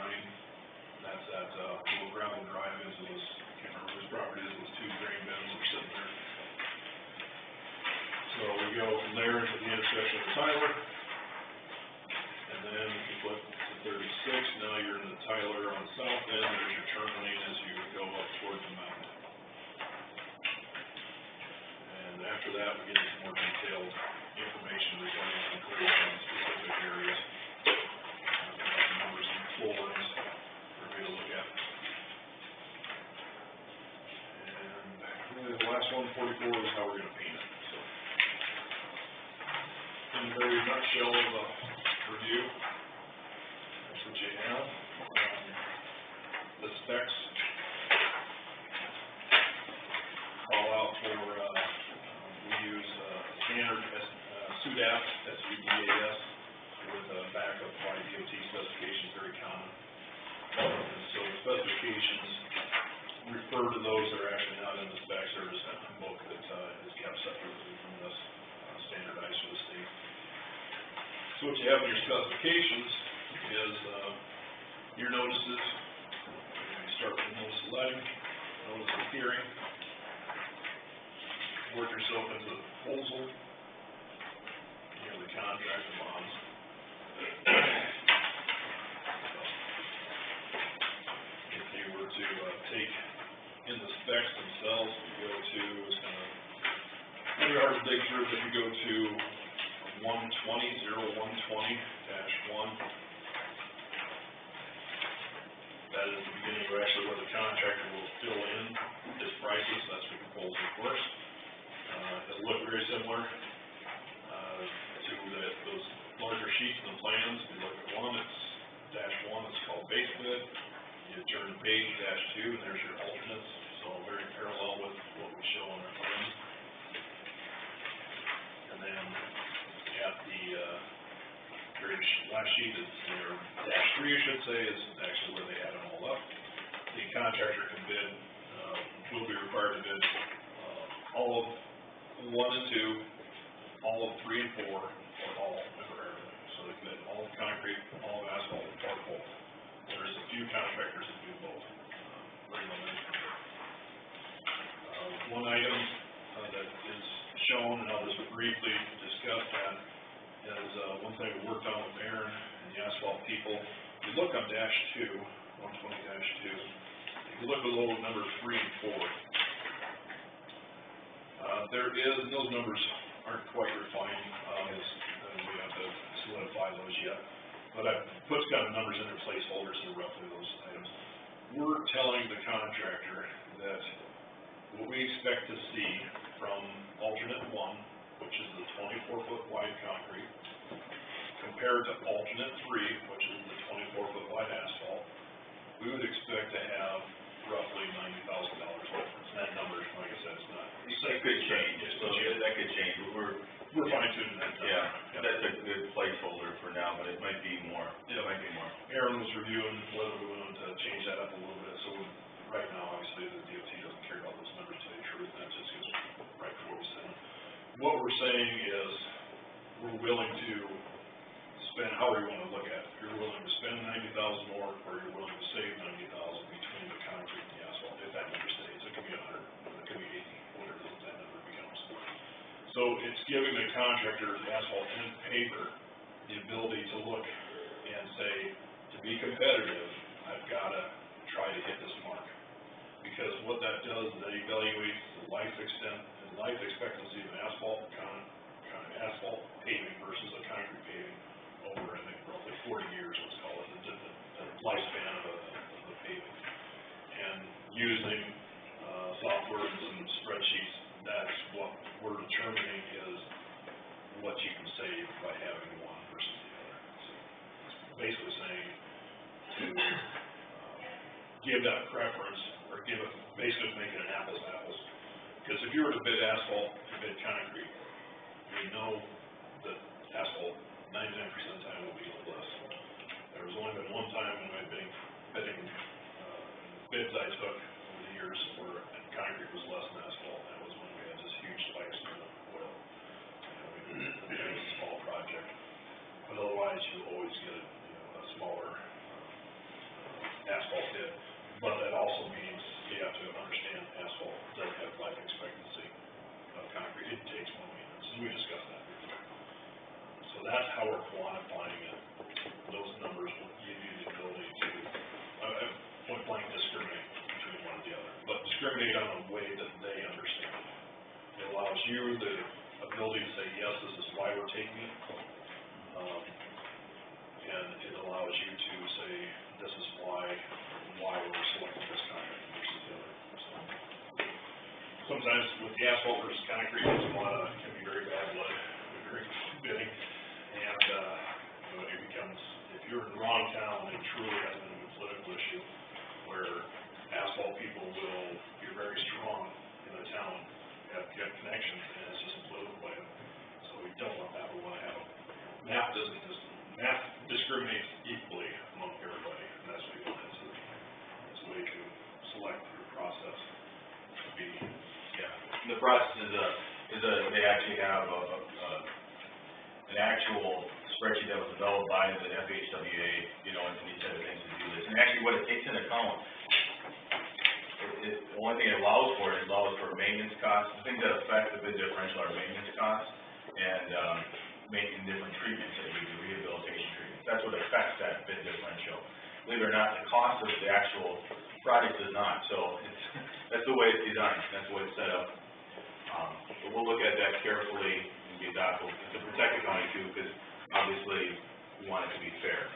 That's that little gravel drive into those, I can't remember whose property it is, those 2 grain bins that are sitting there. So we go from there into the intersection of Tyler. And then if you flip to 36, now you're in the Tyler on the south end. There's your turn lane as you go up towards the mountain. And after that, we get specifications refer to those that are actually not in the specs, or just a book that, is kept separately from this, standardized for the state. So what you have in your specifications is, your notices. You start with notice of letting, notice of hearing, work yourself into the proposal, you have the contract and bonds. If you were to, take in the specs themselves, you go to, it's kind of, pretty hard to dig through, but you go to 120.0120-1. That is the beginning of actually where the contractor will fill in his prices. That's the proposal, of course. It'll look very similar, to those larger sheets and the plans. If you look at one, it's -1, it's called base bid. You turn to page -2, and there's your alternates, so very parallel with what we show on our plan. And then at the, very last sheet is their -3, you should say, is actually where they add them all up. The contractor can bid, will be required to bid, all of 1 and 2, all of 3 and 4, or all of everything. So they bid all of concrete, all of asphalt, or both. There's a few contractors that do both, very limited. One item, that is shown, and I'll just briefly discuss that, is, one thing we worked on with Aaron and the asphalt people. If you look on -2, 120-2, if you look below number 3 and 4, there is, and those numbers aren't quite refined, we have to solidify those yet. But I've put kind of numbers in their placeholders, so roughly those items. We're telling the contractor that what we expect to see from alternate 1, which is the 24-foot wide concrete, compared to alternate 3, which is the 24-foot wide asphalt, we would expect to have roughly $90,000 difference. That number, like I said, it's not. It could change, so that could change, but we're fine tuning that. Yeah, that's a good placeholder for now, but it might be more. Yeah, it might be more. Aaron was reviewing whether we wanted to change that up a little bit, so right now, obviously, the DOT doesn't care about those numbers, to tell you the truth, that's just because right before we send them. What we're saying is, we're willing to spend, however you want to look at it, you're willing to spend $90,000 more, or you're willing to save $90,000 between the concrete and the asphalt, if that number stays. It could be 100, it could be 80, whatever that number becomes. So it's giving the contractor, the asphalt and paver, the ability to look and say, to be competitive, I've got to try to hit this mark. Because what that does is that evaluates the life expectancy of an asphalt asphalt paving versus a concrete paving over, I think, roughly 40 years, let's call it, the lifespan of the paving. And using software and some spreadsheets, that's what we're determining is what you can save by having one versus the other. So it's basically saying to give that preference, or give it, basically making it apples to apples. Because if you were to bid asphalt and bid concrete, we know that asphalt 99% of the time will be a little less. There's only been one time when I've been bidding, bids I took over the years where concrete was less than asphalt. That was when we had this huge spikes in the oil. It was a small project. But otherwise, you always get a smaller asphalt bid. But that also means you have to understand asphalt doesn't have life expectancy of concrete. It takes more maintenance, and we discussed that before. So that's how we're quantifying it. Those numbers will give you the ability to, point blank, discriminate between one and the other, but discriminate on a way that they understand. It allows you the ability to say, yes, this is why we're taking it, and it allows you to say, this is why we're selecting this concrete versus the other. So, sometimes with the asphalt versus concrete, there's a lot of, can be very bad blood, very bidding, and it becomes, if you're in the wrong town, it truly has been a political issue where asphalt people will be very strong in the town, have connections, and it's just a political item. So we don't want that. We want to have math discriminates equally among everybody, and that's what we want. That's the way it the process they actually have an actual spreadsheet that was developed by the FHWA, you know, and these type of things to do this. And actually what it takes into account, the one thing it allows for maintenance costs, the things that affect the bid differential are maintenance costs, and, making different treatments that we do, rehabilitation treatments. That's what affects that bid differential. Believe it or not, the cost of the actual project does not, so that's the way it's designed, that's the way it's set up. But we'll look at that carefully and be thoughtful to protect the county too, because obviously we want it to be fair.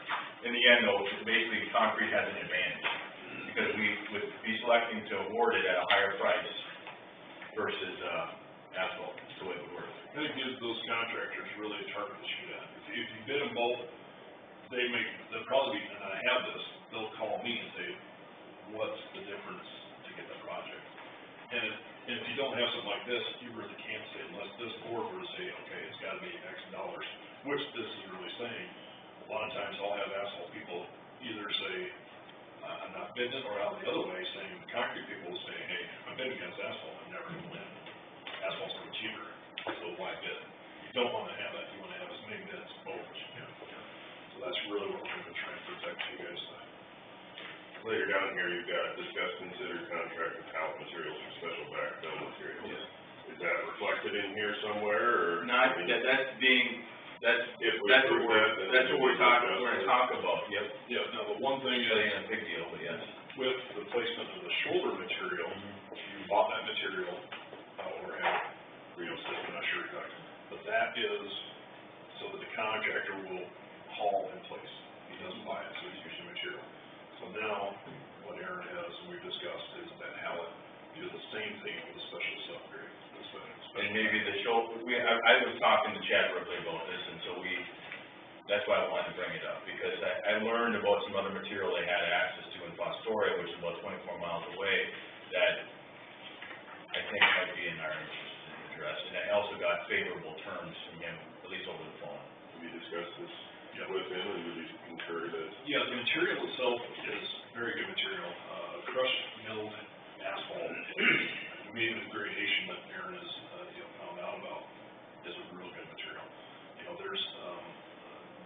In the end though, basically concrete has an advantage, because we would be selecting to award it at a higher price versus, asphalt, that's the way it would work. And it gives those contractors really a target to shoot at. If you bid them both, they'll probably be, and I have this, they'll call me and say, what's the difference to get the project? And if you don't have something like this, you really can't say, unless this board were to say, okay, it's gotta be X dollars, which this is really saying. A lot of times I'll have asphalt people either say, I'm not bidding it, or out the other way, saying, the concrete people will say, hey, I'm bidding against asphalt, I'm never gonna win. Asphalt's gonna be cheaper, so why bid? You don't wanna have that, you wanna have as many bids both as you can. So that's really what we're gonna try and protect you guys. Later down here, you've got discuss, consider contract with pallet materials for special backfill materials. Yes. Is that reflected in here somewhere, or? Not, that's what we're gonna talk about, yep. Yeah, now the one thing Really is, ain't a big deal, but yes. with the placement of the shoulder material, you bought that material, or have Reno system, I'm not sure exactly, but that is so that the contractor will haul in place. He doesn't buy it, so he's using material. So now, what Aaron has, and we've discussed, is that Hallett do the same thing with a special subgrade. And maybe the shoulder, I was talking to Chad Ripley about this, and so that's why I wanted to bring it up, because I learned about some other material they had access to in Fostoria, which is about 24 miles away, that I think might be in our interest to address. And I also got favorable terms from him, at least over the phone. Have you discussed this with him, and would you concur that? Yeah, the material itself is very good material. Crushed milled asphalt, maybe the gradation that Aaron has, found out about, is a real good material. You know, there's,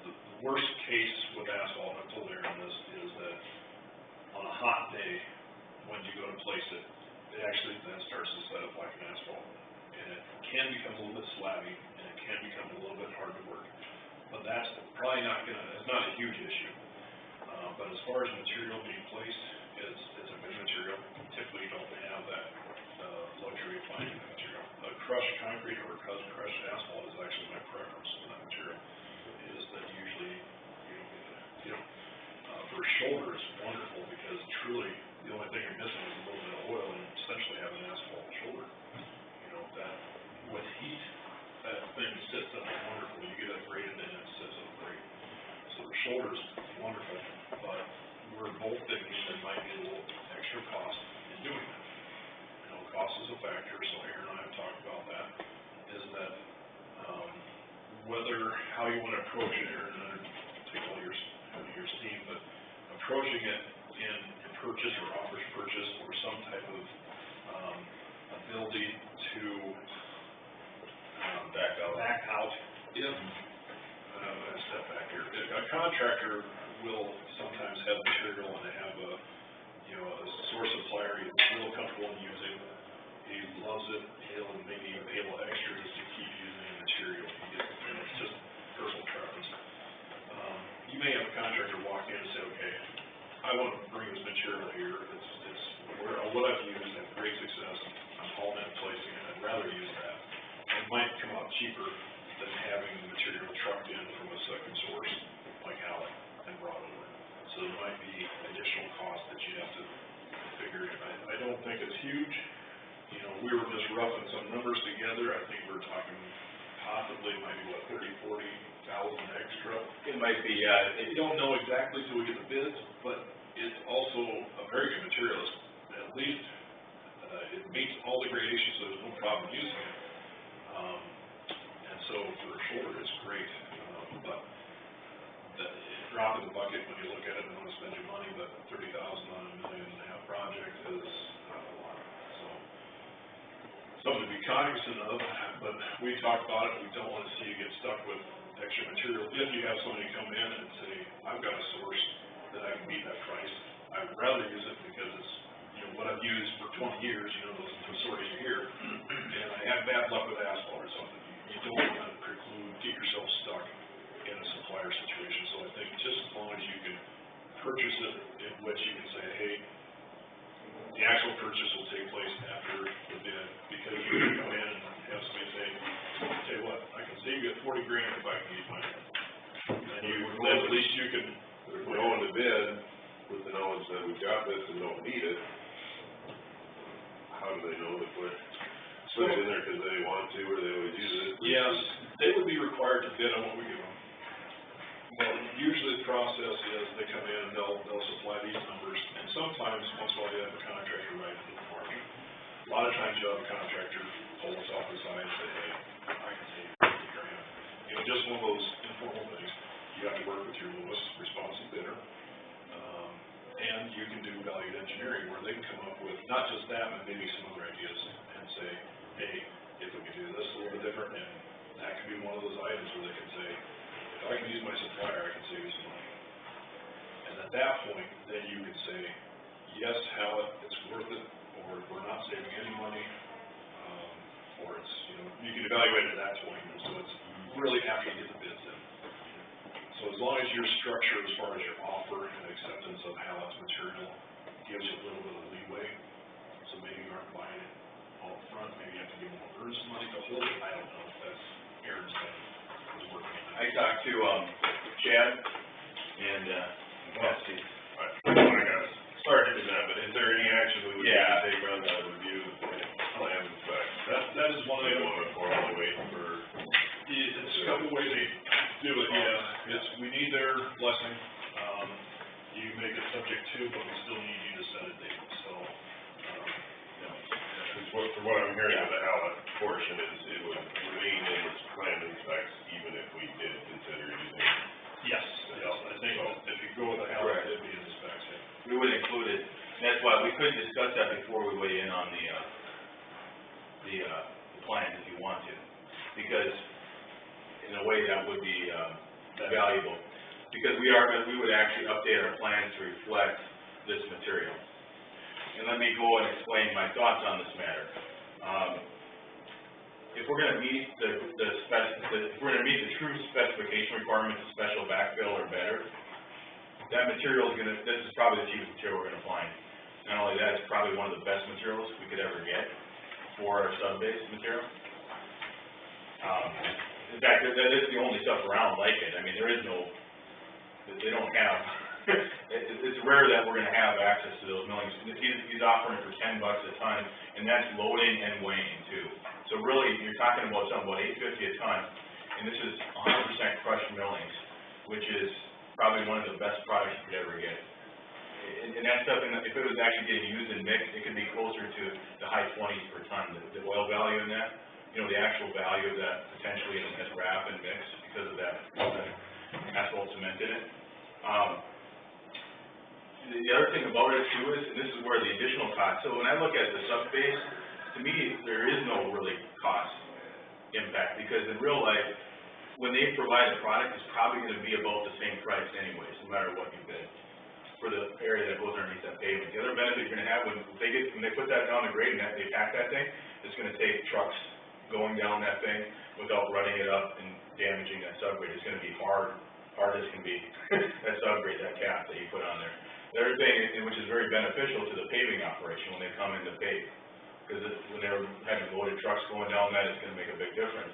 the worst case with asphalt, I've told Aaron this, is that on a hot day, when you go to place it, it actually then starts to set up like an asphalt. And it can become a little bit slabby, and it can become a little bit hard to work. But that's probably it's not a huge issue. But as far as material being placed, it's a good material. Typically, you don't have that, luxury of finding that material. Crushed concrete or crushed asphalt is actually my preference for that material, is that usually you don't get that, you know. For shoulder, it's wonderful, because truly, the only thing you're missing is a little bit of oil, and essentially have an asphalt shoulder. You know, that, with heat, that thing sits up wonderful. You get it graded and it sits up great. So the shoulder's wonderful, but we're both thinking there might be a little extra cost in doing that. You know, cost is a factor, so Aaron and I have talked about that, is that, how you wanna approach it, Aaron, and I take all your steam, but approaching it in purchase or offers purchase, or some type of, ability to, back out if, let's step back here. A contractor will sometimes have material and have a source supplier he's real comfortable in using. He loves it, he'll maybe even pay a little extra just to keep using the material. It's just personal preference. You may have a contractor walk in and say, okay, I want to bring this material here. It's what I've used, I've great success. I'm hauling it and placing it. I'd rather use that. It might come out cheaper than having the material trucked in from a second source like Hallett and brought over. So there might be additional costs that you have to figure in. I don't think it's huge. You know, we were just roughing some numbers together. I think we're talking possibly maybe what, 30,000, 40,000 extra. It might be, You don't know exactly till we get the bids, but it's also a very good material. At least it meets all the gradations, so there's no problem using it. And so for a shoulder, it's great. But that drop in the bucket when you look at it and want to spend your money, but 30,000 on $1.5 million project is not a lot. So something to be be cognizant of, but we talked about it, we don't wanna see you get stuck with extra material. If you have somebody come in and say, I've got a source that I can beat that price, I'd rather use it because it's, you know, what I've used for 20 years, you know, those consortia here, and I have bad luck with asphalt or something. You don't want to get yourself stuck in a supplier situation. So I think just as long as you can purchase it in which you can say, hey, the actual purchase will take place after the bid, because you can come in and have somebody say, I'll tell you what, I can save you $40,000 if I can use mine. And then at least you can, If we're going to bid with the knowledge that we've got this and don't need it, how do they know that we're put it in there because they want to or they always use it? Yes, they would be required to bid on what we give them. Well, usually the process is they come in and they'll supply these numbers, and sometimes, once in a while, you have a contractor write it to the market. A lot of times you have a contractor pull us off the side and say, hey, I can save $50,000. You know, just one of those informal things. You have to work with your lowest responsive bidder. And you can do valued engineering where they can come up with not just that, but maybe some other ideas and say, hey, if we could do this a little bit different, and that could be one of those items where they can say, if I can use my supplier, I can save you some money. And at that point, then you can say, yes, Hallett, it's worth it, or we're not saving any money, or it's, you know, you can evaluate it at that point. So it's really after you get the bids in. So as long as your structure, as far as your offer and acceptance of Hallett's material, gives you a little bit of leeway, so maybe you aren't buying it all up front, maybe you have to give more earnest money to hold it, I don't know, that's Aaron's thing, is working on that. I talked to, Chad and, Cassie. I got started to do that, but is there any action we would need to take on that review of the plan and specs? That is one item. Or are we waiting for? It's a couple ways to do it, yeah. It's, we need their blessing. You make it subject to, but we still need you to set a date, so, You know, because from what I'm hearing of the Hallett portion is it would remain in its plan and specs even if we did consider using it. yes, I think if you go with the Hallett, it'd be in the specs, yeah. We would include it, and that's why we could discuss that before we weigh in on the plan if you want to, because in a way that would be, valuable. Because we would actually update our plans to reflect this material. And let me go and explain my thoughts on this matter. If we're gonna meet if we're gonna meet the true specification requirements of special backfill or better, that material is this is probably the cheapest material we're gonna find. Not only that, it's probably one of the best materials we could ever get for our sub-base material. In fact, that is the only stuff around like it. I mean, there is no, they don't have, it's rare that we're gonna have access to those millings. He's offering for $10 a ton, and that's loading and weighing too. So really, you're talking about something about $8.50 a ton, and this is 100% crushed millings, which is probably one of the best products you could ever get. And that stuff, if it was actually getting used in mix, it could be closer to the high 20s per ton. The oil value in that, you know, the actual value of that potentially as wrap and mix because of that asphalt cement in it. The other thing about it too is, and this is where the additional cost, so when I look at the sub-base, to me, there is no really cost impact, because in real life, when they provide the product, it's probably gonna be about the same price anyways, no matter what you bid, for the area that goes underneath that pavement. The other benefit you're gonna have when they put that down the grade and they pack that thing, it's gonna take trucks going down that thing without running it up and damaging that subgrade. It's gonna be hard as can be, that subgrade, that cap that you put on there. The other thing, which is very beneficial to the paving operation when they come in to pave, because when they're having loaded trucks going down that, it's gonna make a big difference.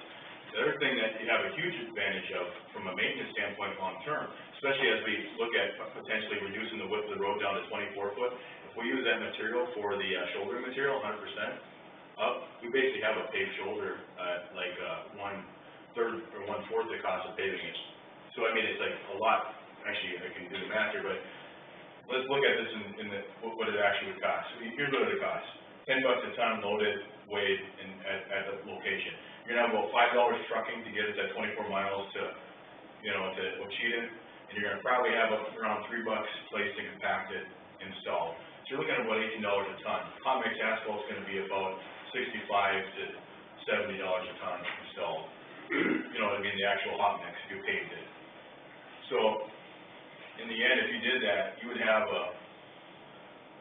The other thing that you have a huge advantage of from a maintenance standpoint long term, especially as we look at potentially reducing the width of the road down to 24 foot, if we use that material for the shouldering material, 100% up, we basically have a paved shoulder at like 1/3 or 1/4 the cost of paving it. So I mean, it's like a lot. Actually, I can do the math here, but let's look at this in what it actually would cost. So here's what it would cost: $10 a ton loaded, weighed, at the location. You're gonna have about $5 trucking to get it that 24 miles to Ocheyedan, and you're gonna probably have around $3 placed and compacted, installed. So you're looking at about $18 a ton. Hot mix asphalt's gonna be about 65 to $70 a ton installed. You know what I mean, the actual hot mix, if you paved it. So, in the end, if you did that, you would have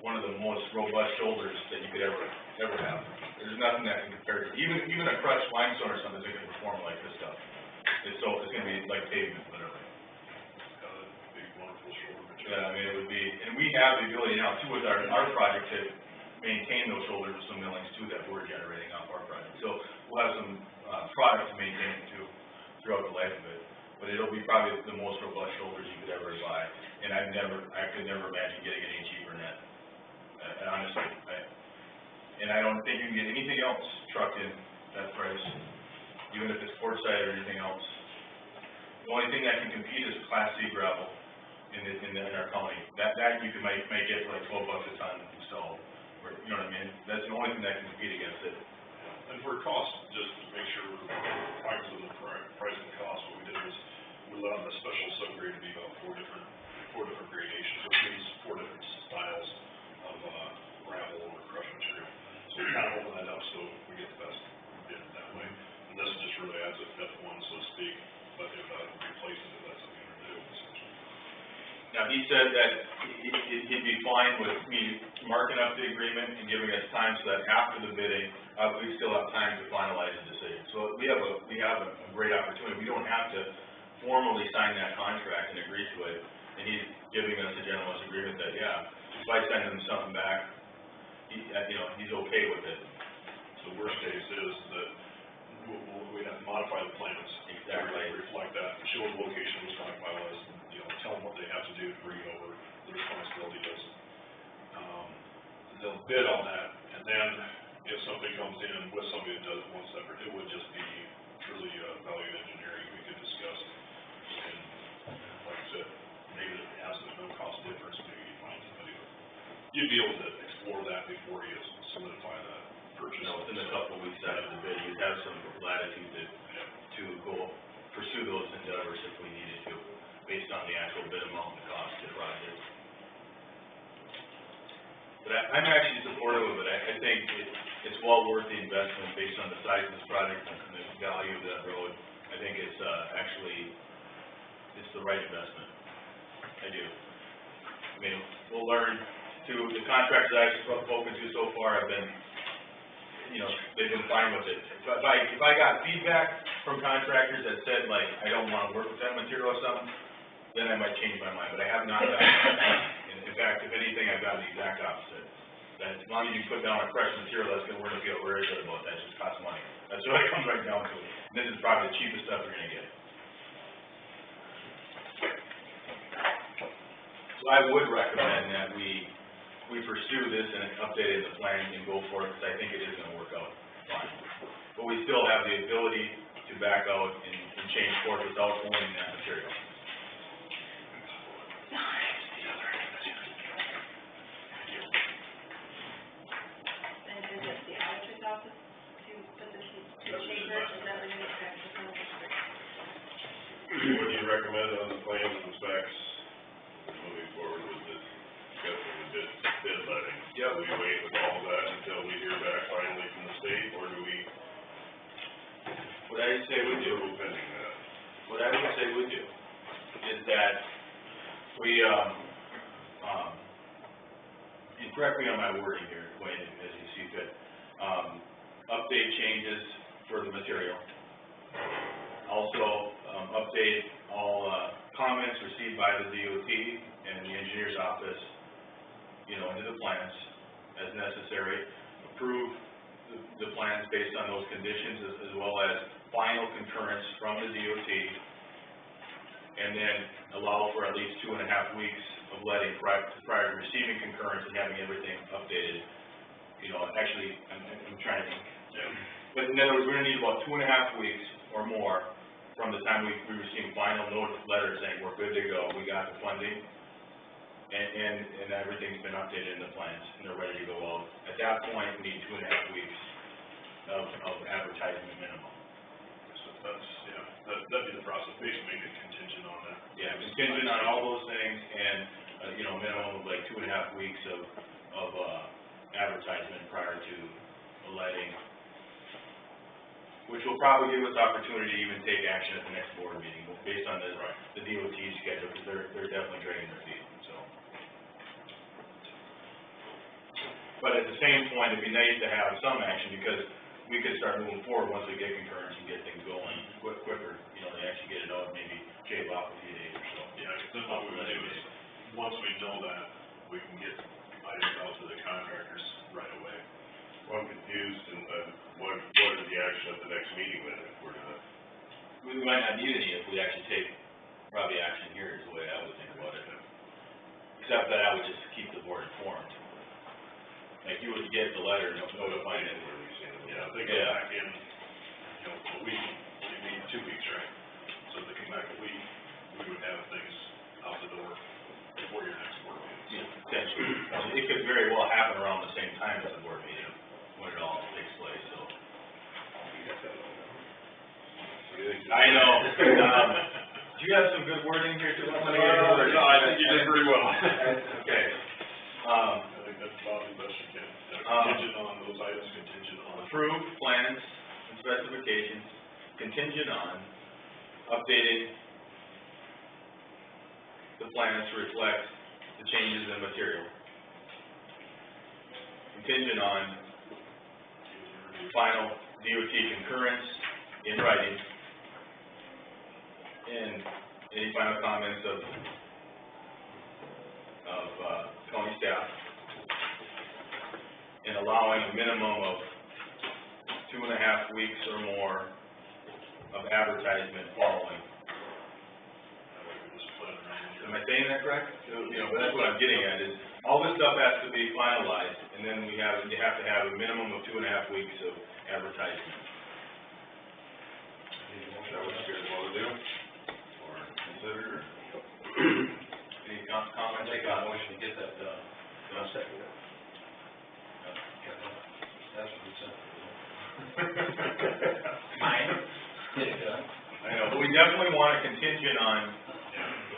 one of the most robust shoulders that you could ever have. There's nothing that can compare to, even a crushed limestone or something isn't gonna perform like this stuff. It's gonna be like pavement, literally. Big, wonderful shoulder material. Yeah, I mean, it would be, and we have the ability now too with our project to maintain those shoulders with some millings too that we're generating off our project. So we'll have some, product to maintain it too throughout the life of it. But it'll be probably the most robust shoulders you could ever buy. And I could never imagine getting it any cheaper than that. And honestly, I don't think you can get anything else trucked in that price, even if it's quartzite or anything else. The only thing that can compete is Class C gravel in our county. That you might get for like $12 a ton installed. Or, you know what I mean? That's the only thing that can compete against it. And for cost, just to make sure we're cognizant of the price and cost, what we did was we allowed the special subgrade to be about four different gradations, which means 4 different styles of gravel or crushed material. So we kind of open that up so we get the best bid that way. And this just really adds a fifth one, so to speak, but if that replaces it, that's something to do, essentially. Now, he said that he'd be fine with me marking up the agreement and giving us time so that after the bidding, we still have time to finalize the decision. So we have a great opportunity. We don't have to formally sign that contract and agree to it. And he's giving us a gentleman's agreement that, yeah, if I send him something back, he's okay with it. So worst case is that we'd have to modify the plans. Exactly. To reflect that, show the location of the stockpile is, tell them what they have to do to bring it over, the responsibility is. They'll bid on that, and then if somebody comes in with somebody that does it one separate, it would just be truly value engineering we could discuss. And like I said, maybe it has no cost difference, maybe you find somebody, you'd be able to explore that before you solidify that purchase. Within a couple of weeks after the bid, you'd have some latitude to go pursue those endeavors if we needed to, based on the actual bid amount and the cost of the project. But I'm actually supportive of it. I think it's well worth the investment based on the size of this project and the value of that road. I think it's the right investment. I do. I mean, we'll learn through the contractors I've spoken to so far have been, they've been fine with it. If I got feedback from contractors that said, like, I don't want to work with that material or something, then I might change my mind, but I have not gotten that. In fact, if anything, I've gotten the exact opposite. That as long as you put down a fresh material, that's we're gonna feel very good about that, it just costs money. That's what it comes right down to. And this is probably the cheapest stuff you're gonna get. So I would recommend that we pursue this and update it in the plan and go for it, because I think it is gonna work out fine. But we still have the ability to back out and change course without owning that material. What do you recommend on the plans and specs moving forward with this, discussing the bid letting? Yep. Do we wait with all of that until we hear back finally from the state, or do we? What I say we do, Pending that. what I would say we do is that we, and correct me on my wording here, Wayne, as you see fit, update changes for the material. Also, update all, comments received by the DOT and the engineer's office, into the plans as necessary. Approve the plans based on those conditions as well as final concurrence from the DOT. And then allow for at least 2.5 weeks of letting prior to receiving concurrence and having everything updated. Actually, I'm trying to think. But in other words, we're gonna need about 2.5 weeks or more from the time we receive final notice letter saying we're good to go, we got the funding, and everything's been updated in the plans, and they're ready to go out. At that point, we need 2.5 weeks of advertisement minimum. So that'd be the process, basically make it contingent on that. Yeah, contingent on all those things, and, minimum of like 2.5 weeks of advertisement prior to the letting. which will probably give us opportunity to even take action at the next board meeting, based on the DOT schedule, because they're definitely dragging their feet, so. But at the same point, it'd be nice to have some action, because we could start moving forward once we get concurrence and get things going quicker, you know, they actually get it out, maybe shave off a few days or so. Yeah, because then what we would do is, once we know that, we can get items out to the contractors right away. Well, I'm confused, and, what is the action at the next meeting then, if we're not? We might not need any if we actually take probably action here, is the way I would think about it. Except that I would just keep the board informed. Like, you would get the letter, notifying it. Yeah, if they go back in, you know, a week, they meet 2 weeks, right? So if they come back a week, we would have things out the door before your next board meeting. Yeah, potentially. It could very well happen around the same time as the board meeting, when it all takes place, so. I know. Do you have some good wording here to us? No, I think you did pretty well. Okay. I think that's about the best you can. Contingent on those items, contingent on. Approved plans and specifications, contingent on updating the plans to reflect the changes in material. Contingent on final DOT concurrence in writing, and any final comments of county staff, and allowing a minimum of 2.5 weeks or more of advertisement following. Am I saying that correct? You know, but that's what I'm getting at, is all this stuff has to be finalized, and then you have to have a minimum of 2.5 weeks of advertisement. That what you guys wanna do? Or consider, or? Any comments? Make a motion to get that done. I'll second it. That's what it's up Fine. Get it done. I know, but we definitely want a contingent on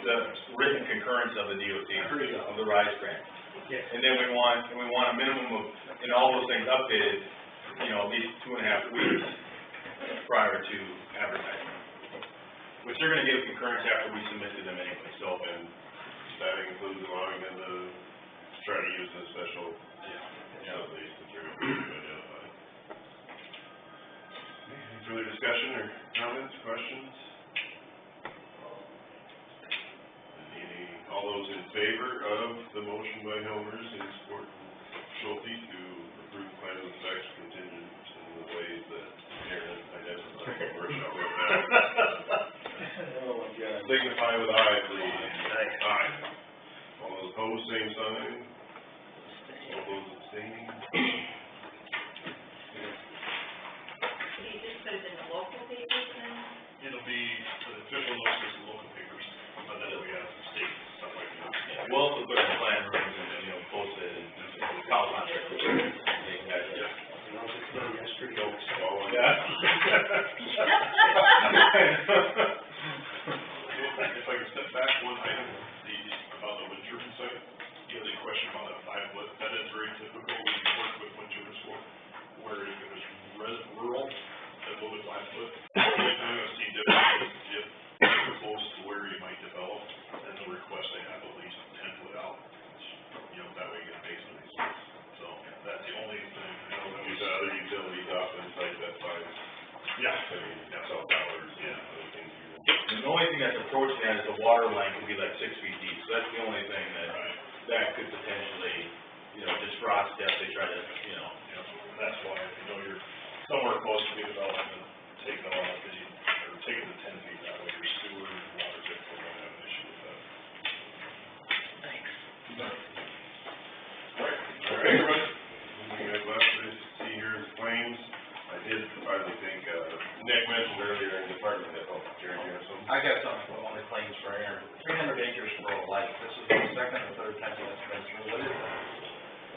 the written concurrence of the DOT, of the RISE grant. Yes. And then we want a minimum of, and all those things updated, you know, at least 2.5 weeks prior to advertising. Which they're gonna give concurrence after we submit to them anyway, so. And that includes allowing them to try to use the special, facilities that they're going to identify. Any further discussion or comments, questions? All those in favor of the motion by Helmers and support Schulte to approve the plan of specs contingent in the ways that Aaron identified, or shall we have that? Oh, my God. Signify with aye, please. Aye. All those opposed, same sign. All those abstaining. Can you just put it in the local papers then? It'll be, the official notice is the local papers, but then we have state stuff like that. Yeah, we'll also put it in plan rooms and, you know, post it and call contract. They can have it. Yesterday. Oh, Yeah. If I could step back one item, about the wind turbine site, you had a question about that 5-foot, that is very typical when you work with wind turbines for, where if it was rural, that will be 5 foot. The only time I've seen different is if you're close to where you might develop, then the request they have at least 10 foot out, which, you know, that way you get basement space. So, that's the only thing, I know that Use was, other utilities off inside that five. yeah, I mean, cell towers, other things. And the only thing that's approaching that is the water line could be like 6 feet deep, so that's the only thing that could potentially, you know, defrost if they try to, you know. that's why, if you know you're somewhere close to the development, take it off, because you, or take it to 10 feet, that way your sewer and water typically won't have an issue with that. Thanks. All right, everybody. We have left to see here is claims. I did finally think, Nick mentioned earlier in department that, oh, Jerry, you have something? I got something on the claims for Aaron. 300 acres for a light. This is the second or third time that's been through. What is that?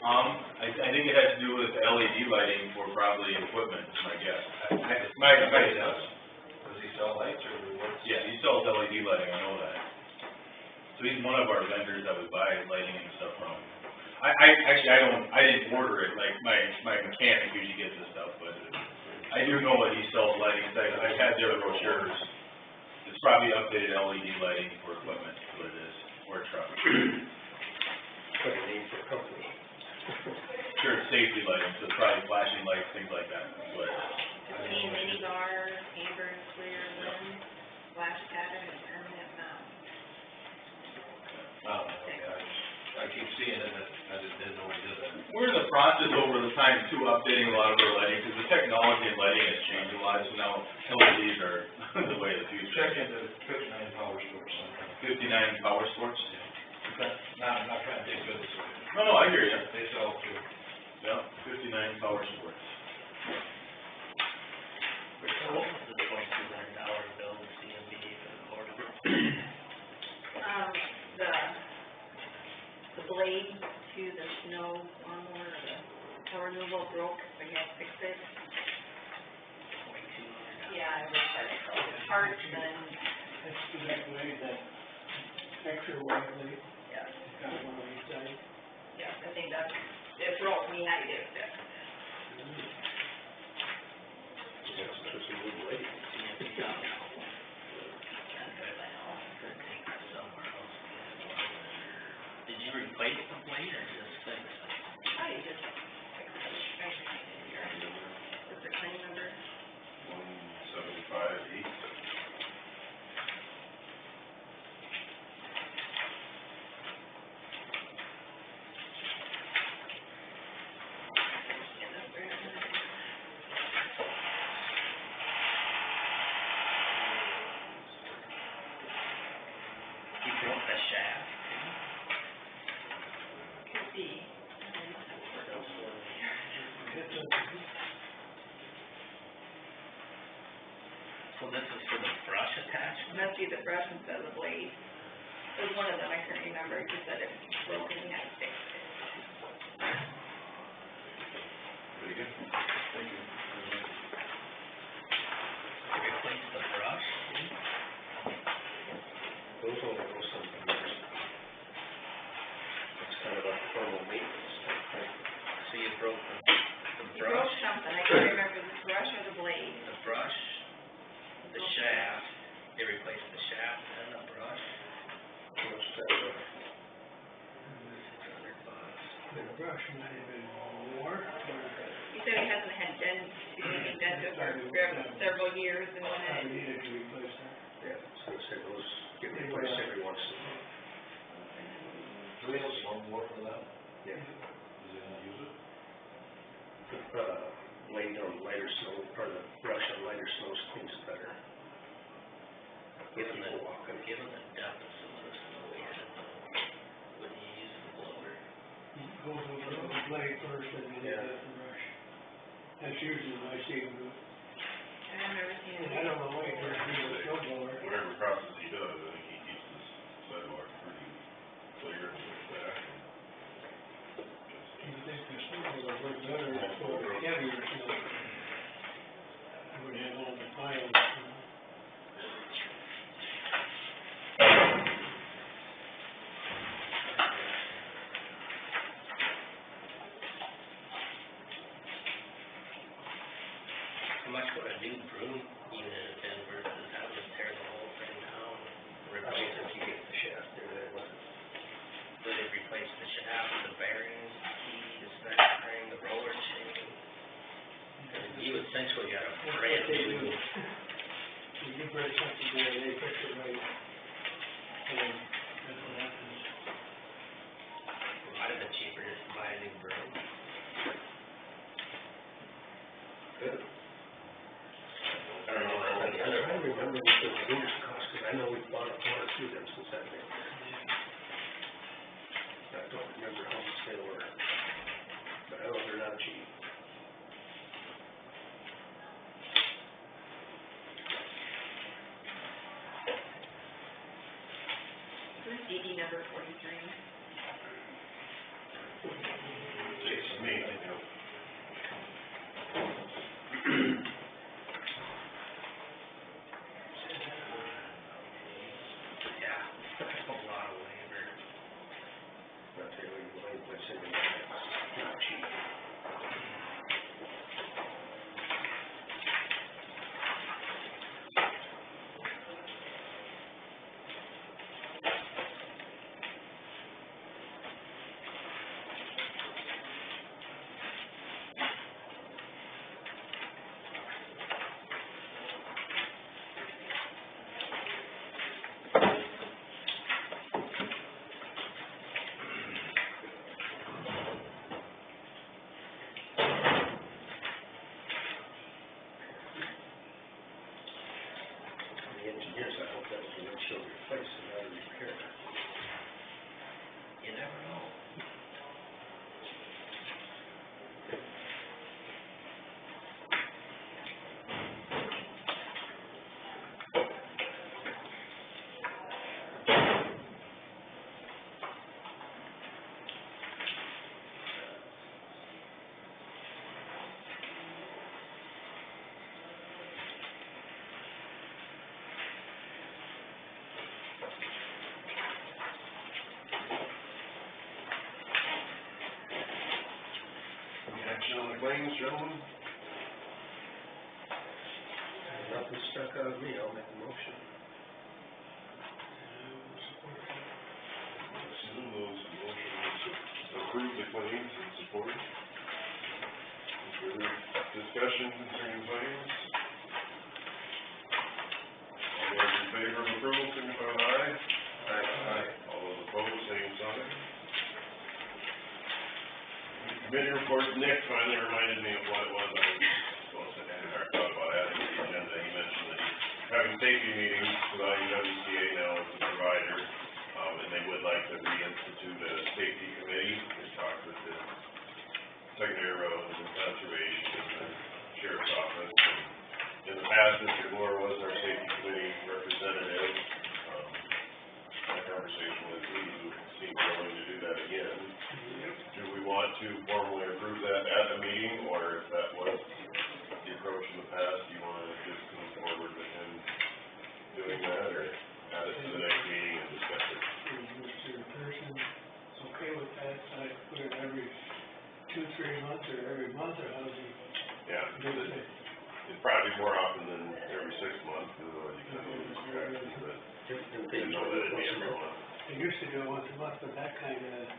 I think it has to do with LED lighting for probably equipment, is my guess. My guess. Does he sell lights or what? Yeah, he sells LED lighting, I know that. So he's one of our vendors that we buy lighting and stuff from. I didn't order it, like, my mechanic usually gets this stuff, but I do know what he sells lighting, I had the other brochures. It's probably updated LED lighting for equipment, is what it is, or a truck. What a name for a company. Sure, it's safety lighting, so it's probably flashing lights, things like that, that's what it is. Green mini bar, amber and clear lens, flash pattern, and permanent mount. Oh, I keep seeing it, I just didn't know we did that. We're in the process over the time too, updating a lot of our lighting, because the technology in lighting has changed a lot, so now LEDs are the way of the future. Check into 59 Power Sports sometime. 59 Power Sports? Okay. I'm not trying to take business away. No, I hear you. They sell too. Yeah, 59 Power Sports. What was the $2,200 bill to CMB for the quarter? The blade to the snow lawnmower, or the snow removal broke, so you have to fix it. $2,200. Yeah, it was parts and, That's the that blade, that extra wide blade, yeah, got one on each side. yeah, I think that's, it broke, we had to get it fixed. That's a good blade. CMB got it. Couldn't take that somewhere else. Did you replace the blade or just fix it? Oh, you just fix it, what's the claim number? 175, 8. You broke the shaft. Could be. So this is for the brush attachment? Must be the brush instead of the blade. It was one of them, I couldn't remember, it just said it broke and we had to fix it. Very good. Thank you. Replace the brush? Those only go something else. It's kind of like thermal maintenance type thing. So you broke the You broke brush? something, I can't remember the brush or the blade. The brush, the shaft, they replaced the shaft and the brush, What's that? $600. The brush might have been more. He said he hasn't had anything done to it for several years and when I it, needed to replace that. Yeah, so I said those get replaced every once in a while. Do we have some more for that? Yeah. Does he not use it? Laying down lighter snow, or the brush on lighter snow cleans it better. Given the depth of some of the snow we had, wouldn't you use the blower? Goes over the blade first and then the brush. That's usually what I see him do. I've never seen And it. I don't know why he doesn't do a snow blower. Whatever process he does, I think he keeps his sidewalk pretty clear and like that. You would think the snow blower would work better for heavier snow. You would have all the piles. How much would a new broom unit have been versus having to tear the whole thing down, replace it? You get the shaft there, that wasn't. Would they replace the shaft, the bearings, the key, the stack frame, the roller chain? You would essentially got a brand new. You get very something there, they fix it right. And that's what happens. Might have been cheaper just to buy a new broom. Good. I don't know, I'm trying to remember what the brooms cost, because I know we bought one or two of them since I've been here. I don't remember how much they were, but I know they're not cheap. Who's DD number 43? It's me, I know. Yeah, that's a lot of labor. I'll tell you what, you might put something in there, it's not cheap. discussion on the claims, gentlemen? Nothing stuck out of me, I'll make a motion. Assume those motions approve the claims and support. Any further discussion concerning claims? All those in favor of approval, signify with aye. Aye. All those opposed, same sign. Committee reports, Nick finally reminded me of what it was I was supposed to add, or thought about adding to the agenda. He mentioned that he's having safety meetings with IUWCA now as a provider, and they would like to reinstitute a safety committee. We talked with the secondary roads and conservation and the sheriff's office. And in the past, Mr. Moore was our safety committee representative. My conversation with he seemed willing to do that again. Do we want to formally approve that at the meeting, or if that was the approach in the past, do you want to just move forward with him doing that, or add it to the next meeting and discuss it? Mr. Pearson, it's okay with that, I put it every 2-3 months, or every month, or how do you? Yeah, it'd probably be more often than every 6 months, otherwise you can lose traction, but didn't know that it'd be every month. They used to do it once a month, but that kind of,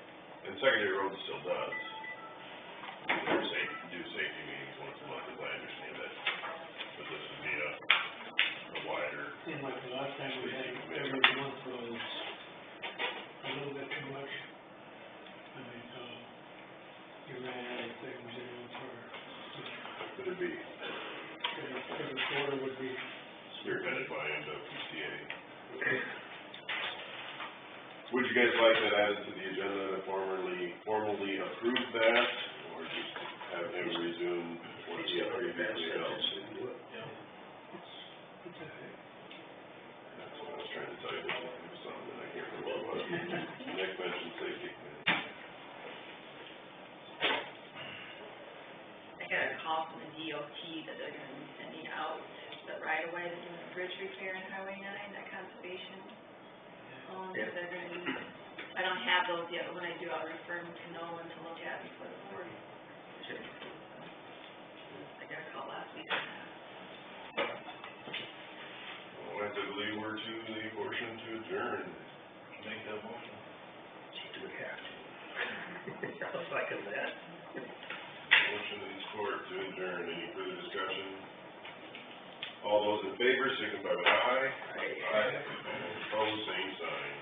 And secondary roads still does. Do safety meetings once a month, as I understand it. But this would be a wider. seemed like the last time we had it every month was a little bit too much. I mean, you ran out of things, you know, Could it be for the quarter would be. spearheaded by MWCA? Would you guys like that added to the agenda to formally approve that, or just have him resume what he had previously held? That's what I was trying to tell you, there's something that I can't remember what it was. Nick mentioned safety committee. I got a call from the DOT that they're gonna be sending out the right of way, they're doing a bridge repair on Highway 9, that conservation. That they're gonna use. I don't have those yet, but when I do, I'll refer them to Nolan to look at before the board. I got a call last week on that. Well, I believe we're to the portion to adjourn. Make that motion. Do we have to? I'll second that. Motion and support to adjourn. Any further discussion? All those in favor, signify with aye. Aye. Opposed, same sign.